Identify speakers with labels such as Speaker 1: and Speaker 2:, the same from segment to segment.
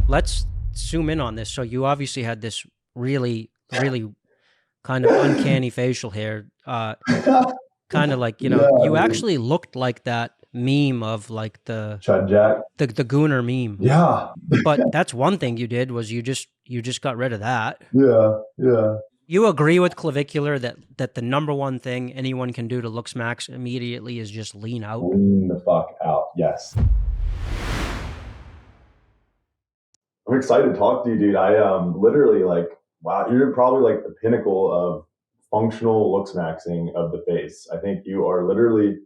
Speaker 1: let's zoom in on this. So you obviously had this really, really kind of uncanny facial hair. Kind of like, you actually looked like that meme of like the
Speaker 2: Chud Jack.
Speaker 1: the Gooner meme.
Speaker 2: Yeah.
Speaker 1: But that's one thing you did was you just got rid of that.
Speaker 2: Yeah. Yeah.
Speaker 1: You agree with Clavicular that the number one thing anyone can do to Looksmaxx immediately is just lean out?
Speaker 2: Lean the fuck out. Yes. I'm excited to talk to you, dude. I literally like, wow, you're probably like the pinnacle of functional Looksmaxxing of the face. I think you are literally,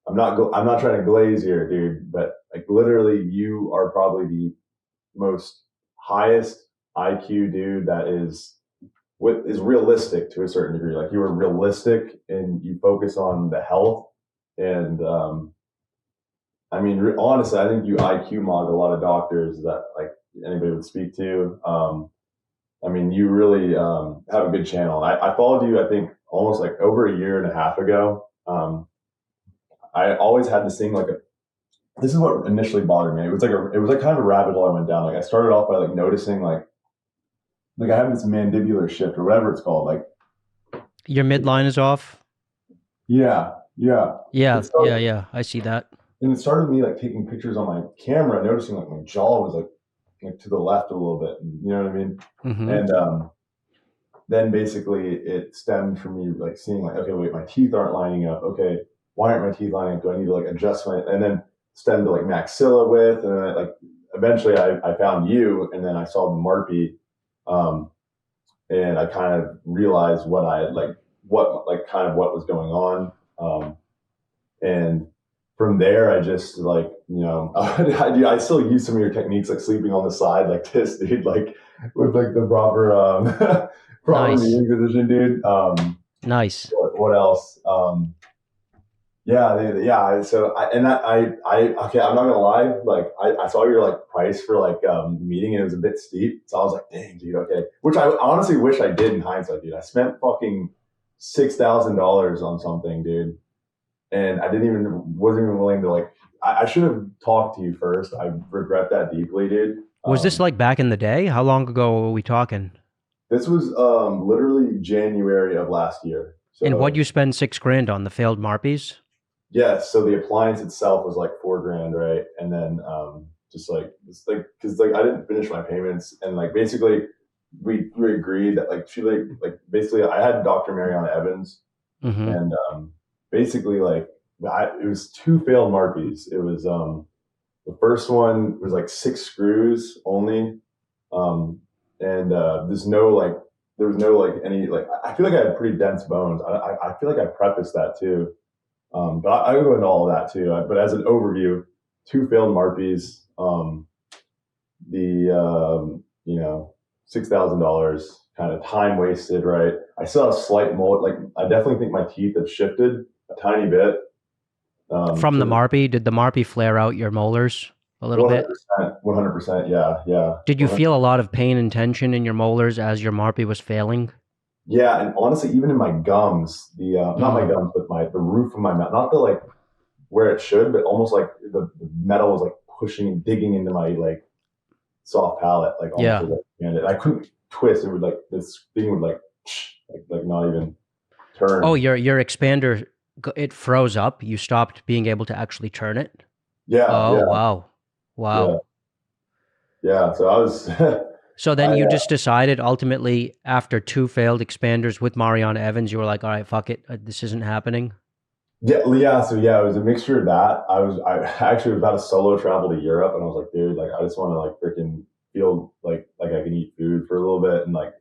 Speaker 2: I'm not trying to glaze here, dude, but like literally you are probably the most highest IQ dude that is what is realistic to a certain degree. Like you are realistic and you focus on the health. And I mean, honestly, I think you IQ mog a lot of doctors that like anybody would speak to. I mean, you really have a good channel. I followed you, I think, almost like over a year and a half ago. I always had this thing like this is what initially bothered me. It was like kind of a rabbit hole I went down. Like I started off by like noticing like I have this mandibular shift or whatever it's called. Like
Speaker 1: your midline is off.
Speaker 2: Yeah.
Speaker 1: Yeah. I see that.
Speaker 2: And it started me like taking pictures on my camera, noticing like my jaw was like to the left a little bit. You know what I mean?
Speaker 1: Mm-hmm.
Speaker 2: And then basically it stemmed from me like seeing like, okay, wait, my teeth aren't lining up. Okay, why aren't my teeth lining up? Do I need to like adjust my? And then stemmed to like maxilla width, and then like eventually I found you, and then I saw the MARPE, and I kind of realized what was going on, and from there, I just like, I still use some of your techniques, like sleeping on the side like this, dude, like with like the proper
Speaker 1: Nice.
Speaker 2: kneeling position, dude.
Speaker 1: Nice.
Speaker 2: What else? Yeah. So okay, I'm not gonna lie. Like I saw your like price for like meeting, and it was a bit steep. So I was like, dang, dude, okay. Which I honestly wish I did in hindsight, dude. I spent fucking $6,000 on something, dude. And wasn't even willing to like, I should have talked to you first. I regret that deeply, dude.
Speaker 1: Was this like back in the day? How long ago were we talking?
Speaker 2: This was literally January of last year. So,
Speaker 1: and what'd you spend $6,000 on, the failed MARPEs?
Speaker 2: Yes. So the appliance itself was like $4,000, right? And then because I didn't finish my payments, and like basically we agreed that like basically I had Dr. Marianna Evans,
Speaker 1: mm-hmm.
Speaker 2: and basically like it was 2 failed MARPEs. It was the first one was like 6 screws only, and there was no any like, I feel like I had pretty dense bones. I feel like I prefaced that too, but I go into all of that too. But as an overview, 2 failed MARPEs, $6,000 kind of time wasted, right? I still have slight mold. Like I definitely think my teeth have shifted a tiny bit.
Speaker 1: From the MARPE, did the MARPE flare out your molars a little
Speaker 2: 100%,
Speaker 1: bit?
Speaker 2: 100%, yeah.
Speaker 1: Did you
Speaker 2: 100%.
Speaker 1: feel a lot of pain and tension in your molars as your MARPE was failing?
Speaker 2: Yeah, and honestly, even in my gums, not my gums, but the roof of my mouth, not the like where it should, but almost like the metal was like pushing, digging into my like soft palate, like almost and I couldn't twist. It would like this thing would like not even turn.
Speaker 1: Oh, your expander, it froze up. You stopped being able to actually turn it.
Speaker 2: Yeah.
Speaker 1: Oh,
Speaker 2: yeah.
Speaker 1: Wow.
Speaker 2: Yeah. So I was.
Speaker 1: So then you just decided ultimately after 2 failed expanders with Marianna Evans, you were like, all right, fuck it, this isn't happening.
Speaker 2: Yeah. So yeah, it was a mixture of that. I actually was about to solo travel to Europe, and I was like, dude, like I just want to like freaking feel like I can eat food for a little bit, and like,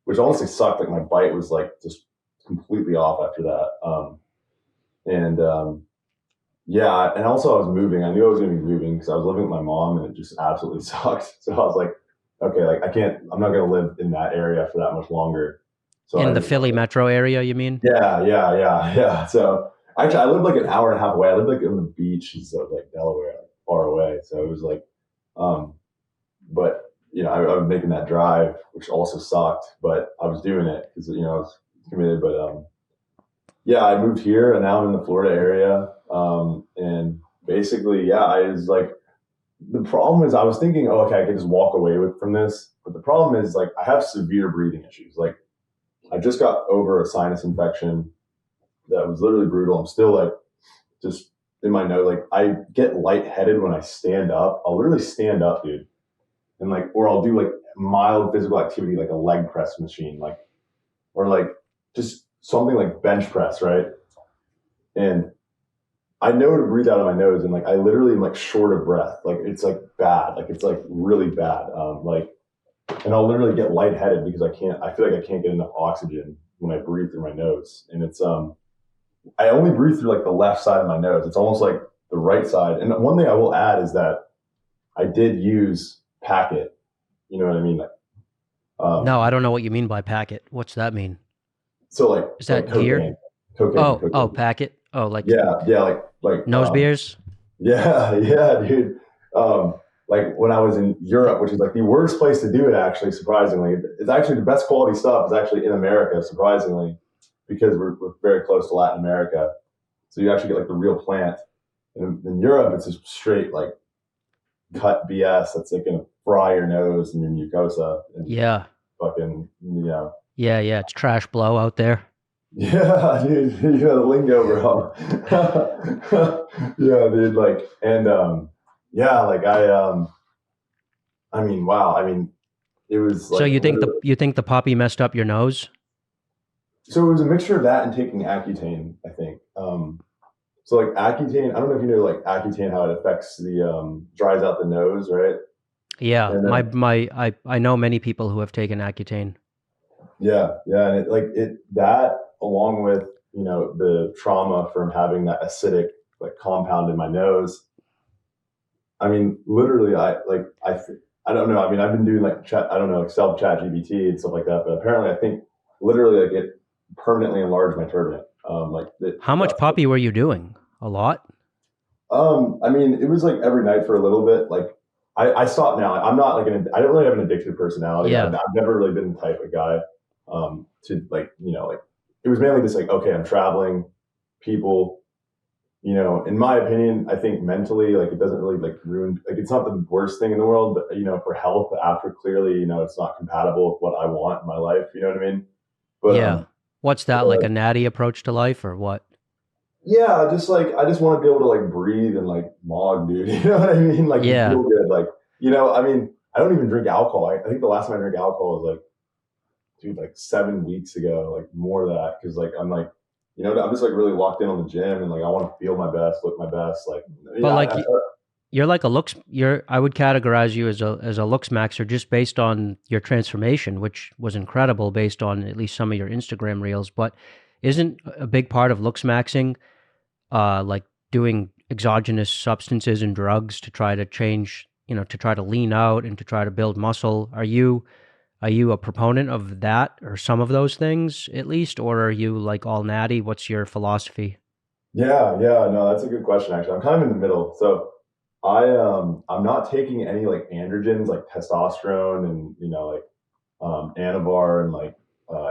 Speaker 2: which honestly sucked. Like my bite was like just completely off after that. Yeah, and also I was moving. I knew I was going to be moving because I was living with my mom, and it just absolutely sucked. So I was like, okay, like I'm not going to live in that area for that much longer. So
Speaker 1: in the Philly metro area, you mean?
Speaker 2: Yeah. So actually, I lived like an hour and a half away. I lived like on the beaches of like Delaware, like, far away. So it was like, but I was making that drive, which also sucked, but I was doing it because I was committed. But yeah, I moved here, and now I'm in the Florida area, and basically, yeah, I was like, the problem is I was thinking, oh, okay, I could just walk away from this. But the problem is like I have severe breathing issues. Like I just got over a sinus infection that was literally brutal. I'm still like just in my nose. Like I get lightheaded when I stand up. I'll literally stand up, dude. And like, or I'll do like mild physical activity, like a leg press machine, like, or like just something like bench press, right? And I know to breathe out of my nose, and like I literally am like short of breath. Like it's like bad. Like it's like really bad. Like, and I'll literally get lightheaded because I can't. I feel like I can't get enough oxygen when I breathe through my nose, and it's I only breathe through like the left side of my nose. It's almost like the right side. And one thing I will add is that I did use Packet. You know what I mean? Like,
Speaker 1: No, I don't know what you mean by Packet. What's that mean?
Speaker 2: so like
Speaker 1: Is that
Speaker 2: like
Speaker 1: gear?
Speaker 2: cocaine.
Speaker 1: Oh, Packet. Oh, like
Speaker 2: Yeah, like
Speaker 1: nose beers.
Speaker 2: yeah, dude. Like when I was in Europe, which is like the worst place to do it, actually, surprisingly. It's actually the best quality stuff is actually in America, surprisingly, because we're very close to Latin America. So you actually get like the real plant. In Europe, it's just straight like cut BS that's like gonna fry your nose and your mucosa and
Speaker 1: Yeah.
Speaker 2: fucking, you know.
Speaker 1: Yeah, yeah. It's trash blow out there.
Speaker 2: Yeah, dude, you know the lingo, bro. Yeah, dude, like, and yeah, like I mean, wow, I mean, it was like
Speaker 1: So you think the poppy messed up your nose?
Speaker 2: so it was a mixture of that and taking Accutane, I think. So like Accutane, I don't know if you know like Accutane, how it affects the dries out the nose, right?
Speaker 1: Yeah,
Speaker 2: And then,
Speaker 1: I know many people who have taken Accutane.
Speaker 2: yeah, and it like it that along with you know the trauma from having that acidic like compound in my nose. I mean, literally, I don't know. I mean, I've been doing like chat, I don't know, like self chat GBT and stuff like that. But apparently, I think literally like it permanently enlarged my turbinate.
Speaker 1: How much poppy were you doing? A lot?
Speaker 2: I mean, it was like every night for a little bit. Like I stopped now. I'm not like I don't really have an addictive personality.
Speaker 1: Yeah.
Speaker 2: I've never really been the type of guy to like you know like it was mainly just like okay, I'm traveling, people. You know, in my opinion, I think mentally, like it doesn't really like ruin, like it's not the worst thing in the world, but you know, for health after clearly, you know, it's not compatible with what I want in my life. You know what I mean? But
Speaker 1: Yeah. What's that, like a natty approach to life or what?
Speaker 2: yeah, just like I just want to be able to like breathe and like log, dude. You know what I mean? Like
Speaker 1: Yeah.
Speaker 2: feel good. Like you know, I mean, I don't even drink alcohol. I think the last time I drank alcohol was like, dude, like 7 weeks ago, like more of that, because like I'm like you know, I'm just like really locked in on the gym and like I want to feel my best, look my best. Like,
Speaker 1: But like you're like I would categorize you as a Looksmaxxer just based on your transformation, which was incredible based on at least some of your Instagram reels. But isn't a big part of Looksmaxxing like doing exogenous substances and drugs to try to change, you know, to try to lean out and to try to build muscle? Are you a proponent of that or some of those things at least, or are you like all natty? What's your philosophy?
Speaker 2: yeah, no, that's a good question actually. I'm kind of in the middle. So I'm not taking any like androgens like testosterone and you know like anavar and like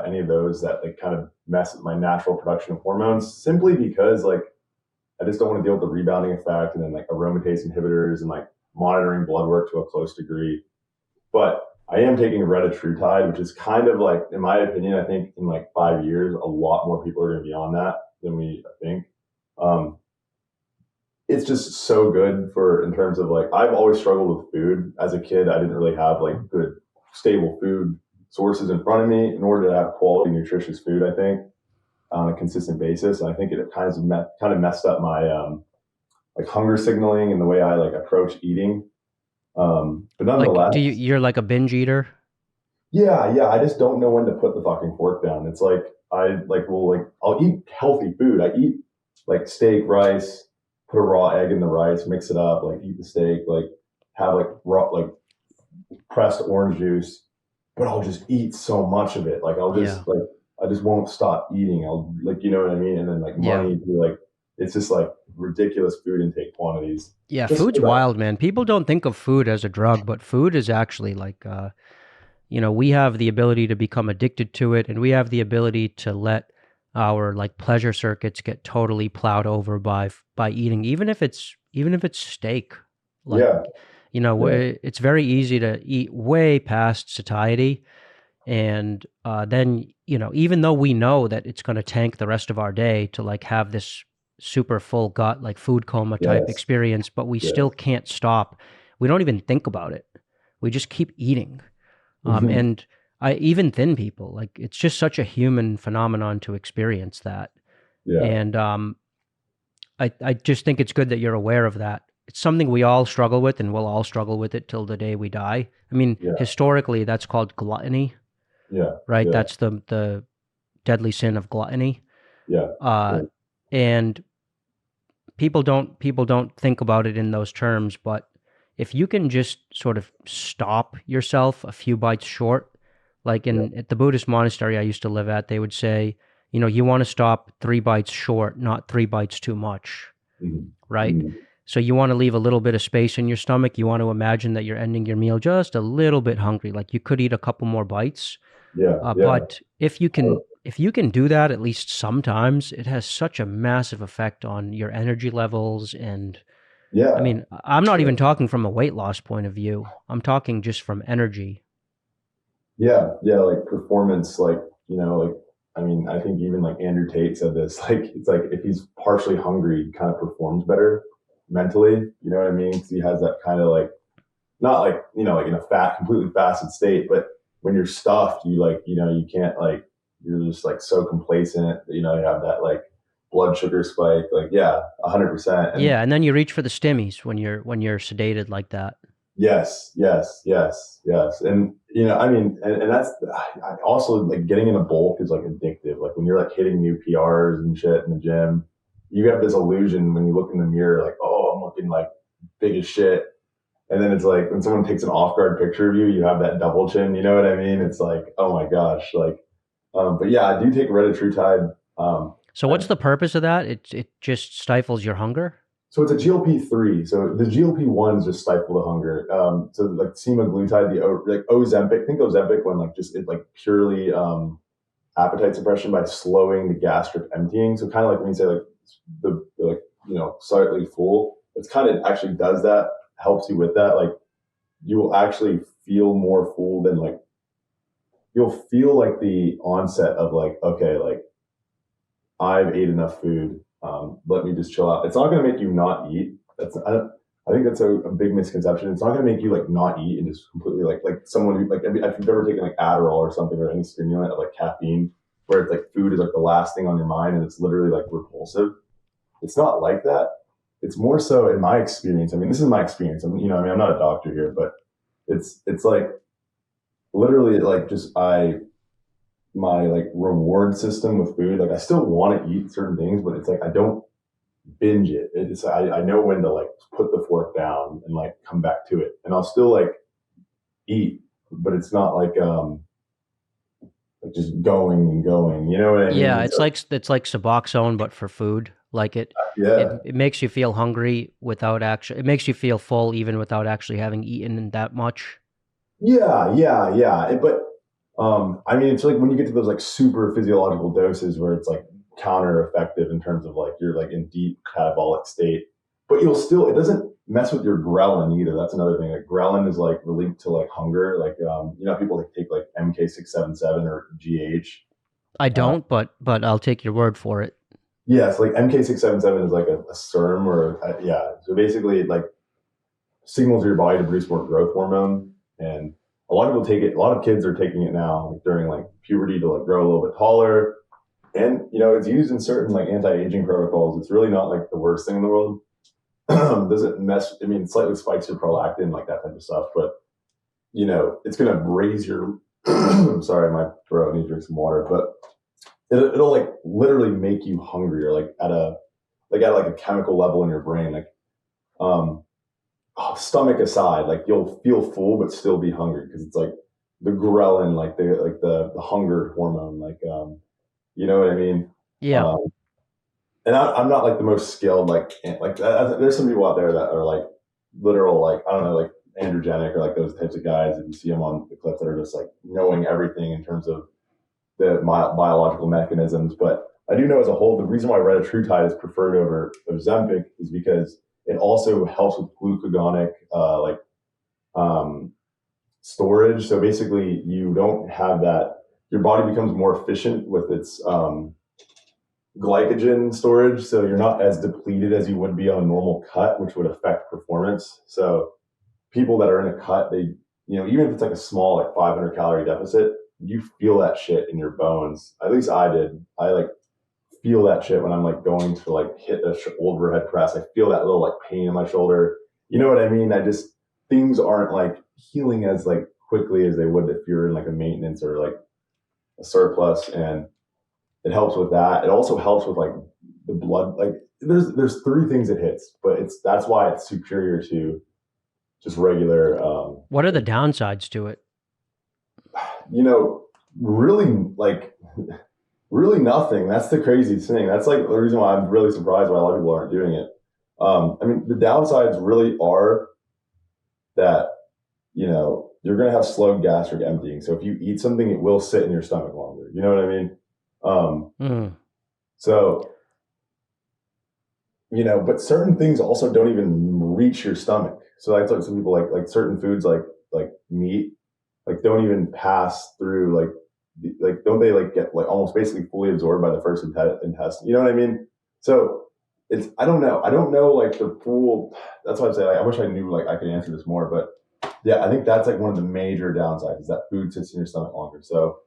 Speaker 2: any of those that like kind of mess with my natural production of hormones simply because like I just don't want to deal with the rebounding effect and then like aromatase inhibitors and like monitoring blood work to a close degree. But I am taking Retatrutide, which is kind of like, in my opinion, I think in like 5 years, a lot more people are going to be on that than we think. Um, it's just so good for in terms of like I've always struggled with food as a kid. I didn't really have like good stable food sources in front of me in order to have quality nutritious food. I think on a consistent basis, and I think it kind of messed up my like hunger signaling and the way I like approach eating. But
Speaker 1: Like,
Speaker 2: nonetheless,
Speaker 1: you're like a binge eater?
Speaker 2: yeah, I just don't know when to put the fucking fork down. It's like I like will like I'll eat healthy food. I eat like steak, rice, put a raw egg in the rice, mix it up, like eat the steak, like have like raw like pressed orange juice, but I'll just eat so much of it. Like I'll just like I just won't stop eating. I'll like you know what I mean? And then like money be like it's just like ridiculous food intake quantities.
Speaker 1: Yeah,
Speaker 2: Just
Speaker 1: food's wild, man. People don't think of food as a drug, but food is actually like you know, we have the ability to become addicted to it, and we have the ability to let our like pleasure circuits get totally plowed over by eating, even if it's steak. Like,
Speaker 2: yeah.
Speaker 1: You know,
Speaker 2: Yeah.
Speaker 1: it's very easy to eat way past satiety. And then, you know, even though we know that it's going to tank the rest of our day to like have this super full gut, like food coma type
Speaker 2: Yes.
Speaker 1: experience, but we still
Speaker 2: Yes.
Speaker 1: can't stop. We don't even think about it. We just keep eating. And even thin people, like it's just such a human phenomenon to experience that.
Speaker 2: Yeah.
Speaker 1: And I just think it's good that you're aware of that. It's something we all struggle with, and we'll all struggle with it till the day we die. I mean,
Speaker 2: Yeah.
Speaker 1: historically, that's called gluttony,
Speaker 2: Yeah.
Speaker 1: right?
Speaker 2: Yeah.
Speaker 1: That's the deadly sin of gluttony.
Speaker 2: Yeah. Yeah.
Speaker 1: And people don't think about it in those terms, but if you can just sort of stop yourself a few bites short, like at the Buddhist monastery I used to live at, they would say, you know, you want to stop 3 bites short, not 3 bites too much,
Speaker 2: Mhm.
Speaker 1: right?
Speaker 2: Mhm.
Speaker 1: So you want to leave a little bit of space in your stomach. You want to imagine that you're ending your meal just a little bit hungry, like you could eat a couple more bites.
Speaker 2: Yeah. Yeah.
Speaker 1: But if you can do that at least sometimes, it has such a massive effect on your energy levels. And I
Speaker 2: Yeah.
Speaker 1: mean, I'm not even talking from a weight loss point of view. I'm talking just from energy.
Speaker 2: Yeah. Yeah. Like performance, like, like, I mean, I think even like Andrew Tate said this, like, it's like if he's partially hungry, he kind of performs better mentally. You know what I mean? Because he has that kind of like, not like, like in a completely fasted state, but when you're stuffed, you like, you can't like, you're just like so complacent, you have that like blood sugar spike, like, yeah, 100%. And
Speaker 1: Yeah, and then you reach for the stimmies when you're sedated like that.
Speaker 2: yes, yes, yes, yes. And, I mean, and that's I also like getting in a bulk is like addictive. Like when you're like hitting new PRs and shit in the gym, you have this illusion when you look in the mirror, like, oh, I'm looking like big as shit. And then it's like when someone takes an off guard picture of you, you have that double chin. You know what I mean? It's like, oh my gosh. Like, but yeah, I do take Retatrutide.
Speaker 1: So what's the purpose of that? It just stifles your hunger?
Speaker 2: So it's a GLP-3. So the GLP-1s just stifle the hunger. So like semaglutide, like Ozempic, think Ozempic when like just it like purely appetite suppression by slowing the gastric emptying. So kind of like when you say like the like slightly full, it's kind of actually does that, helps you with that. Like you will actually feel more full than like you'll feel like the onset of like, okay, like I've ate enough food. Let me just chill out. It's not going to make you not eat. I think that's a big misconception. It's not going to make you like not eat and just completely like someone who like, if you've ever taken like Adderall or something or any stimulant of like caffeine, where it's like food is like the last thing on your mind and it's literally like repulsive. It's not like that. It's more so in my experience. I mean, this is my experience. I mean, I'm not a doctor here, but it's like literally like just my like reward system with food. Like I still want to eat certain things, but it's like I don't binge it. It's I know when to like put the fork down and like come back to it, and I'll still like eat, but it's not like just going and going. You know what I mean?
Speaker 1: Yeah,
Speaker 2: And so,
Speaker 1: it's like Suboxone but for food. Like
Speaker 2: yeah,
Speaker 1: it makes you feel hungry without actually it makes you feel full even without actually having eaten that much.
Speaker 2: yeah, yeah, yeah. But I mean, it's like when you get to those like super physiological doses where it's like counter effective in terms of like you're like in deep catabolic state, but it doesn't mess with your ghrelin either. That's another thing. Like ghrelin is like linked to like hunger. Like people like take like MK677 or GH.
Speaker 1: I
Speaker 2: Uh,
Speaker 1: don't, but I'll take your word for it.
Speaker 2: yeah, so like MK677 is like a serum or yeah. So basically, it like signals your body to produce more growth hormone, and a lot of people take it. A lot of kids are taking it now like, during like puberty to like grow a little bit taller. And it's used in certain like anti-aging protocols. It's really not like the worst thing in the world. Doesn't mess. I mean, slightly spikes your prolactin, like that type of stuff. But it's going to raise your. Sorry, my throat. I need to drink some water. But it'll like literally make you hungrier, like at a chemical level in your brain. Like stomach aside, like you'll feel full but still be hungry because it's like the ghrelin, like the hunger hormone, like you know what I mean.
Speaker 1: Yeah.
Speaker 2: Um, and I'm not like the most skilled, like there's some people out there that are like literal, like I don't know, like androgenic or like those types of guys. If you see them on the clips that are just like knowing everything in terms of the biological mechanisms, but I do know as a whole, the reason why Retatrutide is preferred over Ozempic is because it also helps with glucagon storage. So basically you don't have that, your body becomes more efficient with its glycogen storage. So you're not as depleted as you would be on a normal cut, which would affect performance. So people that are in a cut, they, even if it's like a small, like 500 calorie deficit, you feel that shit in your bones. At least I did. I like feel that shit when I'm like going to like hit a overhead press. I feel that little like pain in my shoulder. You know what I mean? Things aren't like healing as like quickly as they would if you're in like a maintenance or like a surplus, and it helps with that. It also helps with like the blood. Like there's three things it hits, but that's why it's superior to just regular.
Speaker 1: What are the downsides to it?
Speaker 2: Really nothing. That's the craziest thing. That's like the reason why I'm really surprised why a lot of people aren't doing it. I mean, the downsides really are that, you're going to have slow gastric emptying. So if you eat something, it will sit in your stomach longer. You know what I mean? So, but certain things also don't even reach your stomach. So I talk to people like certain foods, like meat, like don't even pass through, like don't they like get like almost basically fully absorbed by the first intestine? You know what I mean? So I don't know like the full. That's why I say I wish I knew, like I could answer this more, but yeah, I think that's like one of the major downsides is that food sits in your stomach longer. So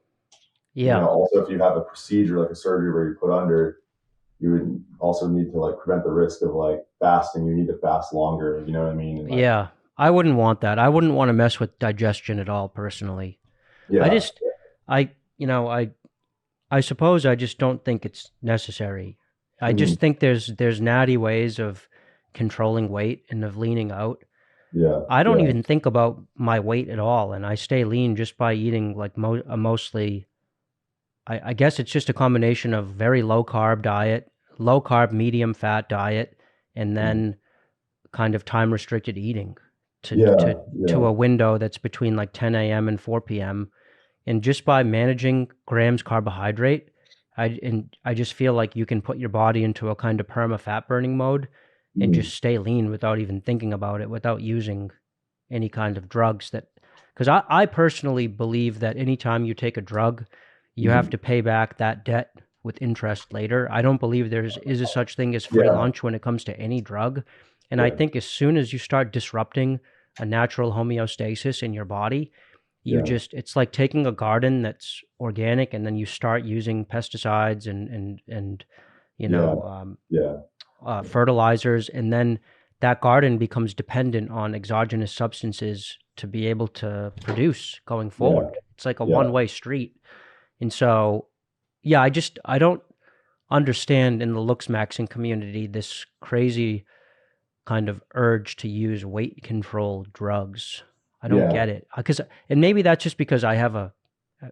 Speaker 1: yeah,
Speaker 2: also if you have a procedure like a surgery where you put under, you would also need to like prevent the risk of like fasting. You need to fast longer. You know what I mean? And,
Speaker 1: yeah. I wouldn't want that. I wouldn't want to mess with digestion at all, personally.
Speaker 2: Yeah.
Speaker 1: I suppose I just don't think it's necessary. I just think there's natty ways of controlling weight and of leaning out.
Speaker 2: Yeah.
Speaker 1: I don't even think about my weight at all, and I stay lean just by eating like mostly. I guess it's just a combination of very low carb diet, low carb, medium fat diet, and then kind of time restricted eating to a window that's between like 10 a.m. and 4 p.m. And just by managing grams carbohydrate, I just feel like you can put your body into a kind of perma fat burning mode and just stay lean without even thinking about it, without using any kind of drugs. Because I personally believe that anytime you take a drug, you have to pay back that debt with interest later. I don't believe there is a such thing as free lunch when it comes to any drug. And I think as soon as you start disrupting a natural homeostasis in your body, it's like taking a garden that's organic and then you start using pesticides and fertilizers, and then that garden becomes dependent on exogenous substances to be able to produce going forward. It's like a one-way street. And so, I don't understand in the Looksmaxxing community this crazy kind of urge to use weight control drugs. I don't get it. And maybe that's just because I have a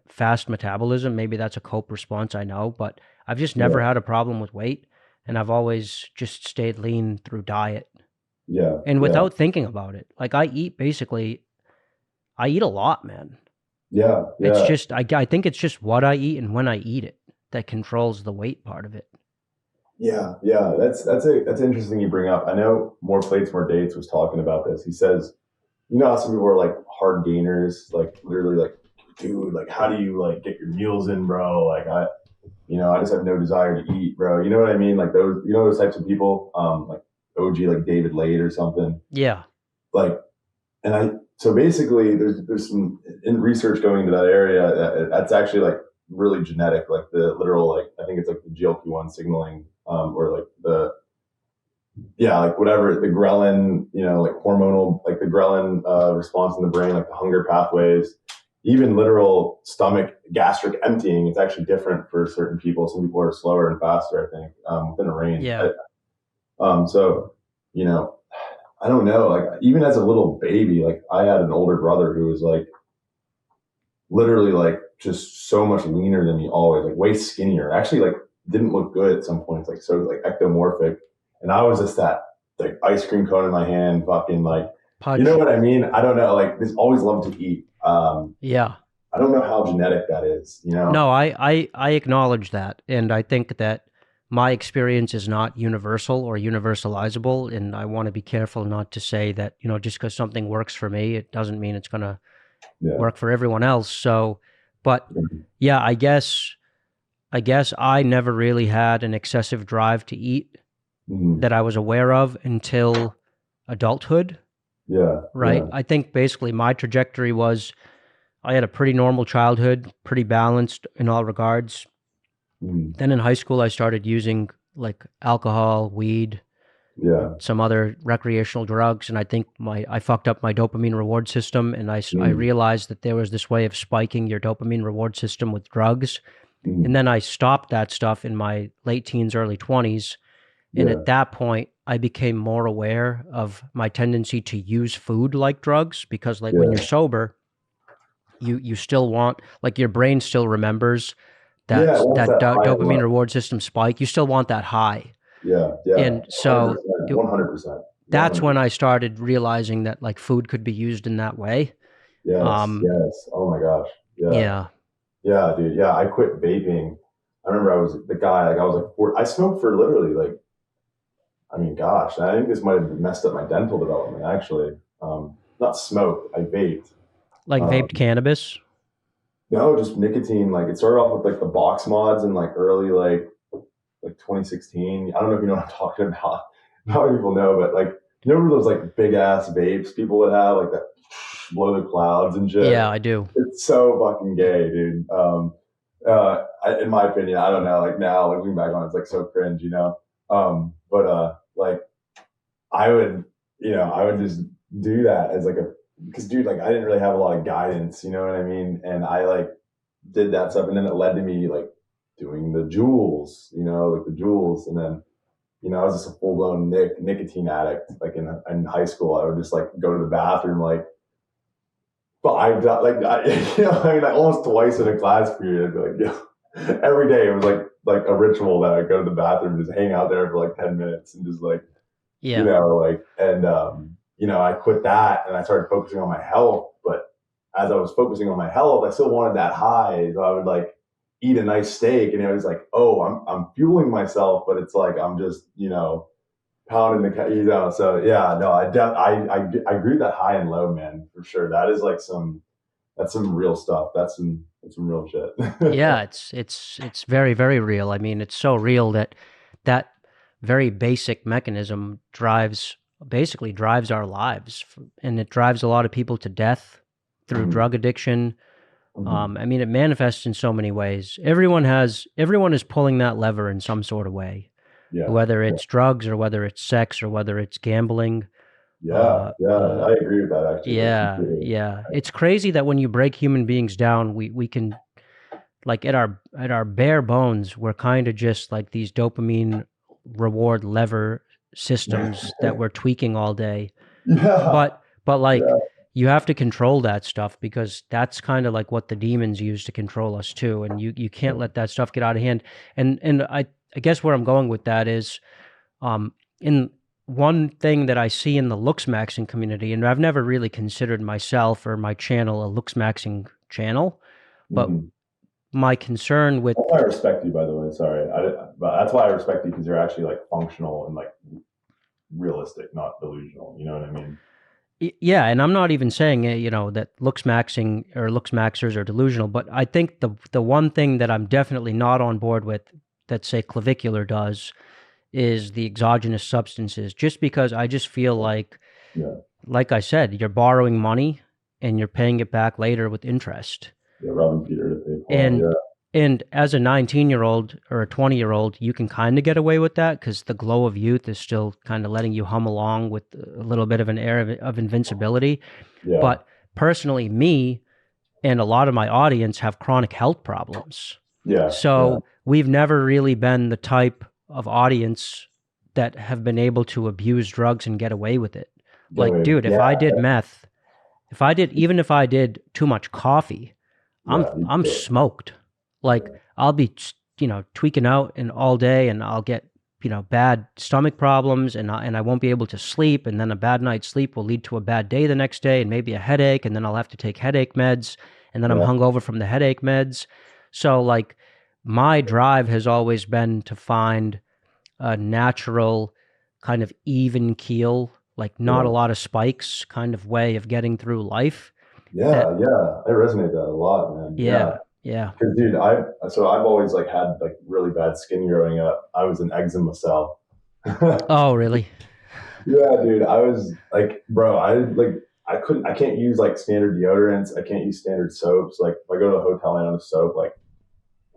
Speaker 1: fast metabolism. Maybe that's a cope response, I know, but I've just never had a problem with weight, and I've always just stayed lean through diet.
Speaker 2: Yeah.
Speaker 1: And without thinking about it. Like I eat a lot, man.
Speaker 2: Yeah.
Speaker 1: It's just, I think it's just what I eat and when I eat it that controls the weight part of it.
Speaker 2: Yeah. That's interesting you bring up. I know More Plates, More Dates was talking about this. He says, how some people are like hard gainers, like literally like, dude, like how do you like get your meals in, bro? Like I just have no desire to eat, bro. You know what I mean? Like those types of people, like OG, like David Lade or something.
Speaker 1: Yeah.
Speaker 2: So basically there's some in research going into that area that's actually like really genetic, like the literal, like I think it's like the GLP-1 signaling, or like like whatever, the ghrelin, like hormonal, like the ghrelin response in the brain, like the hunger pathways, even literal stomach gastric emptying. It's actually different for certain people. Some people are slower and faster, I think, within a range.
Speaker 1: Yeah.
Speaker 2: So, I don't know, like even as a little baby, like I had an older brother who was like literally like just so much leaner than me always, like way skinnier, actually like didn't look good at some points, like so like ectomorphic. And I was just that like ice cream cone in my hand, fucking like, Punch. You know what I mean? I don't know, like just always loved to eat. I don't know how genetic that is,
Speaker 1: No, I acknowledge that. And I think that my experience is not universal or universalizable, and I want to be careful not to say that, you know, just because something works for me, it doesn't mean it's going to work for everyone else. So, but yeah, I guess I never really had an excessive drive to eat that I was aware of until adulthood.
Speaker 2: Yeah.
Speaker 1: Right.
Speaker 2: Yeah.
Speaker 1: I think basically my trajectory was I had a pretty normal childhood, pretty balanced in all regards. Then in high school, I started using like alcohol, weed, some other recreational drugs, and I think I fucked up my dopamine reward system, and I realized that there was this way of spiking your dopamine reward system with drugs, and then I stopped that stuff in my late teens, early 20s, and at that point, I became more aware of my tendency to use food like drugs, because like when you're sober, you still want, like, your brain still remembers that dopamine reward system spike. You still want that high.
Speaker 2: Yeah.
Speaker 1: And so
Speaker 2: 100%.
Speaker 1: That's when I started realizing that like food could be used in that way.
Speaker 2: Yes. Oh my gosh. Yeah. Yeah, dude. Yeah. I quit vaping. I remember I was the guy, like I was like, I smoked for literally like, I mean, gosh, I think this might have messed up my dental development actually. Not smoked, I vaped.
Speaker 1: Like vaped cannabis?
Speaker 2: No, just nicotine. Like it started off with like the box mods in like early like 2016. I don't know if you know what I'm talking about. Not many people know, but like, you know those like big ass vapes people would have, like that blow the clouds and shit?
Speaker 1: Yeah, I do.
Speaker 2: It's so fucking gay, dude. In my opinion, I don't know. Like now, looking back on it, it's like so cringe, you know. Like I would just do that as like because dude, like I didn't really have a lot of guidance, you know what I mean? And I like did that stuff, and then it led to me like doing the jewels, you know, like the jewels, and then, you know, I was just a full blown nicotine addict. Like in high school, I would just like go to the bathroom like 5 times, you know, I mean, like almost twice in a class period. I'd be like, yeah, every day it was like a ritual that I'd go to the bathroom, and just hang out there for like 10 minutes and just like, you know, like, and, you know, I quit that and I started focusing on my health. But as I was focusing on my health, I still wanted that high. So I would like eat a nice steak, and it was like, oh, I'm fueling myself, but it's like I'm just, you know, pounding the, you know. So yeah, no, I agree with that high and low, man, for sure. That is like that's some real stuff. That's some real shit.
Speaker 1: Yeah, it's very, very real. I mean, it's so real that very basic mechanism basically drives our lives, and it drives a lot of people to death through drug addiction. I mean, it manifests in so many ways. Everyone is pulling that lever in some sort of way, whether it's drugs or whether it's sex or whether it's gambling.
Speaker 2: I agree with that actually.
Speaker 1: Yeah. It's crazy that when you break human beings down, we can, like, at our bare bones, we're kind of just like these dopamine reward lever systems that we're tweaking all day. But like, you have to control that stuff, because that's kind of like what the demons use to control us too. And you can't let that stuff get out of hand. And I guess where I'm going with that is, in one thing that I see in the Looksmaxxing community, and I've never really considered myself or my channel a Looksmaxxing channel, but my concern with...
Speaker 2: That's why I respect you, by the way. Sorry. But that's why I respect you, because you're actually like functional and like realistic, not delusional. You know what I mean?
Speaker 1: Yeah, and I'm not even saying, you know, that Looksmaxxing or Looksmaxxers are delusional, but I think the one thing that I'm definitely not on board with that, say, Clavicular does is the exogenous substances, just because I just feel like I said, you're borrowing money and you're paying it back later with interest.
Speaker 2: Yeah, robbing Peter to pay Paul.
Speaker 1: And as a 19-year-old or a 20-year-old, you can kind of get away with that because the glow of youth is still kind of letting you hum along with a little bit of an air of invincibility. Yeah. But personally, me and a lot of my audience have chronic health problems.
Speaker 2: Yeah.
Speaker 1: So we've never really been the type of audience that have been able to abuse drugs and get away with it. Like, dude, if I did meth, even if I did too much coffee, I'm smoked. Like, I'll be, you know, tweaking out and all day, and I'll get, you know, bad stomach problems, and I won't be able to sleep, and then a bad night's sleep will lead to a bad day the next day, and maybe a headache, and then I'll have to take headache meds, and then I'm hungover from the headache meds. So, like, my drive has always been to find a natural kind of even keel, like not a
Speaker 2: Yeah.
Speaker 1: lot of spikes kind of way of getting through life. Uh,
Speaker 2: Yeah, yeah. I resonate that a lot, man. Yeah.
Speaker 1: yeah, yeah.
Speaker 2: Cause dude, I've always like had like really bad skin growing up. I was an eczema cell.
Speaker 1: Oh, really?
Speaker 2: Yeah, dude. I was like, bro, I can't use like standard deodorants. I can't use standard soaps. Like if I go to a hotel and I have a soap, like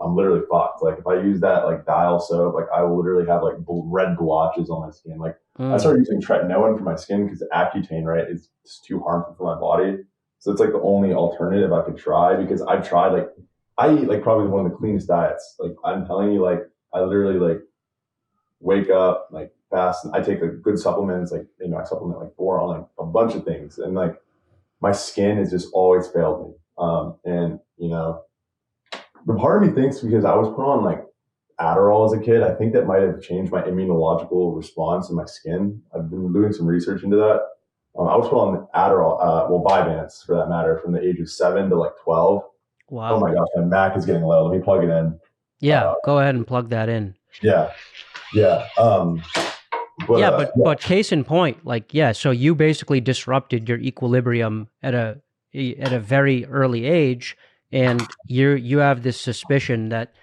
Speaker 2: I'm literally fucked. Like if I use that like dial soap, like I will literally have like red blotches on my skin. Like I
Speaker 1: Mm.
Speaker 2: started using tretinoin for my skin because Accutane, right, is just too harmful for my body. So it's like the only alternative I could try because I've tried like I eat like probably one of the cleanest diets. Like I'm telling you, like I literally like wake up, like fast. I take like good supplements, like I supplement like boron, like a bunch of things, and like my skin has just always failed me. And the part of me thinks because I was put on like Adderall as a kid, I think that might have changed my immunological response in my skin. I've been doing some research into that. I was put on Adderall, Vyvanse for that matter, from the age of 7 to like 12. Oh
Speaker 1: Wow.
Speaker 2: my gosh, my Mac is getting low. Let me plug it in.
Speaker 1: Yeah, go ahead and plug that in.
Speaker 2: Yeah, yeah.
Speaker 1: Yeah, but case in point, like, yeah, so you basically disrupted your equilibrium at a very early age, and you have this suspicion that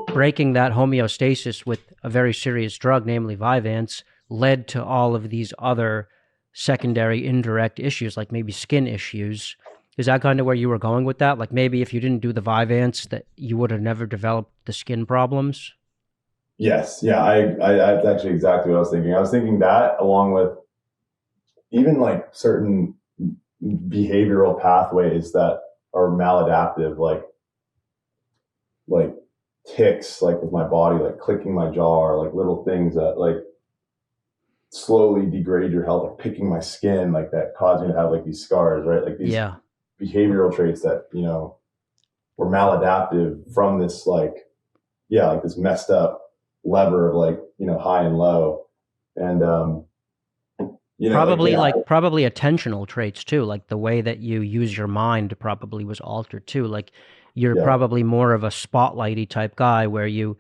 Speaker 1: breaking that homeostasis with a very serious drug, namely Vyvanse, led to all of these other secondary indirect issues, like maybe skin issues. Is that kind of where you were going with that? Like maybe if you didn't do the Vyvanse, that you would have never developed the skin problems?
Speaker 2: Yes, yeah, that's actually exactly what I was thinking. I was thinking that along with even like certain behavioral pathways that are maladaptive, like tics, like with my body, like clicking my jaw, or like little things that like slowly degrade your health, like picking my skin, like that cause me to have like these scars, right? Like these behavioral traits that were maladaptive from this like this messed up lever of like high and low, and
Speaker 1: probably probably attentional traits too, like the way that you use your mind probably was altered too. Like you're probably more of a spotlighty type guy where you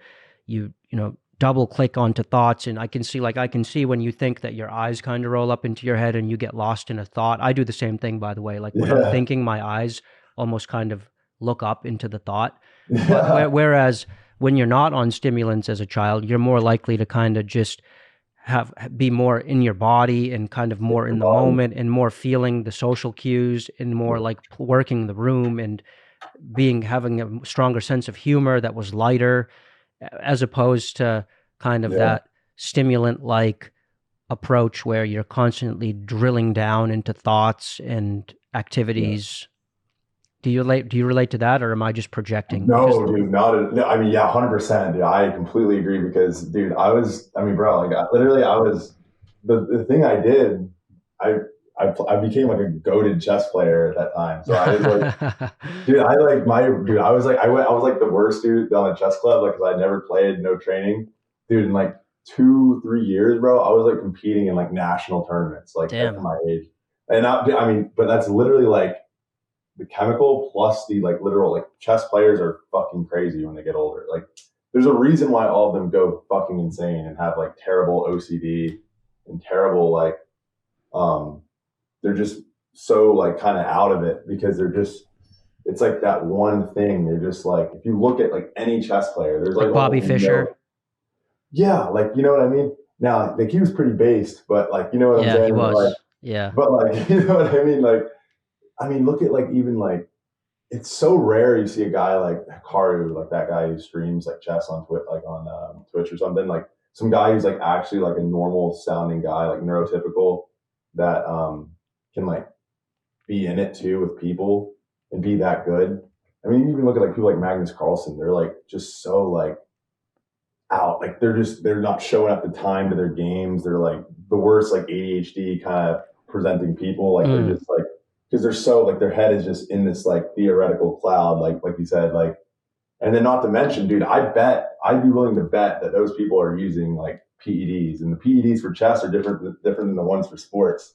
Speaker 1: double click onto thoughts, and I can see when you think that your eyes kind of roll up into your head and you get lost in a thought. I do the same thing, by the way. Like when I'm thinking, my eyes almost kind of look up into the thought. But whereas when you're not on stimulants as a child, you're more likely to kind of just be more in your body and kind of more in the moment and more feeling the social cues and more like working the room and having a stronger sense of humor that was lighter, as opposed to kind of that stimulant like approach where you're constantly drilling down into thoughts and activities. Do you relate to that, or am I just projecting?
Speaker 2: No, dude, no. I mean, yeah, 100%. Dude, I completely agree because, dude, bro, like, the thing I did, I became like a goated chess player at that time. So I was like, I was like the worst dude on the chess club, like, cause I never played, no training, dude. In like 2-3 years, bro, I was like competing in like national tournaments, like at my age. And but that's literally like the chemical plus the like literal, like chess players are fucking crazy when they get older. Like there's a reason why all of them go fucking insane and have like terrible OCD and terrible like they're just so like kind of out of it because it's like that one thing. They're just like, if you look at like any chess player, there's like
Speaker 1: Bobby Fischer.
Speaker 2: Yeah, like you know what I mean? Now like he was pretty based, but like you know what I'm saying?
Speaker 1: Yeah, he was.
Speaker 2: Like, but like you know what I mean? Like I mean, look at like even like it's so rare you see a guy like Hikaru, like that guy who streams like chess on Twitch, like on Twitch or something, like some guy who's like actually like a normal sounding guy, like neurotypical, that can like be in it too with people and be that good. I mean, you even look at like people like Magnus Carlsen, they're like just so like out, like they're not showing up the time to their games. They're like the worst like ADHD kind of presenting people. Like they're just like, because they're so like their head is just in this like theoretical cloud, like you said, like, and then not to mention, dude, I'd be willing to bet that those people are using like PEDs, and the PEDs for chess are different than the ones for sports.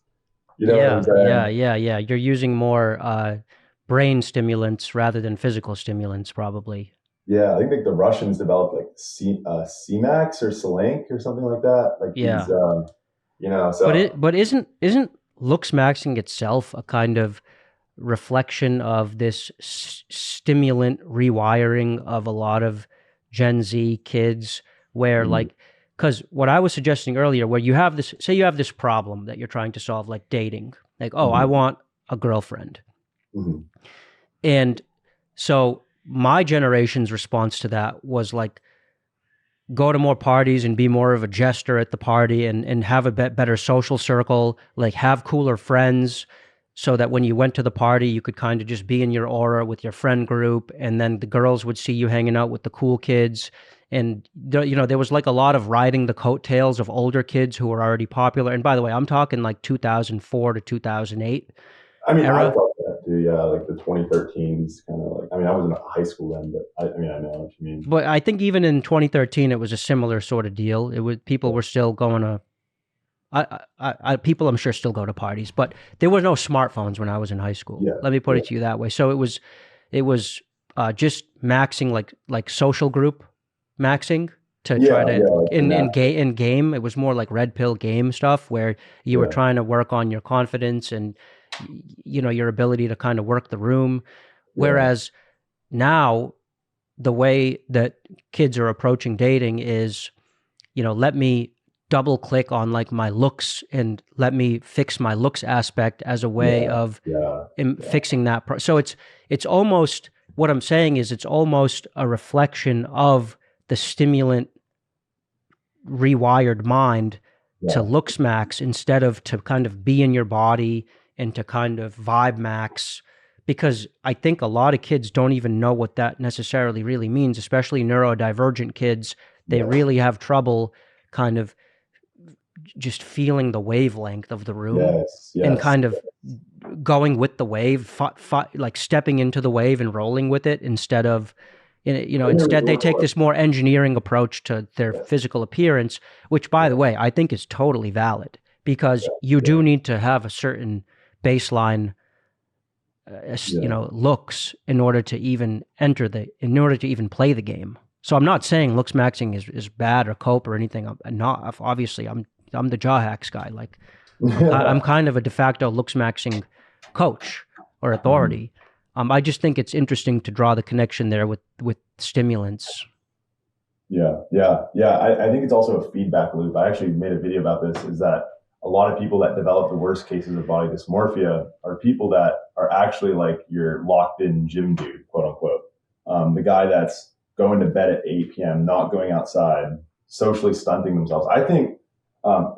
Speaker 2: You know what I'm saying?
Speaker 1: Yeah. You're using more brain stimulants rather than physical stimulants, probably.
Speaker 2: Yeah, I think like the Russians developed like CMAX or Selenk or something like that. Like these,
Speaker 1: Yeah.
Speaker 2: so
Speaker 1: But isn't Looksmaxxing itself a kind of reflection of this stimulant rewiring of a lot of Gen Z kids where
Speaker 2: mhm,
Speaker 1: like because what I was suggesting earlier, where you have this, say you have this problem that you're trying to solve, like dating, like, oh, I
Speaker 2: mhm,
Speaker 1: want a girlfriend.
Speaker 2: mhm,
Speaker 1: And so my generation's response to that was like, go to more parties and be more of a jester at the party and have a better social circle, like have cooler friends so that when you went to the party, you could kind of just be in your aura with your friend group. And then the girls would see you hanging out with the cool kids. And, there was like a lot of riding the coattails of older kids who were already popular. And by the way, I'm talking like 2004 to 2008
Speaker 2: I mean, I
Speaker 1: era.
Speaker 2: felt that too. Yeah, like the 2013s, kind of like. I mean, I was in high school then, but I mean, I know what you mean.
Speaker 1: But I think even in 2013, it was a similar sort of deal. It was people were still going to people I'm sure still go to parties, but there were no smartphones when I was in high school.
Speaker 2: Yeah,
Speaker 1: Let me put
Speaker 2: yeah,
Speaker 1: it to you that way. So it was just maxing like social group maxing to
Speaker 2: yeah,
Speaker 1: try to
Speaker 2: yeah. Like the
Speaker 1: in game. It was more like red pill game stuff where you were
Speaker 2: yeah,
Speaker 1: trying to work on your confidence and your ability to kind of work the room.
Speaker 2: yeah,
Speaker 1: Whereas now the way that kids are approaching dating is let me double click on like my looks and let me fix my looks aspect as a way
Speaker 2: yeah,
Speaker 1: of
Speaker 2: yeah, yeah,
Speaker 1: fixing that. So it's almost, what I'm saying is it's almost a reflection of the stimulant rewired mind to
Speaker 2: yeah,
Speaker 1: looks max instead of to kind of be in your body and to kind of vibe max, because I think a lot of kids don't even know what that necessarily really means, especially neurodivergent kids. They
Speaker 2: yeah.
Speaker 1: really have trouble kind of just feeling the wavelength of the room
Speaker 2: Yes,
Speaker 1: and
Speaker 2: yes,
Speaker 1: kind of going with the wave, like stepping into the wave and rolling with it instead of, instead they take this more engineering approach to their
Speaker 2: yeah,
Speaker 1: physical appearance, which, by
Speaker 2: yeah,
Speaker 1: the way, I think is totally valid because you
Speaker 2: yeah,
Speaker 1: do need to have a certain baseline,
Speaker 2: yeah.
Speaker 1: looks in order to even in order to even play the game. So I'm not saying looks maxing is bad or cope or anything. I'm not. Obviously, I'm the JawHacks guy. Like I'm kind of a de facto looks maxing coach or
Speaker 2: Mhm.
Speaker 1: authority. I just think it's interesting to draw the connection there with stimulants.
Speaker 2: Yeah, yeah, yeah. I think it's also a feedback loop. I actually made a video about this. Is that a lot of people that develop the worst cases of body dysmorphia are people that are actually like your locked in gym dude, quote unquote. The guy that's going to bed at 8 p.m., not going outside, socially stunting themselves. I think,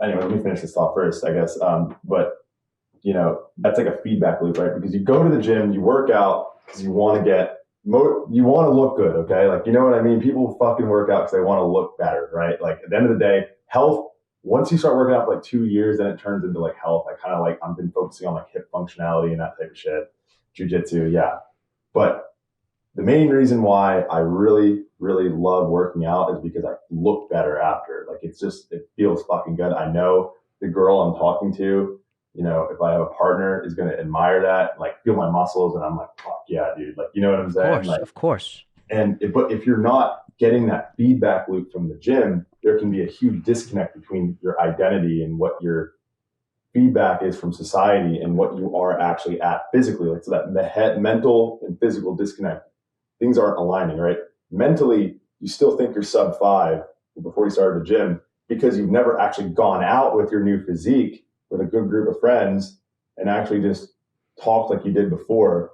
Speaker 2: anyway, let me finish this thought first, I guess. But that's like a feedback loop, right? Because you go to the gym, you work out because you want to you want to look good, okay? Like, you know what I mean? People fucking work out because they want to look better, right? Like, at the end of the day, health, once you start working out for like 2 years, then it turns into like health. I kind of like, I've been focusing on like hip functionality and that type of shit. Jujitsu, yeah. But the main reason why I really, really love working out is because I look better after. Like, it feels fucking good. I know the girl I'm talking to, if I have a partner, is going to admire that, like feel my muscles. And I'm like, fuck yeah, dude. Like, you know what I'm
Speaker 1: Of
Speaker 2: saying?
Speaker 1: course,
Speaker 2: Like,
Speaker 1: of course.
Speaker 2: but if you're not getting that feedback loop from the gym, there can be a huge disconnect between your identity and what your feedback is from society and what you are actually at physically. Like, so that mental and physical disconnect, things aren't aligning, right? Mentally, you still think you're sub 5 before you started the gym because you've never actually gone out with your new physique with a good group of friends and actually just talked like you did before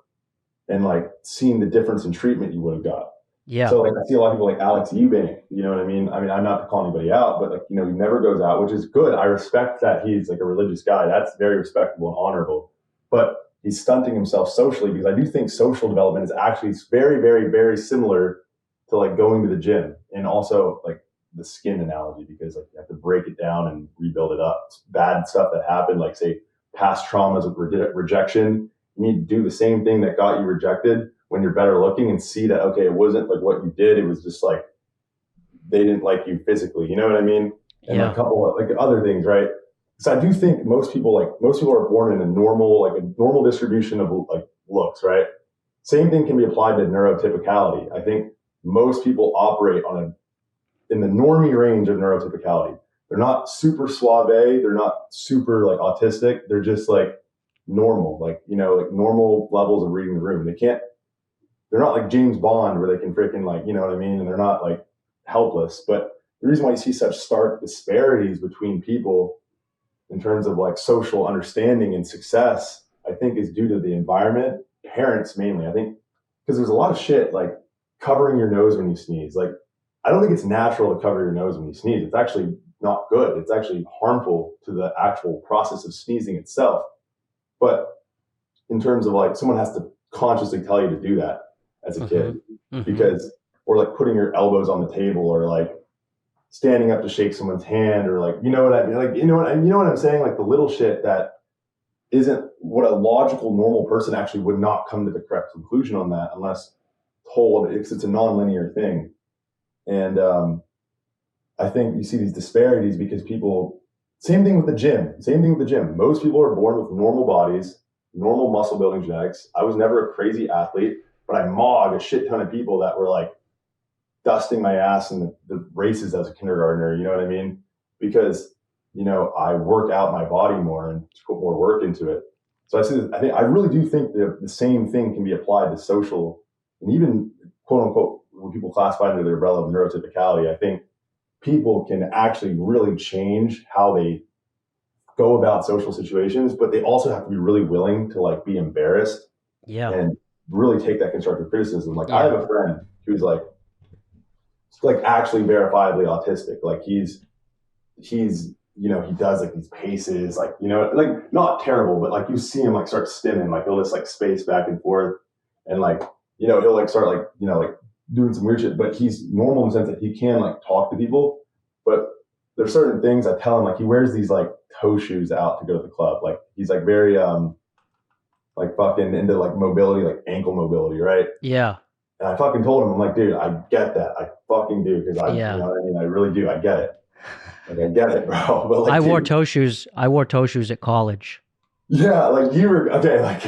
Speaker 2: and like seeing the difference in treatment you would have got.
Speaker 1: Yeah.
Speaker 2: So like I see a lot of people like Alex Eubank, you know what I mean? I mean, I'm not to call anybody out, but like, he never goes out, which is good. I respect that he's like a religious guy. That's very respectable and honorable. But he's stunting himself socially because I do think social development is actually very, very, very similar to like going to the gym and also like the skin analogy because like you have to break it down and rebuild it up. It's bad stuff that happened, like say past traumas with rejection. You need to do the same thing that got you rejected when you're better looking and see that, okay, it wasn't like what you did. It was just like they didn't like you physically. You know what I mean? And like a
Speaker 1: Yeah.
Speaker 2: couple of like other things, right? So I do think most people are born in a normal distribution of like looks, right? Same thing can be applied to neurotypicality. I think most people operate in the normie range of neurotypicality. They're not super suave. They're not super like autistic. They're just like normal, like, you know, like normal levels of reading the room. They're not like James Bond where they can freaking like, you know what I mean? And they're not like helpless. But the reason why you see such stark disparities between people in terms of like social understanding and success, I think is due to the environment, parents mainly. I think because there's a lot of shit like covering your nose when you sneeze. Like, I don't think it's natural to cover your nose when you sneeze. It's actually not good. It's actually harmful to the actual process of sneezing itself. But in terms of like, someone has to consciously tell you to do that as a kid, because, or like putting your elbows on the table, or like standing up to shake someone's hand, or like, you know what I mean? Like, you know what I'm saying? Like the little shit that isn't what a logical, normal person actually would not come to the correct conclusion on that unless told. It's a non-linear thing. And I think you see these disparities because people, same thing with the gym. Most people are born with normal bodies, normal muscle building genetics. I was never a crazy athlete, but I mauled a shit ton of people that were like dusting my ass in the races as a kindergartner. You know what I mean? Because, you know, I work out my body more and put more work into it. So I really do think the same thing can be applied to social, and even quote unquote, when people classify under the umbrella of neurotypicality. I think people can actually really change how they go about social situations, but they also have to be really willing to like be embarrassed, and really take that constructive criticism. Like, I have a friend who's like actually verifiably autistic. Like he's, you know, he does like these paces, like, you know, like not terrible, but like you see him like start stimming, like he'll just like space back and forth, and like, you know, he'll like start like, you know, like doing some weird shit, but he's normal in the sense that he can like talk to people. But there's certain things I tell him, like he wears these like toe shoes out to go to the club. Like he's like very like fucking into like mobility, like ankle mobility, right?
Speaker 1: Yeah.
Speaker 2: And I fucking told him, I'm like, dude, I get that. I fucking do, because you know what I mean? I really do. I get it. Like, I get it, bro. But like,
Speaker 1: I wore toe shoes at college.
Speaker 2: Yeah, like you were okay. Like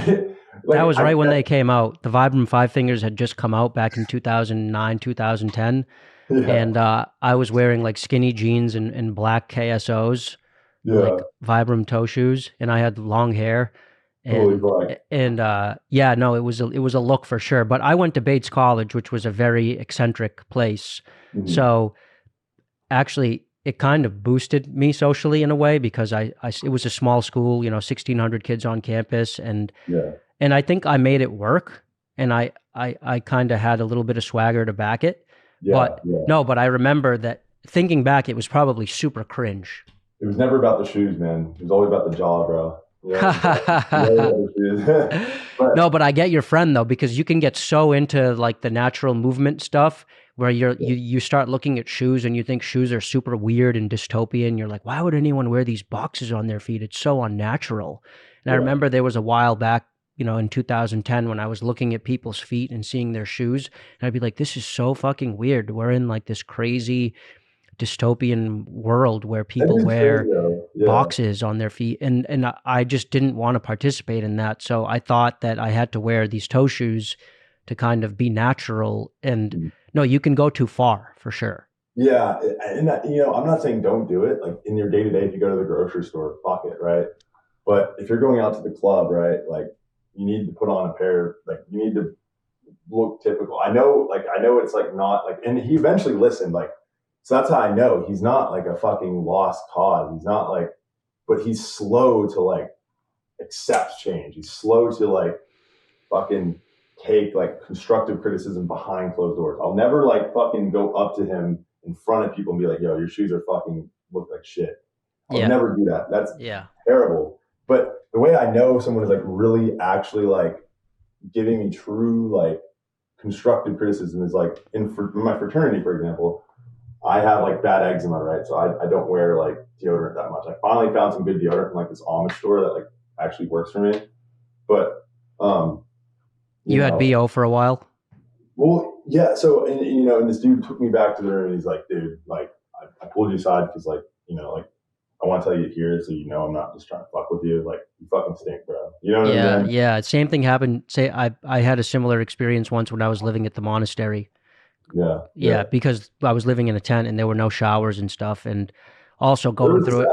Speaker 1: that was right when they came out. The Vibram 5 Fingers had just come out back in 2009, 2010. Yeah. And I was wearing like skinny jeans and black KSOs, like Vibram toe shoes, and I had long hair. And yeah, no, it was a look for sure. But I went to Bates College, which was a very eccentric place. So actually, it kind of boosted me socially in a way, because it was a small school, you know, 1,600 kids on campus, and I think I made it work, and I kind of had a little bit of swagger to back it. But I remember that thinking back, it was probably super cringe.
Speaker 2: It was never about the shoes, man. It was always about the jaw, bro.
Speaker 1: No, but I get your friend though, because you can get so into like the natural movement stuff where you start looking at shoes and you think shoes are super weird and dystopian. You're like, why would anyone wear these boxes on their feet? It's so unnatural. And I remember there was a while back, you know, in 2010 when I was looking at people's feet and seeing their shoes, and I'd be like, this is so fucking weird. We're in like this crazy dystopian world where people wear boxes on their feet, and I just didn't want to participate in that. So I thought that I had to wear these toe shoes to kind of be natural. And no, you can go too far for sure.
Speaker 2: Yeah, and you know, I'm not saying don't do it. Like in your day to day, if you go to the grocery store, fuck it, right? But if you're going out to the club, right, like you need to put on a pair, like you need to look typical. I know it's like not like, and he eventually listened, like. So that's how I know he's not like a fucking lost cause. He's not like, but he's slow to like accept change. He's slow to like fucking take like constructive criticism behind closed doors. I'll never like fucking go up to him in front of people and be like, yo, your shoes are fucking look like shit. I'll never do that. That's terrible. But the way I know someone is like really actually like giving me true like constructive criticism is like in my fraternity, for example. I have like bad eczema, right? So I don't wear like deodorant that much. I finally found some good deodorant from like this Amish store that like actually works for me. But
Speaker 1: you had BO for a while?
Speaker 2: Well, yeah. So and you know, and this dude took me back to the room and he's like, dude, like I pulled you aside because like, you know, like I want to tell you here so you know I'm not just trying to fuck with you. Like you fucking stink, bro. You know what I mean?
Speaker 1: Yeah. Same thing happened. I had a similar experience once when I was living at the monastery. Yeah, because I was living in a tent and there were no showers and stuff, and also going through it.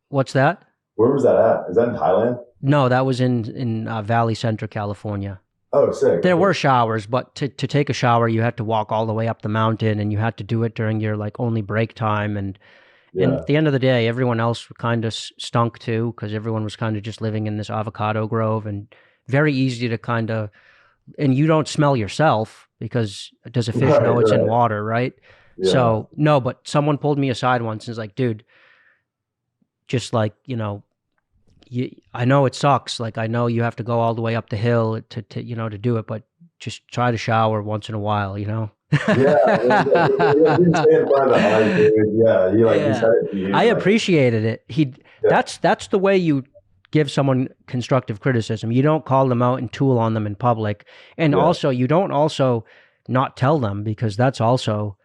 Speaker 1: What's that?
Speaker 2: Where was that at? Is that in Thailand?
Speaker 1: No, that was in Valley Center, California.
Speaker 2: Oh, sick.
Speaker 1: There were showers, but to take a shower, you had to walk all the way up the mountain, and you had to do it during your like only break time. And at the end of the day, everyone else kind of stunk too, because everyone was kind of just living in this avocado grove, and very easy to kind of, and you don't smell yourself because does a fish know it's in water, right? Yeah. So no, but someone pulled me aside once and was like, dude, just like, you know, I know it sucks. Like, I know you have to go all the way up the hill to you know, to do it, but just try to shower once in a while, you know? I appreciated it. That's the way you give someone constructive criticism. You don't call them out and tool on them in public. And also, you don't also not tell them, because that's also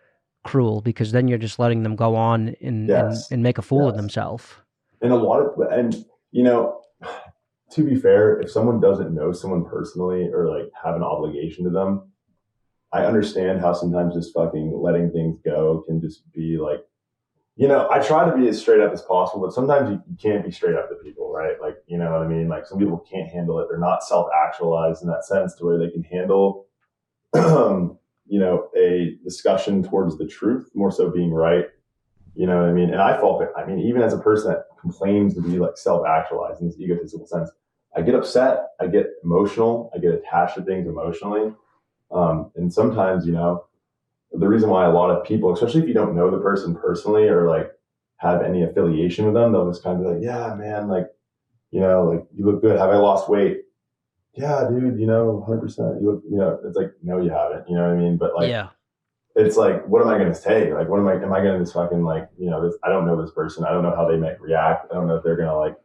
Speaker 1: cruel, because then you're just letting them go on and make a fool of themselves.
Speaker 2: And you know, to be fair, if someone doesn't know someone personally or like have an obligation to them, I understand how sometimes just fucking letting things go can just be like, you know, I try to be as straight up as possible, but sometimes you can't be straight up to people, right? Like, you know what I mean? Like, some people can't handle it. They're not self-actualized in that sense to where they can handle, you know, a discussion towards the truth, more so being right. You know what I mean? And I fall, I mean, even as a person that complains to be like self-actualized in this egotistical sense, I get upset, I get emotional, I get attached to things emotionally. And sometimes, you know, the reason why a lot of people, especially if you don't know the person personally or like have any affiliation with them, they'll just kind of be like, yeah, man, like, you know, like, you look good. Have I lost weight? Yeah, dude, you know, 100%. You look, you know, it's like, no, you haven't, you know what I mean? But like, it's like, what am I going to say? Like, am I going to just fucking like, you know, I don't know this person. I don't know how they might react. I don't know if they're going to like,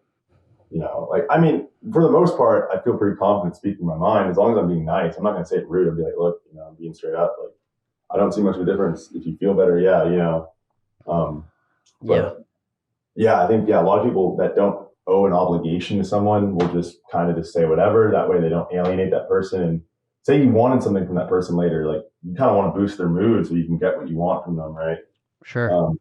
Speaker 2: you know, like, I mean, for the most part, I feel pretty confident speaking my mind. As long as I'm being nice, I'm not going to say it rude. I'll be like, look, you know, I'm being straight up. Like, I don't see much of a difference. If you feel better, you know. I think, a lot of people that don't owe an obligation to someone will just kind of just say whatever. That way they don't alienate that person. And say you wanted something from that person later, like, you kind of want to boost their mood so you can get what you want from them, right?
Speaker 1: Sure.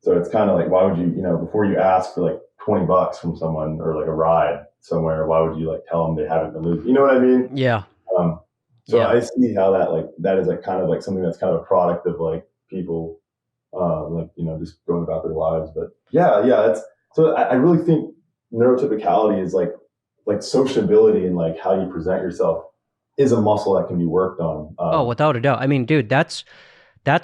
Speaker 2: So it's kind of like, why would you, you know, before you ask for like $20 from someone or like a ride somewhere, why would you like tell them they haven't been losing? You know what I mean?
Speaker 1: Yeah.
Speaker 2: I see how that is like kind of like something that's kind of a product of like people, like, you know, just going about their lives. But so I really think neurotypicality is like sociability and like how you present yourself is a muscle that can be worked on.
Speaker 1: Without a doubt. I mean, dude, that's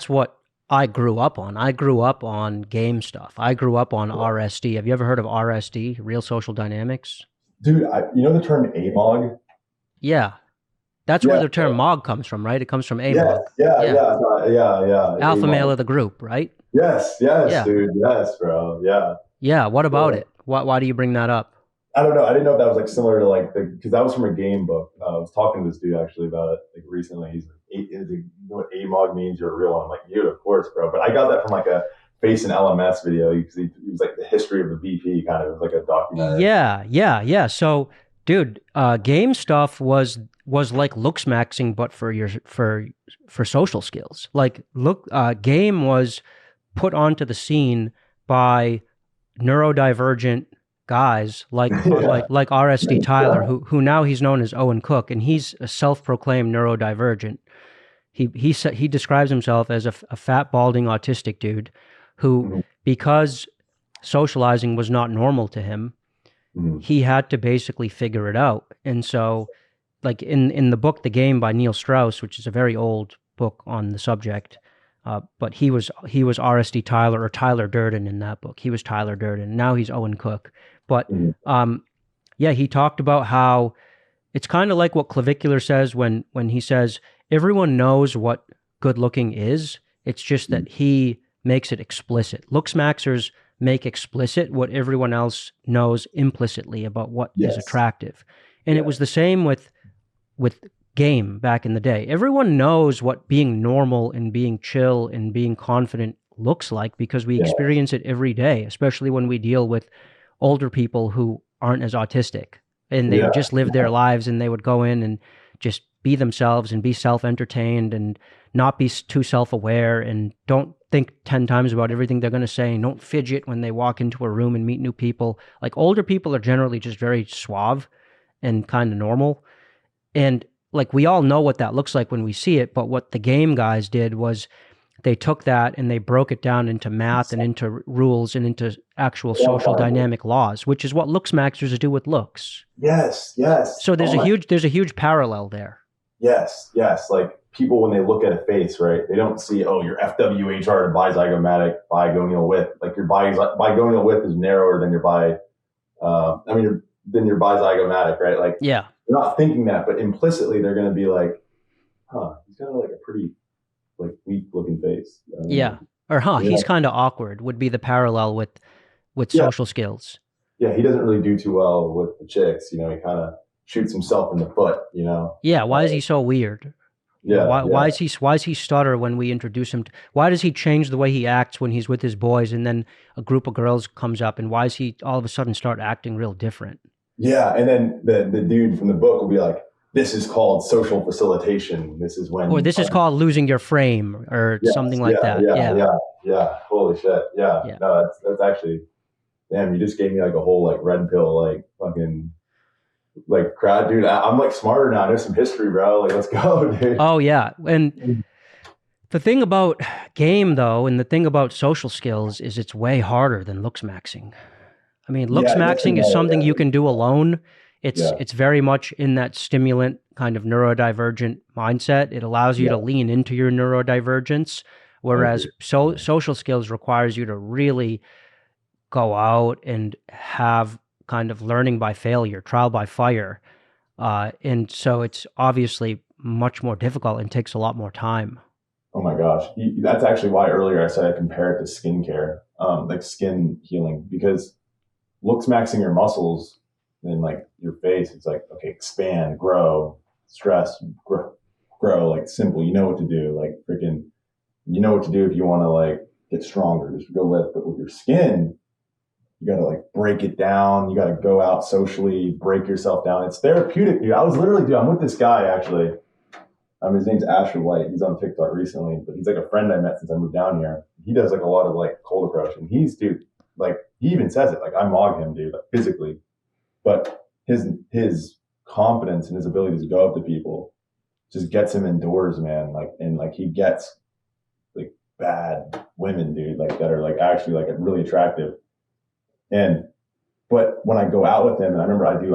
Speaker 1: what I grew up on. I grew up on game stuff. I grew up on RSD. Have you ever heard of RSD, Real Social Dynamics?
Speaker 2: Dude, you know the term AMOG?
Speaker 1: Yeah. That's where the term MOG comes from, right? It comes from AMOG.
Speaker 2: Yeah.
Speaker 1: Alpha male of the group, right?
Speaker 2: Yes, dude. Yes, bro. Yeah.
Speaker 1: Yeah. What about it? Why do you bring that up?
Speaker 2: I don't know. I didn't know if that was like similar to like because that was from a game book. I was talking to this dude actually about it like recently. He's like, you know what AMOG means? You're a real one. I'm like, you, of course, bro. But I got that from like a Face and LMS video because he was like the history of the BP kind of like a documentary.
Speaker 1: Yeah. So, dude, game stuff was like Looksmaxxing, but for social skills. Like game was put onto the scene by neurodivergent guys like RSD Tyler, who now he's known as Owen Cook, and he's a self-proclaimed neurodivergent. He describes himself as a fat, balding, autistic dude who, because socializing was not normal to him, he had to basically figure it out. And so, like in the book The Game by Neil Strauss, which is a very old book on the subject, but he was RSD Tyler, or Tyler Durden in that book. He was Tyler Durden. Now he's Owen Cook. But he talked about how it's kind of like what Clavicular says when he says everyone knows what good looking is. It's just that he makes it explicit. Looksmaxxers make explicit what everyone else knows implicitly about what is attractive. And it was the same with game back in the day. Everyone knows what being normal and being chill and being confident looks like because we experience it every day, especially when we deal with older people who aren't as autistic and they would just live their lives and they would go in and just be themselves and be self-entertained and not be too self-aware and don't think 10 times about everything they're going to say and don't fidget when they walk into a room and meet new people. Like older people are generally just very suave and kind of normal. And like we all know what that looks like when we see it, but what the game guys did was they took that and they broke it down into math and into rules and into actual social dynamic laws, which is what Looksmaxxers do with looks.
Speaker 2: Yes.
Speaker 1: So there's a huge parallel there.
Speaker 2: Yes. Like people, when they look at a face, right, they don't see, oh, your FWHR to bizygomatic bigonial width. Like your bigonial width is narrower than your than your bizygomatic, right? Like,
Speaker 1: yeah,
Speaker 2: they're not thinking that, but implicitly they're going to be like, huh, he's got like a pretty like weak looking face.
Speaker 1: Yeah. Or he's kind of awkward would be the parallel with social skills.
Speaker 2: Yeah, he doesn't really do too well with the chicks. He kind of shoots himself in the foot.
Speaker 1: Yeah, why is he so weird?
Speaker 2: Yeah.
Speaker 1: Why is he stutter when we introduce him? Why does he change the way he acts when he's with his boys, and then a group of girls comes up, and why does he all of a sudden start acting real different?
Speaker 2: Yeah, and then the dude from the book will be like, "This is called social facilitation. This is when,"
Speaker 1: or this is called losing your frame, or something like that.
Speaker 2: Yeah. Holy shit. Yeah. No, that's actually, damn. You just gave me like a whole like red pill, like fucking. Like crowd, dude. I'm like smarter now. I know some history, bro. Like, let's go, dude.
Speaker 1: Oh yeah, and the thing about game though, and the thing about social skills is it's way harder than Looksmaxxing. I mean, Looksmaxxing is something you can do alone. It's very much in that stimulant kind of neurodivergent mindset. It allows you to lean into your neurodivergence, whereas social skills requires you to really go out and have kind of learning by failure, trial by fire. And so it's obviously much more difficult and takes a lot more time.
Speaker 2: Oh my gosh. That's actually why earlier I said I compare it to skincare, like skin healing, because Looksmaxxing your muscles and like your face, it's like, okay, expand, grow, stress, grow, like simple. You know what to do. Like freaking, you know what to do if you want to like get stronger, just go lift. But with your skin, you got to like break it down. You got to go out socially, break yourself down. It's therapeutic, dude. I'm with this guy actually. His name's Asher White. He's on TikTok recently, but he's like a friend I met since I moved down here. He does like a lot of like cold approach, and dude, like he even says it, like I mog him, dude, like physically, but his confidence and his ability to go up to people just gets him indoors, man. Like, and like he gets like bad women, dude, like that are like actually like really attractive. But when I go out with him, and I remember I do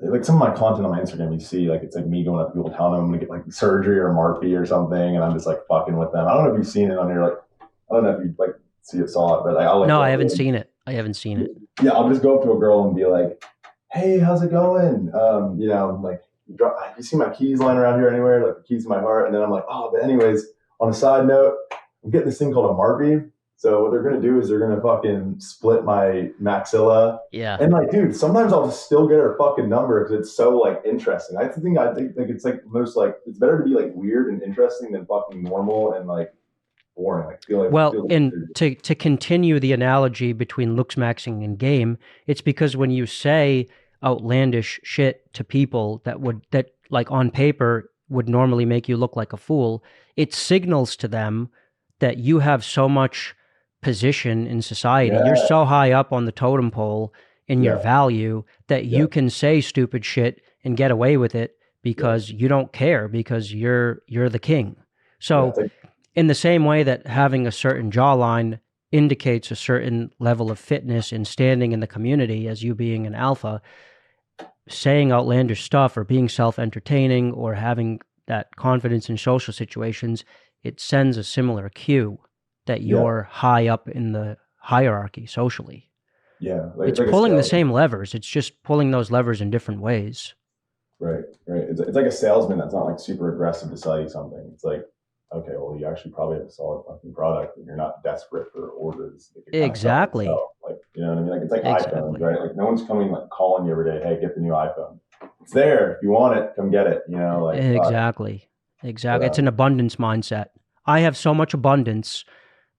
Speaker 2: like some of my content on my Instagram, you see like it's like me going up to people telling them I'm gonna get like surgery or MARPE or something, and I'm just like fucking with them. I don't know if you've seen it on here, like I don't know if you like saw it, but I'll like,
Speaker 1: no, I haven't seen it. Yeah,
Speaker 2: I'll just go up to a girl and be like, "Hey, how's it going? Like you see my keys lying around here anywhere? Like the keys to my heart." And then I'm like, "Oh, but anyways, on a side note, I'm getting this thing called a MARPE. So what they're going to do is they're going to fucking split my maxilla."
Speaker 1: Yeah.
Speaker 2: And like, dude, sometimes I'll just still get her fucking number because it's so like interesting. I think like it's like most like, it's better to be like weird and interesting than fucking normal and like boring. Like feel like
Speaker 1: and to continue the analogy between Looksmaxxing and game, it's because when you say outlandish shit to people that like on paper would normally make you look like a fool, it signals to them that you have so much position in society. You're so high up on the totem pole in your value that you can say stupid shit and get away with it because you don't care, because you're the king. So in the same way that having a certain jawline indicates a certain level of fitness and standing in the community as you being an alpha, saying outlandish stuff or being self-entertaining or having that confidence in social situations, it sends a similar cue that you're high up in the hierarchy socially.
Speaker 2: Yeah.
Speaker 1: It's pulling the same levers. It's just pulling those levers in different ways.
Speaker 2: Right. It's like a salesman that's not like super aggressive to sell you something. It's like, okay, well, you actually probably have a solid fucking product and you're not desperate for orders.
Speaker 1: Exactly.
Speaker 2: Like, you know what I mean? Like it's like iPhones, right? Like no one's coming like calling you every day, "Hey, get the new iPhone." It's there. If you want it, come get it. You know, like
Speaker 1: exactly. It's an abundance mindset. I have so much abundance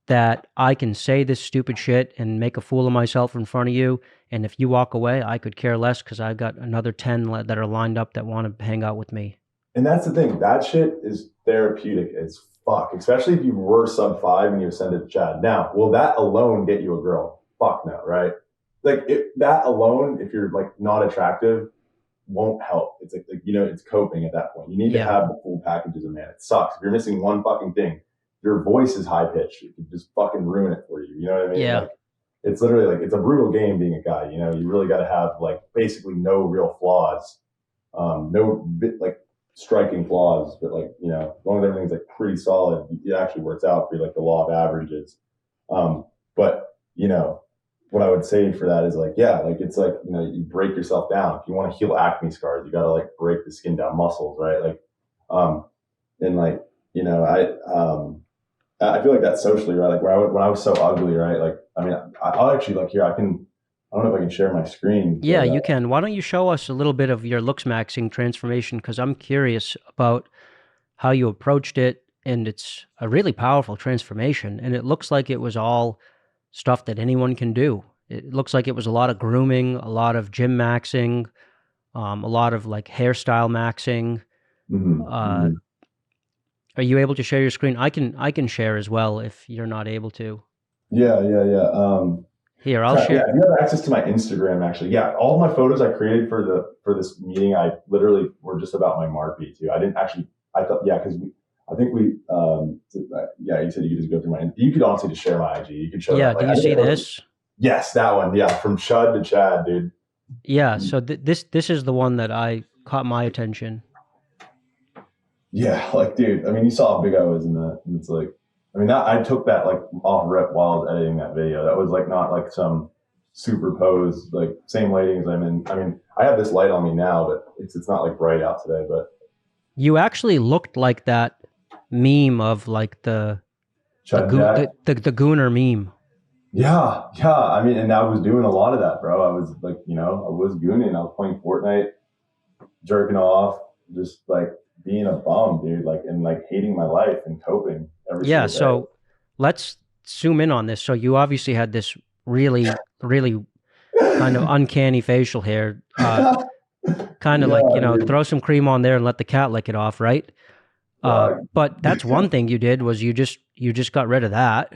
Speaker 1: that I can say this stupid shit and make a fool of myself in front of you. And if you walk away, I could care less because I've got another 10 that are lined up that want to hang out with me.
Speaker 2: And that's the thing. That shit is therapeutic as fuck, especially if you were sub 5 and you ascended to Chad. Now, will that alone get you a girl? Fuck no, right? Like that alone, if you're like not attractive, won't help. It's like it's coping at that point. You need to have the full packages of man. It sucks. If you're missing one fucking thing, your voice is high pitched. It could just fucking ruin it for you. You know what I mean?
Speaker 1: Yeah.
Speaker 2: Like, it's literally like, it's a brutal game being a guy. You really got to have like basically no real flaws. No like striking flaws, but like, as long as everything's like pretty solid, it actually works out for you, like the law of averages. But what I would say for that is like, like it's like, you break yourself down. If you want to heal acne scars, you got to like break the skin down muscles, right? Like, and like, I feel like that's socially, right? Like when I was so ugly, right? Like, I mean, I'll actually like here, I don't know if I can share my screen.
Speaker 1: Yeah, you can. Why don't you show us a little bit of your Looksmaxxing transformation? Because I'm curious about how you approached it, and it's a really powerful transformation. And it looks like it was all stuff that anyone can do. It looks like it was a lot of grooming, a lot of gym maxing, a lot of like hairstyle maxing. Are you able to share your screen? I can share as well if you're not able to.
Speaker 2: Yeah.
Speaker 1: Here, I'll share.
Speaker 2: Yeah, you have access to my Instagram, actually. Yeah, all of my photos I created for this meeting, I literally were just about my MARPE too. I didn't actually. I thought, because I think we. You said you could just go through my. You could honestly just share my IG. You could show.
Speaker 1: Yeah,
Speaker 2: that.
Speaker 1: Do you see this?
Speaker 2: Yes, that one. Yeah, from Chud to Chad, dude.
Speaker 1: Yeah, so this is the one that I caught my attention.
Speaker 2: Yeah, like, dude. I mean, you saw how big I was in that, and it's like. I mean, I took that like off rip while I was editing that video. That was like not like some superposed, like same lighting as I'm in. I mean, I have this light on me now, but it's not like bright out today. But
Speaker 1: you actually looked like that meme of like the Gooner meme.
Speaker 2: Yeah. I mean, and I was doing a lot of that, bro. I was like, I was gooning. I was playing Fortnite, jerking off, just like being a bum, dude. Like, and like hating my life and coping.
Speaker 1: Yeah, so let's zoom in on this. So you obviously had this really, really kind of uncanny facial hair. Kind of like, throw some cream on there and let the cat lick it off, right? But that's one thing you did was you just got rid of that.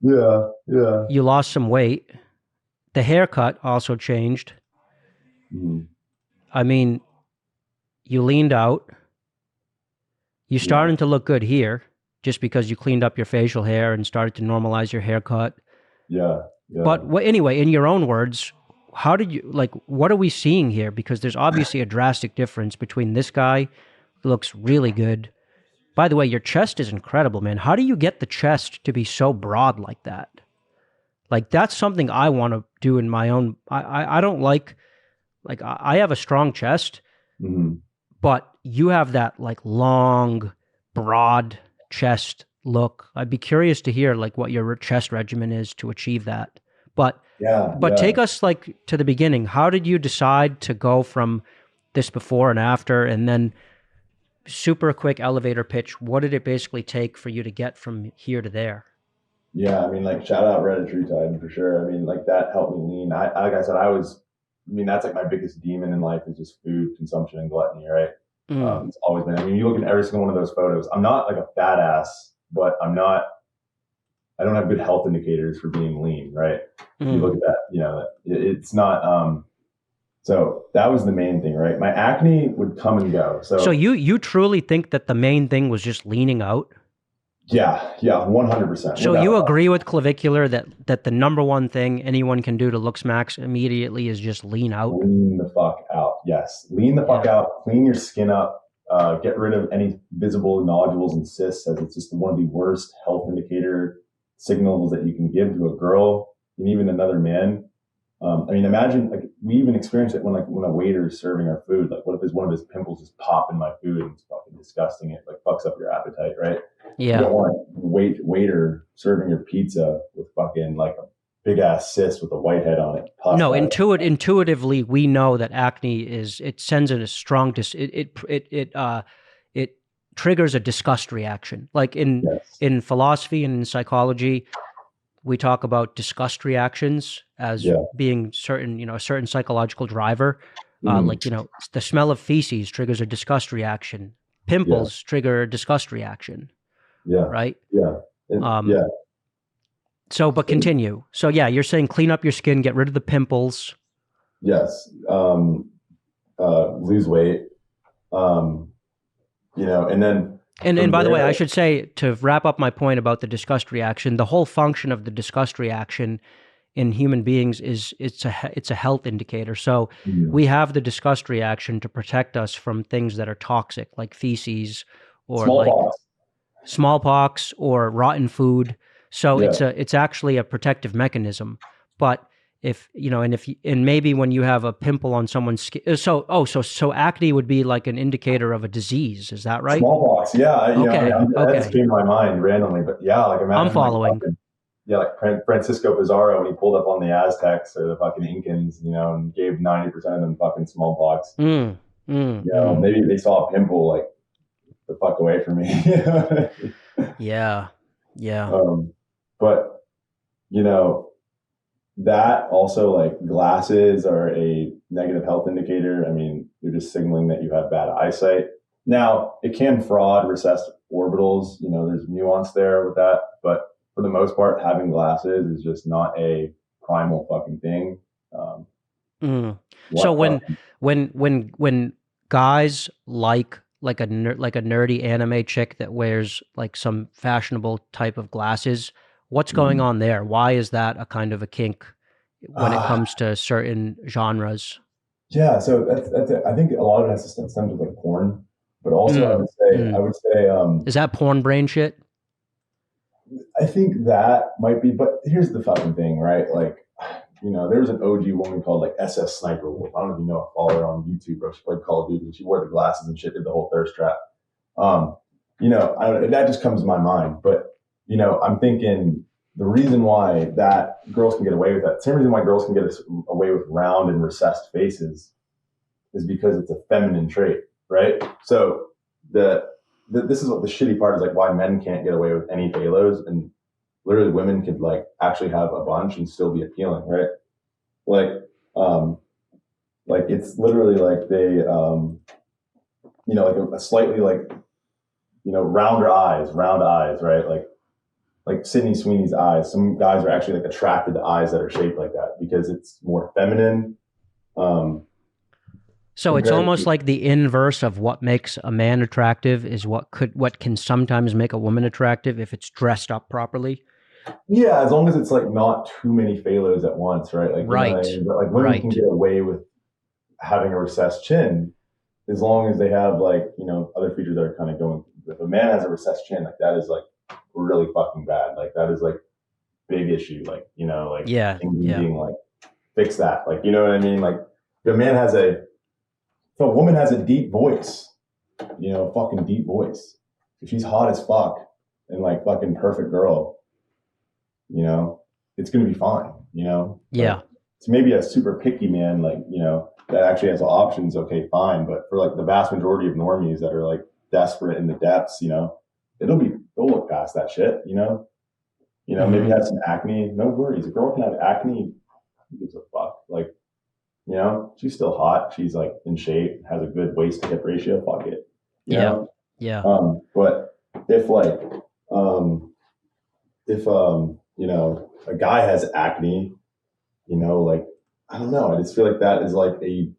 Speaker 2: Yeah.
Speaker 1: You lost some weight. The haircut also changed. I mean, you leaned out. You started to look good here. Just because you cleaned up your facial hair and started to normalize your haircut. Yeah. But anyway, in your own words, how did you, like, what are we seeing here? Because there's obviously a drastic difference between this guy, who looks really good. By the way, your chest is incredible, man. How do you get the chest to be so broad like that? Like, that's something I want to do in my own, I don't like I have a strong chest, but you have that, like, long, broad chest look. I'd be curious to hear like what your chest regimen is to achieve that. But take us like to the beginning. How did you decide to go from this before and after, and then super quick elevator pitch? What did it basically take for you to get from here to there?
Speaker 2: Yeah, I mean, like, shout out Retatrutide for sure. I mean, like, that helped me lean. Like I said, that's like my biggest demon in life is just food consumption and gluttony, right? It's always been. I mean, you look at every single one of those photos. I'm not like a fat ass, but I don't have good health indicators for being lean, right? You look at that, it's not. So that was the main thing, right? My acne would come and go. So
Speaker 1: you truly think that the main thing was just leaning out?
Speaker 2: Yeah, 100%.
Speaker 1: So you agree with Clavicular that the number one thing anyone can do to Looksmaxx immediately is just lean out?
Speaker 2: Lean the fuck out, yes. Lean the fuck out, clean your skin up, get rid of any visible nodules and cysts, as it's just one of the worst health indicator signals that you can give to a girl and even another man. I mean, imagine, like, we even experience it when a waiter is serving our food. Like, what if one of his pimples just pop in my food and it's fucking disgusting? It like fucks up your appetite, right? Yeah. You don't want a waiter serving your pizza with fucking like a big ass cyst with a white head on it.
Speaker 1: No, intuitively we know that acne it sends in a strong it triggers a disgust reaction. Like in philosophy and in psychology, we talk about disgust reactions as being a certain psychological driver. Like, the smell of feces triggers a disgust reaction. pimples trigger a disgust reaction.
Speaker 2: Yeah.
Speaker 1: Right.
Speaker 2: Yeah. Yeah.
Speaker 1: So, but continue. So yeah, you're saying clean up your skin, get rid of the pimples.
Speaker 2: Yes. Lose weight. You know, and then.
Speaker 1: And by the way, I should say, to wrap up my point about the disgust reaction, the whole function of the disgust reaction in human beings is it's a health indicator. So we have the disgust reaction to protect us from things that are toxic, like feces or smallpox or rotten food. So it's actually a protective mechanism. But if you know, and maybe when you have a pimple on someone's skin, so acne would be like an indicator of a disease. Is that right?
Speaker 2: Smallpox, yeah. That just came to my mind randomly, but yeah, like imagine
Speaker 1: I'm following.
Speaker 2: Like Francisco Pizarro when he pulled up on the Aztecs or the fucking Incans, you know, and gave 90% of them fucking smallpox. Maybe they saw a pimple, like, the fuck away from me.
Speaker 1: Yeah.
Speaker 2: But you know, that also, like, glasses are a negative health indicator. I mean, you're just signaling that you have bad eyesight. Now, it can fraud recessed orbitals. You know, there's nuance there with that, but for the most part, having glasses is just not a primal fucking thing.
Speaker 1: So when guys like a nerdy anime chick that wears like some fashionable type of glasses, what's going on there? Why is that a kind of a kink when it comes to certain genres?
Speaker 2: Yeah, so that's I think a lot of it has to stem with like porn, but also I would say
Speaker 1: is that porn brain shit?
Speaker 2: I think that might be, but here's the fucking thing, right? Like, you know, there was an OG woman called like SS Sniper Wolf. I don't know if you know, I follow her on YouTube, bro. She played Call of Duty. She wore the glasses and shit, did the whole thirst trap. You know, that just comes to my mind. But, you know, I'm thinking the reason why that girls can get away with that, same reason why girls can get away with round and recessed faces is because it's a feminine trait, right? So this is what the shitty part is, like, why men can't get away with any phalos, and literally women could like actually have a bunch and still be appealing, right? Like it's literally like they, you know, like a slightly like, you know, round eyes, right? Like Sydney Sweeney's eyes. Some guys are actually like attracted to eyes that are shaped like that because it's more feminine.
Speaker 1: So it's almost like the inverse of what makes a man attractive is what can sometimes make a woman attractive if it's dressed up properly.
Speaker 2: Yeah, as long as it's like not too many phalos at once, right? Like,
Speaker 1: right.
Speaker 2: You know what I mean? But like women can get away with having a recessed chin as long as they have like, you know, other features that are kind of going. If a man has a recessed chin, like that is like really fucking bad. Like that is like big issue. Like, you know, like being like fix that. Like, you know what I mean? Like if a woman has a deep voice, you know, fucking deep voice. If she's hot as fuck and like fucking perfect girl, you know, it's going to be fine, you know?
Speaker 1: Yeah.
Speaker 2: It's maybe a super picky man, like, you know, that actually has options. Okay, fine. But for like the vast majority of normies that are like desperate in the depths, you know, they'll look past that shit, you know? Maybe have some acne. No worries. A girl can have acne. Who gives a fuck? Like, you know, she's still hot. She's like in shape, has a good waist to hip ratio. Fuck it. You know?
Speaker 1: Yeah.
Speaker 2: But if like, you know, a guy has acne, you know, like, I don't know. I just feel like that is like a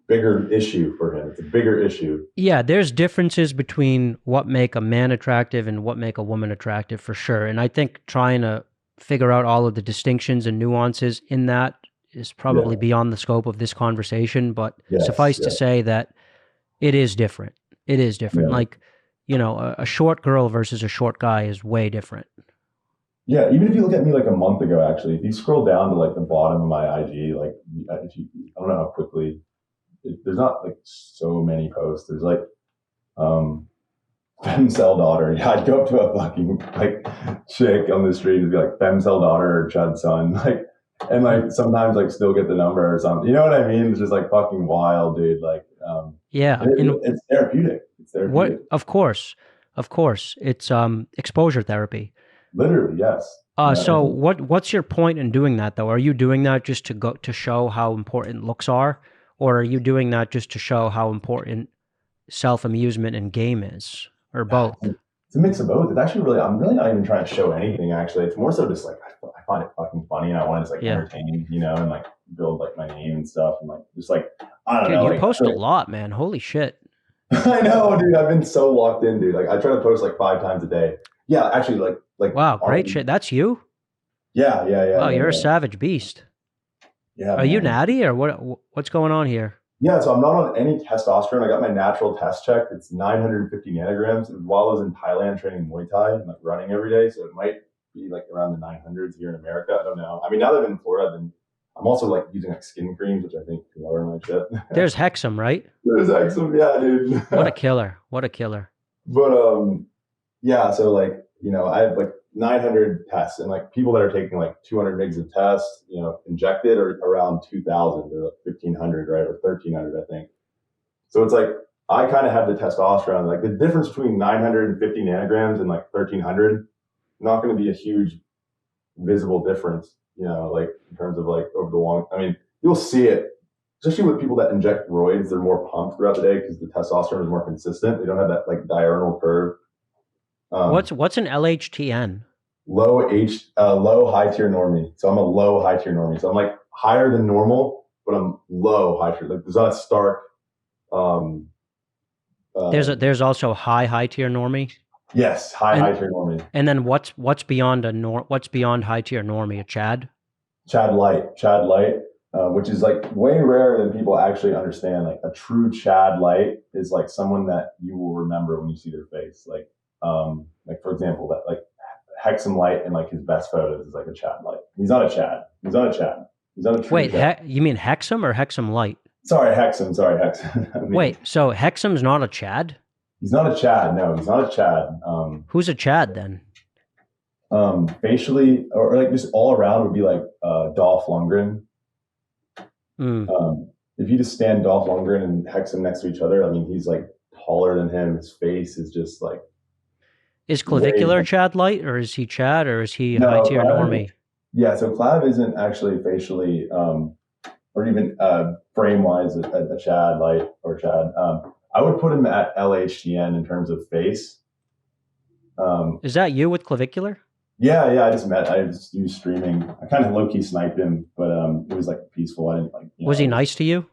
Speaker 2: bigger issue for him. It's a bigger issue.
Speaker 1: Yeah, there's differences between what make a man attractive and what make a woman attractive for sure. And I think trying to figure out all of the distinctions and nuances in that is probably beyond the scope of this conversation. But suffice to say that it is different. It is different. Like, you know, a short girl versus a short guy is way different.
Speaker 2: Yeah, even if you look at me like a month ago, actually, if you scroll down to like the bottom of my IG, like I don't know how quickly, there's not like so many posts. There's like, femcell daughter. Yeah, I'd go up to a fucking like chick on the street and be like femcell daughter or chud son, like, and like sometimes like still get the number or something. You know what I mean? It's just like fucking wild, dude. Like, it's therapeutic. It's therapeutic.
Speaker 1: What? Of course, it's exposure therapy.
Speaker 2: Literally, yes.
Speaker 1: So what's your point in doing that though? Are you doing that just to show how important looks are, or are you doing that just to show how important self-amusement and game is, or both?
Speaker 2: It's a mix of both. It's actually really, I'm really not even trying to show anything, actually. It's more so just like, I find it fucking funny and I want to just like entertain, you know, and like build like my name and stuff. And like, just like, I don't know.
Speaker 1: You
Speaker 2: like,
Speaker 1: post a lot, man. Holy shit.
Speaker 2: I know, dude. I've been so locked in, dude. Like I try to post like 5 times a day. Yeah, actually like.
Speaker 1: Wow, great shit. That's you?
Speaker 2: Yeah.
Speaker 1: Wow, you're a savage beast.
Speaker 2: Yeah.
Speaker 1: Are you Natty or what's going on here?
Speaker 2: Yeah, so I'm not on any testosterone. I got my natural test checked. It's 950 nanograms. While I was in Thailand training Muay Thai and like running every day, so it might be like around the 900s here in America. I don't know. I mean, now that I'm in Florida, I'm also like using like skin creams, which I think can lower my shit.
Speaker 1: There's Hexum, right?
Speaker 2: There's Hexum, yeah, dude.
Speaker 1: What a killer! What a killer!
Speaker 2: But yeah. So like, you know, I have like 900 tests, and like people that are taking like 200 mgs of tests, you know, injected are around 2,000 or like 1,500, right, or 1,300, I think. So it's like I kind of have the testosterone. Like the difference between 950 nanograms and like 1,300, not going to be a huge visible difference, you know, like in terms of like over the long. I mean, you'll see it, especially with people that inject roids. They're more pumped throughout the day because the testosterone is more consistent. They don't have that like diurnal curve.
Speaker 1: What's an LHTN?
Speaker 2: Low high tier normie. So I'm a low high tier normie. So I'm like higher than normal, but I'm low high tier. Like there's not a stark.
Speaker 1: There's also high tier normie.
Speaker 2: Yes, high tier normie.
Speaker 1: And then what's beyond what's beyond high tier normie? A Chad?
Speaker 2: Chad light, which is like way rarer than people actually understand. Like a true Chad light is like someone that you will remember when you see their face. Like for example, that like Hexumlite in like his best photos is like a Chad light. He's not a Chad. He's not a Chad. He's not a true.
Speaker 1: Wait, you mean Hexum or Hexumlite?
Speaker 2: Sorry, Hexum. I mean,
Speaker 1: wait, so Hexum's not a Chad?
Speaker 2: He's not a Chad. No, he's not a Chad.
Speaker 1: Who's a Chad then?
Speaker 2: Facially or like just all around would be like Dolph Lundgren. If you just stand Dolph Lundgren and Hexum next to each other, I mean, he's like taller than him. His face is just like.
Speaker 1: Is Clavicular Chad light, or is he Chad, or is he high tier normie?
Speaker 2: Yeah, so Clav isn't actually facially or even frame wise a Chad light or Chad. I would put him at LHTN in terms of face.
Speaker 1: Is that you with Clavicular?
Speaker 2: Yeah. I just used streaming. I kind of low key sniped him, but it was like peaceful. I didn't like.
Speaker 1: Was he nice to you?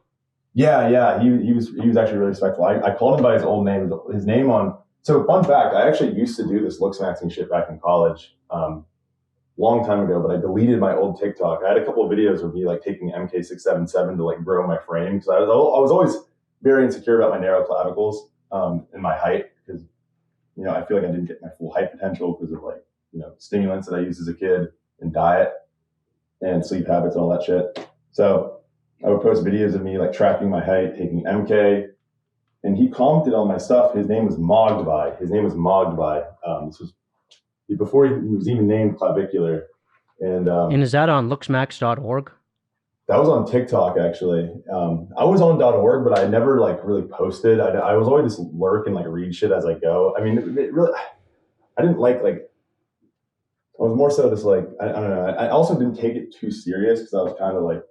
Speaker 2: Yeah. He was actually really respectful. I called him by his old name. His name on. So fun fact, I actually used to do this Looksmaxxing shit back in college, long time ago, but I deleted my old TikTok. I had a couple of videos of me like taking MK677 to like grow my frame because I was always very insecure about my narrow clavicles and my height because, you know, I feel like I didn't get my full height potential because of like, you know, stimulants that I used as a kid and diet and sleep habits and all that shit. So I would post videos of me like tracking my height, taking MK. And he commented on my stuff. His name was Mogdby. This was before he was even named Clavicular. And
Speaker 1: is that on looksmaxx.org?
Speaker 2: That was on TikTok, actually. I was on .org, but I never like really posted. I was always just lurk and like read shit as I go. I mean, it really, I didn't like, I was more so just like, I don't know. I also didn't take it too serious because I was kind of like a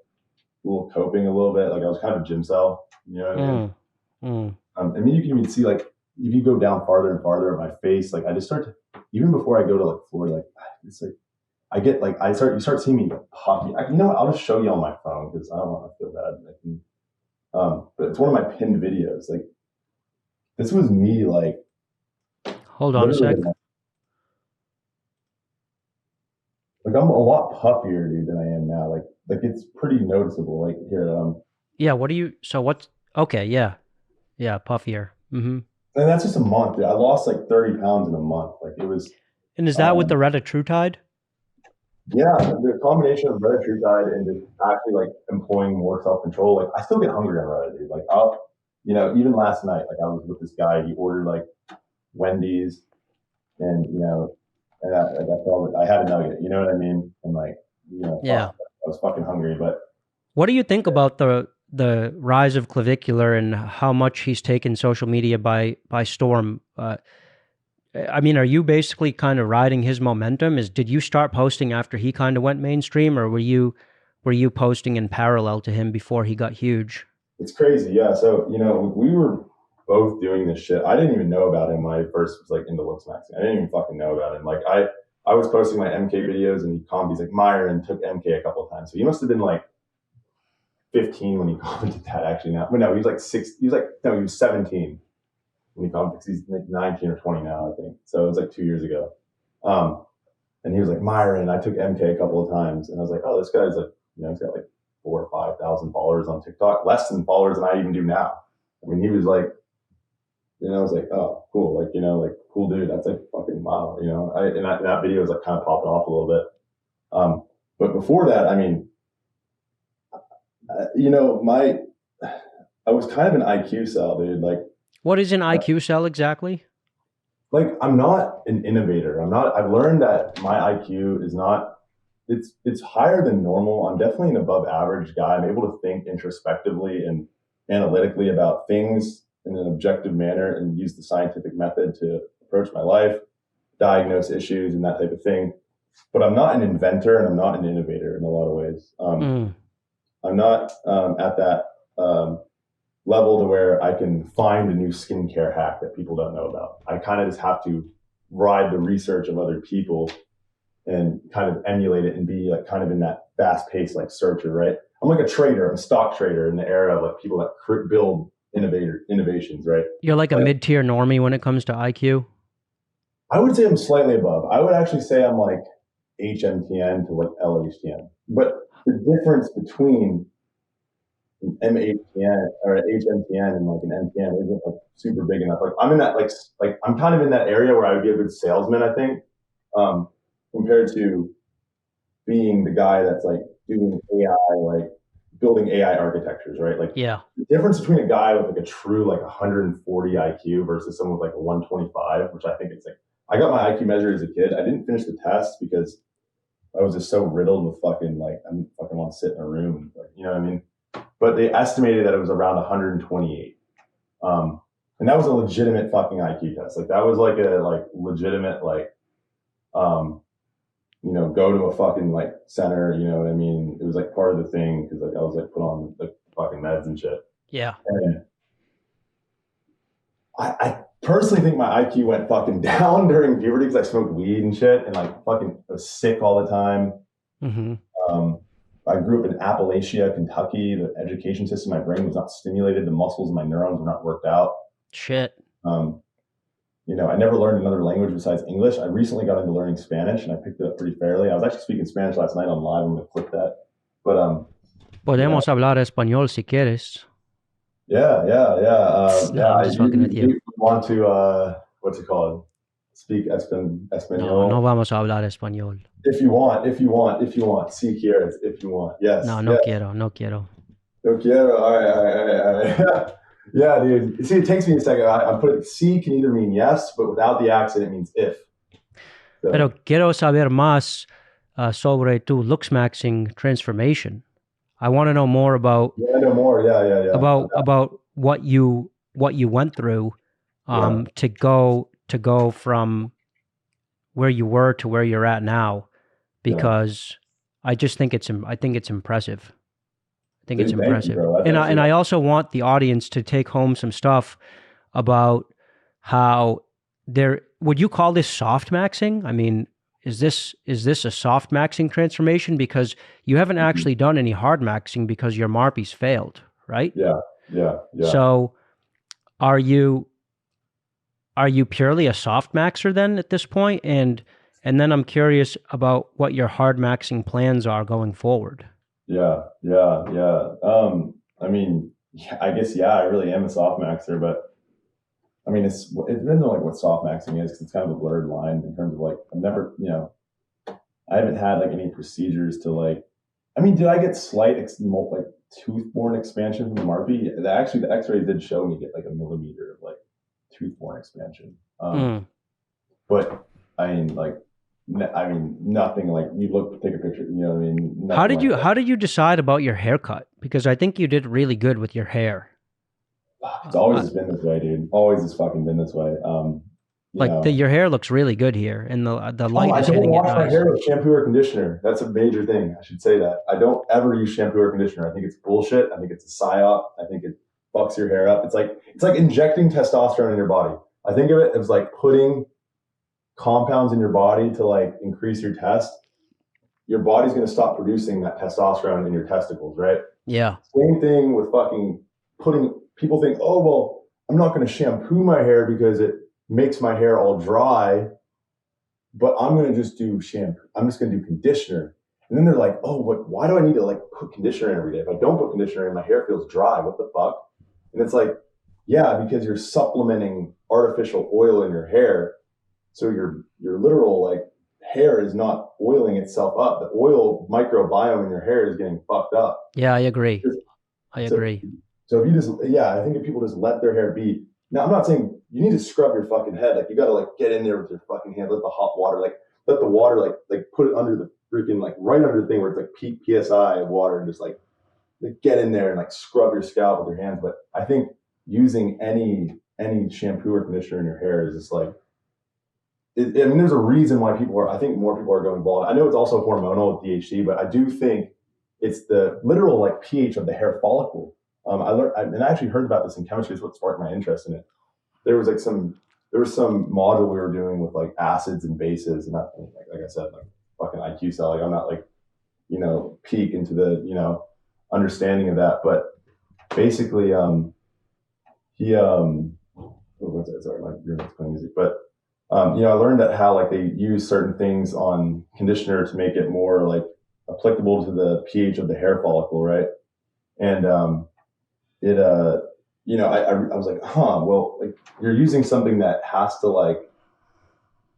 Speaker 2: little coping a little bit. Like I was kind of a gym cell, you know what I mean? I mean, you can even see like if you go down farther and farther of my face, like I just start to, even before I go to like Florida, like it's like I get like you start seeing me puffy. You know what? I'll just show you on my phone because I don't want to feel bad. But it's one of my pinned videos. Like this was me. Like
Speaker 1: hold on a sec.
Speaker 2: Like I'm a lot puffier, dude, than I am now. Like it's pretty noticeable. Like here.
Speaker 1: Yeah. What do you? So what's okay? Yeah. Yeah, puffier. Mm-hmm.
Speaker 2: And that's just a month, dude. I lost like 30 pounds in a month. Like it was.
Speaker 1: And is that with the Retatrutide?
Speaker 2: Yeah, the combination of Retatrutide and just actually like employing more self-control. Like I still get hungry on Reddit, dude. Like you know, even last night, like I was with this guy. He ordered like Wendy's, and you know, and I had a nugget. You know what I mean? And like, you know,
Speaker 1: yeah,
Speaker 2: I was fucking hungry. But
Speaker 1: what do you think about the rise of Clavicular and how much he's taken social media by storm? I mean, are you basically kind of riding his momentum? Did you start posting after he kind of went mainstream, or were you posting in parallel to him before he got huge?
Speaker 2: It's crazy, yeah. So you know, we were both doing this shit. I didn't even know about him when I first was like into Looksmaxxing. I didn't even fucking know about him. Like I was posting my MK videos and he commented, he's like, Myron took MK a couple of times. So he must have been like 15 when he commented that actually now. But no, he was like 17 when he commented. He's like 19 or 20 now, I think. So it was like 2 years ago. And he was like, Myron, I took MK a couple of times. And I was like, oh, this guy's like, he's got like 4,000 or 5,000 followers on TikTok, less than followers than I even do now. I mean, he was like, I was like, oh, cool. Like, like cool dude. That's like fucking wow. And that video was like kind of popping off a little bit. But before that, I mean, I was kind of an IQ cell, dude. Like,
Speaker 1: what is an IQ cell exactly?
Speaker 2: Like, I'm not an innovator. I've learned that my IQ is not, it's higher than normal. I'm definitely an above average guy. I'm able to think introspectively and analytically about things in an objective manner and use the scientific method to approach my life, diagnose issues and that type of thing. But I'm not an inventor and I'm not an innovator in a lot of ways. I'm not at that level to where I can find a new skincare hack that people don't know about. I kind of just have to ride the research of other people and kind of emulate it and be like kind of in that fast paced like searcher, right? I'm like a trader, I'm a stock trader in the era of like people that build innovations, right?
Speaker 1: You're like a mid-tier normie when it comes to IQ?
Speaker 2: I would say I'm slightly above. I would actually say I'm like HMTN to like LHTN. But the difference between an MHTN or an HMTN and like an MTN isn't like super big enough. Like I'm in that like I'm kind of in that area where I would be a good salesman, I think, compared to being the guy that's like doing AI, like building AI architectures, right? Like
Speaker 1: the
Speaker 2: difference between a guy with like a true like 140 IQ versus someone with like a 125, which I think it's like, I got my IQ measure as a kid. I didn't finish the test because I was just so riddled with fucking like, I didn't fucking want to sit in a room and like, you know what I mean? But they estimated that it was around 128. And that was a legitimate fucking IQ test. Like that was like a like legitimate like, go to a fucking like center, you know what I mean? It was like part of the thing because like I was like put on like fucking meds and shit.
Speaker 1: Yeah.
Speaker 2: And I personally think my IQ went fucking down during puberty because I smoked weed and shit and like fucking was sick all the time.
Speaker 1: Mm-hmm.
Speaker 2: I grew up in Appalachia, Kentucky. The education system, my brain was not stimulated. The muscles in my neurons were not worked out.
Speaker 1: Shit.
Speaker 2: I never learned another language besides English. I recently got into learning Spanish and I picked it up pretty fairly. I was actually speaking Spanish last night on live. I'm going to clip that. But
Speaker 1: podemos hablar español si quieres.
Speaker 2: Yeah.
Speaker 1: I'm just fucking with you.
Speaker 2: You want to, what's it called? Speak español.
Speaker 1: No vamos a hablar español.
Speaker 2: If you want. Si quieres, if you want. Yes.
Speaker 1: No quiero.
Speaker 2: No quiero. All right. Yeah, dude. See, it takes me a second. I'm putting si can either mean yes, but without the accent, it means if. So.
Speaker 1: Pero quiero saber más sobre tu Looksmaxxing transformation. I want to know more about.
Speaker 2: Yeah, I know more. Yeah.
Speaker 1: About what you went through, to go from where you were to where you're at now, because I just think it's impressive. I think it's impressive. And I also want the audience to take home some stuff about how would you call this Softmaxxing? I mean, is this a Softmaxxing transformation? Because you haven't actually done any hardmaxing because your MARPEs failed, right?
Speaker 2: Yeah.
Speaker 1: So are you purely a Softmaxxer then at this point? And then I'm curious about what your hardmaxing plans are going forward.
Speaker 2: Yeah. I mean, I guess, I really am a Softmaxxer, but I mean, it depends on like what Softmaxxing is because it's kind of a blurred line in terms of like, I've never, I haven't had like any procedures to like, I mean, did I get slight like tooth-borne expansion from the MARPE? Actually, the x-rays did show me get like a millimeter of like tooth-borne expansion. But I mean, nothing like you take a picture, you know what I mean?
Speaker 1: How did you decide about your haircut? Because I think you did really good with your hair.
Speaker 2: It's always been this way, dude. Always has fucking been this way.
Speaker 1: Your hair looks really good here, and the light is hitting it nice. I don't wash my hair
Speaker 2: with shampoo or conditioner. That's a major thing. I should say that. I don't ever use shampoo or conditioner. I think it's bullshit. I think it's a psyop. I think fucks your hair up. It's like injecting testosterone in your body. I think of it as like putting compounds in your body to like increase your test. Your body's going to stop producing that testosterone in your testicles, right?
Speaker 1: Yeah.
Speaker 2: Same thing with fucking people think, oh, well, I'm not going to shampoo my hair because it makes my hair all dry, but I'm going to just do shampoo. I'm just going to do conditioner. And then they're like, oh, why do I need to like put conditioner in every day? If I don't put conditioner in, my hair feels dry. What the fuck? And it's like, yeah, because you're supplementing artificial oil in your hair. So your literal like hair is not oiling itself up. The oil microbiome in your hair is getting fucked up.
Speaker 1: Yeah, I agree. I agree.
Speaker 2: So if you just, I think if people just let their hair be. Now, I'm not saying you need to scrub your fucking head. Like you got to like get in there with your fucking hand, let the hot water, like let the water like put it under the freaking like right under the thing where it's like peak PSI of water and just like get in there and like scrub your scalp with your hands. But I think using any shampoo or conditioner in your hair is just like, I mean, there's a reason why I think more people are going bald. I know it's also hormonal with DHT, but I do think it's the literal like pH of the hair follicle. I actually heard about this in chemistry. Is what sparked my interest in it. There was some module we were doing with like acids and bases, and like I said, like fucking IQ cell. Like I'm not like, peak into the, understanding of that, but basically, what's that? Sorry, my roommate's playing music, but I learned that how like they use certain things on conditioner to make it more like applicable to the pH of the hair follicle, right? And I was like, well, like you're using something that has to like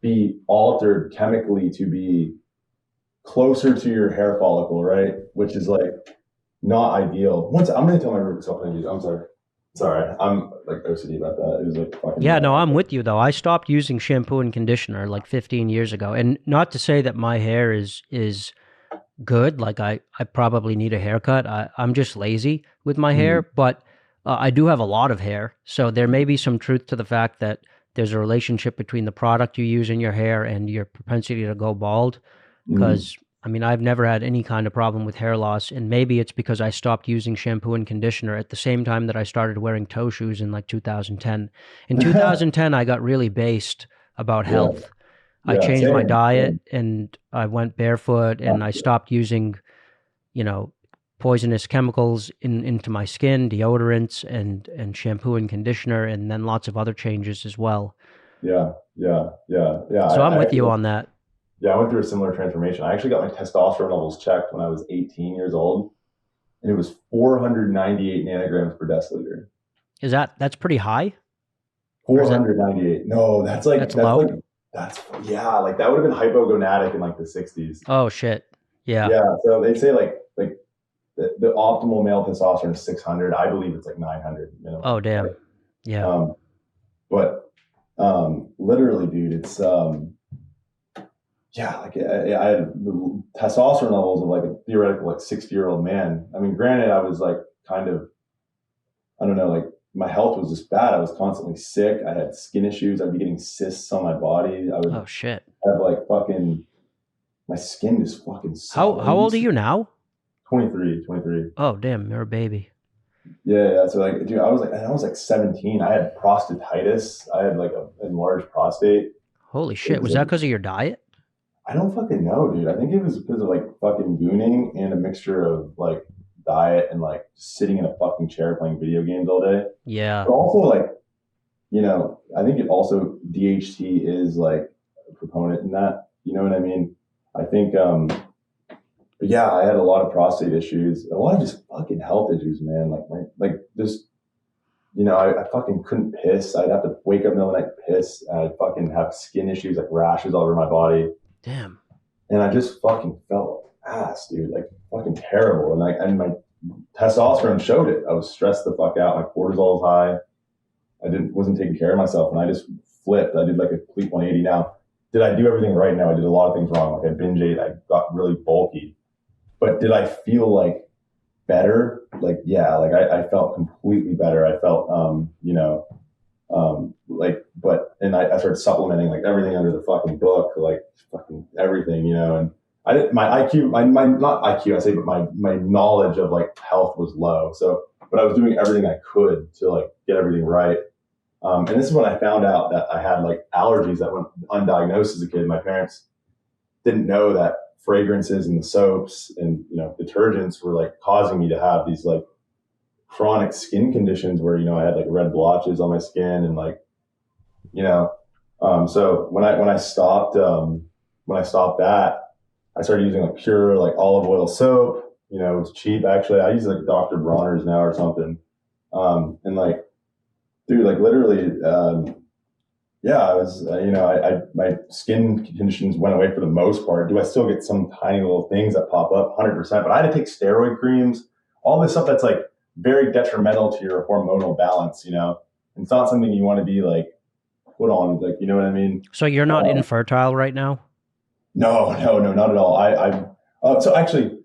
Speaker 2: be altered chemically to be closer to your hair follicle, right? Which is like not ideal. I'm going to tell my roommate something. I'm sorry. I'm like OCD about that. It was like fucking.
Speaker 1: Yeah, no, I'm with you though. I stopped using shampoo and conditioner like 15 years ago. And not to say that my hair is good. Like I probably need a haircut. I'm just lazy with my hair, but I do have a lot of hair. So there may be some truth to the fact that there's a relationship between the product you use in your hair and your propensity to go bald. Because I mean, I've never had any kind of problem with hair loss, and maybe it's because I stopped using shampoo and conditioner at the same time that I started wearing toe shoes in like 2010. In 2010, I got really based about health. I changed my diet and I went barefoot and I stopped using, poisonous chemicals into my skin, deodorants and shampoo and conditioner, and then lots of other changes as well.
Speaker 2: Yeah.
Speaker 1: So I'm with you on that.
Speaker 2: Yeah, I went through a similar transformation. I actually got my testosterone levels checked when I was 18 years old, and it was 498 nanograms per deciliter.
Speaker 1: That's pretty high?
Speaker 2: 498. No, that's low.
Speaker 1: Like,
Speaker 2: like that would have been hypogonadic in like the 60s.
Speaker 1: Oh shit. Yeah.
Speaker 2: Yeah. So they say like the optimal male testosterone is 600. I believe it's like 900 minimum.
Speaker 1: Oh damn. Yeah.
Speaker 2: But literally, dude, it's like I had the testosterone levels of like a theoretical like 60-year-old man. I mean, granted, I was like kind of, I don't know, like my health was just bad. I was constantly sick. I had skin issues. I'd be getting cysts on my body. I would
Speaker 1: have
Speaker 2: like fucking, my skin just fucking sucks.
Speaker 1: How old are you now?
Speaker 2: 23.
Speaker 1: Oh damn, you're a baby.
Speaker 2: Yeah. So like, dude, I was like 17. I had prostatitis. I had like an enlarged prostate.
Speaker 1: Holy shit. Was that because of your diet?
Speaker 2: I don't fucking know, dude. I think it was because of like fucking gooning and a mixture of like diet and like sitting in a fucking chair playing video games all day.
Speaker 1: Yeah.
Speaker 2: But also like, I think it also DHT is like a proponent in that. You know what I mean? I think, but yeah, I had a lot of prostate issues, a lot of just fucking health issues, man. I fucking couldn't piss. I'd have to wake up in the middle of the night, piss. And I'd fucking have skin issues, like rashes all over my body.
Speaker 1: Damn.
Speaker 2: And I just fucking felt ass, dude, like fucking terrible. And my testosterone showed it. I was stressed the fuck out. My cortisol was high. I wasn't taking care of myself, and I just flipped. I did like a complete 180. Now, did I do everything right? No, I did a lot of things wrong. Like I binge ate. I got really bulky. But did I feel like better? Like, yeah, like I felt completely better. I felt, I started supplementing like everything under the fucking book, like fucking everything, and my IQ, not IQ, I say, but my knowledge of like health was low. So but I was doing everything I could to like get everything right. And this is when I found out that I had like allergies that went undiagnosed as a kid. My parents didn't know that fragrances and the soaps and, you know, detergents were like causing me to have these like chronic skin conditions where, you know, I had like red blotches on my skin and like, you know, so when I stopped that, I started using like pure like olive oil soap. You know, it's cheap actually. I use like Dr. Bronner's now or something. And like, dude, like literally, yeah, I was, you know, my skin conditions went away for the most part. Do I still get some tiny little things that pop up? 100%. But I had to take steroid creams, all this stuff that's like very detrimental to your hormonal balance. You know, it's not something you want to be like put on. Like, you know what I mean?
Speaker 1: So you're not infertile right now?
Speaker 2: No, not at all. So actually,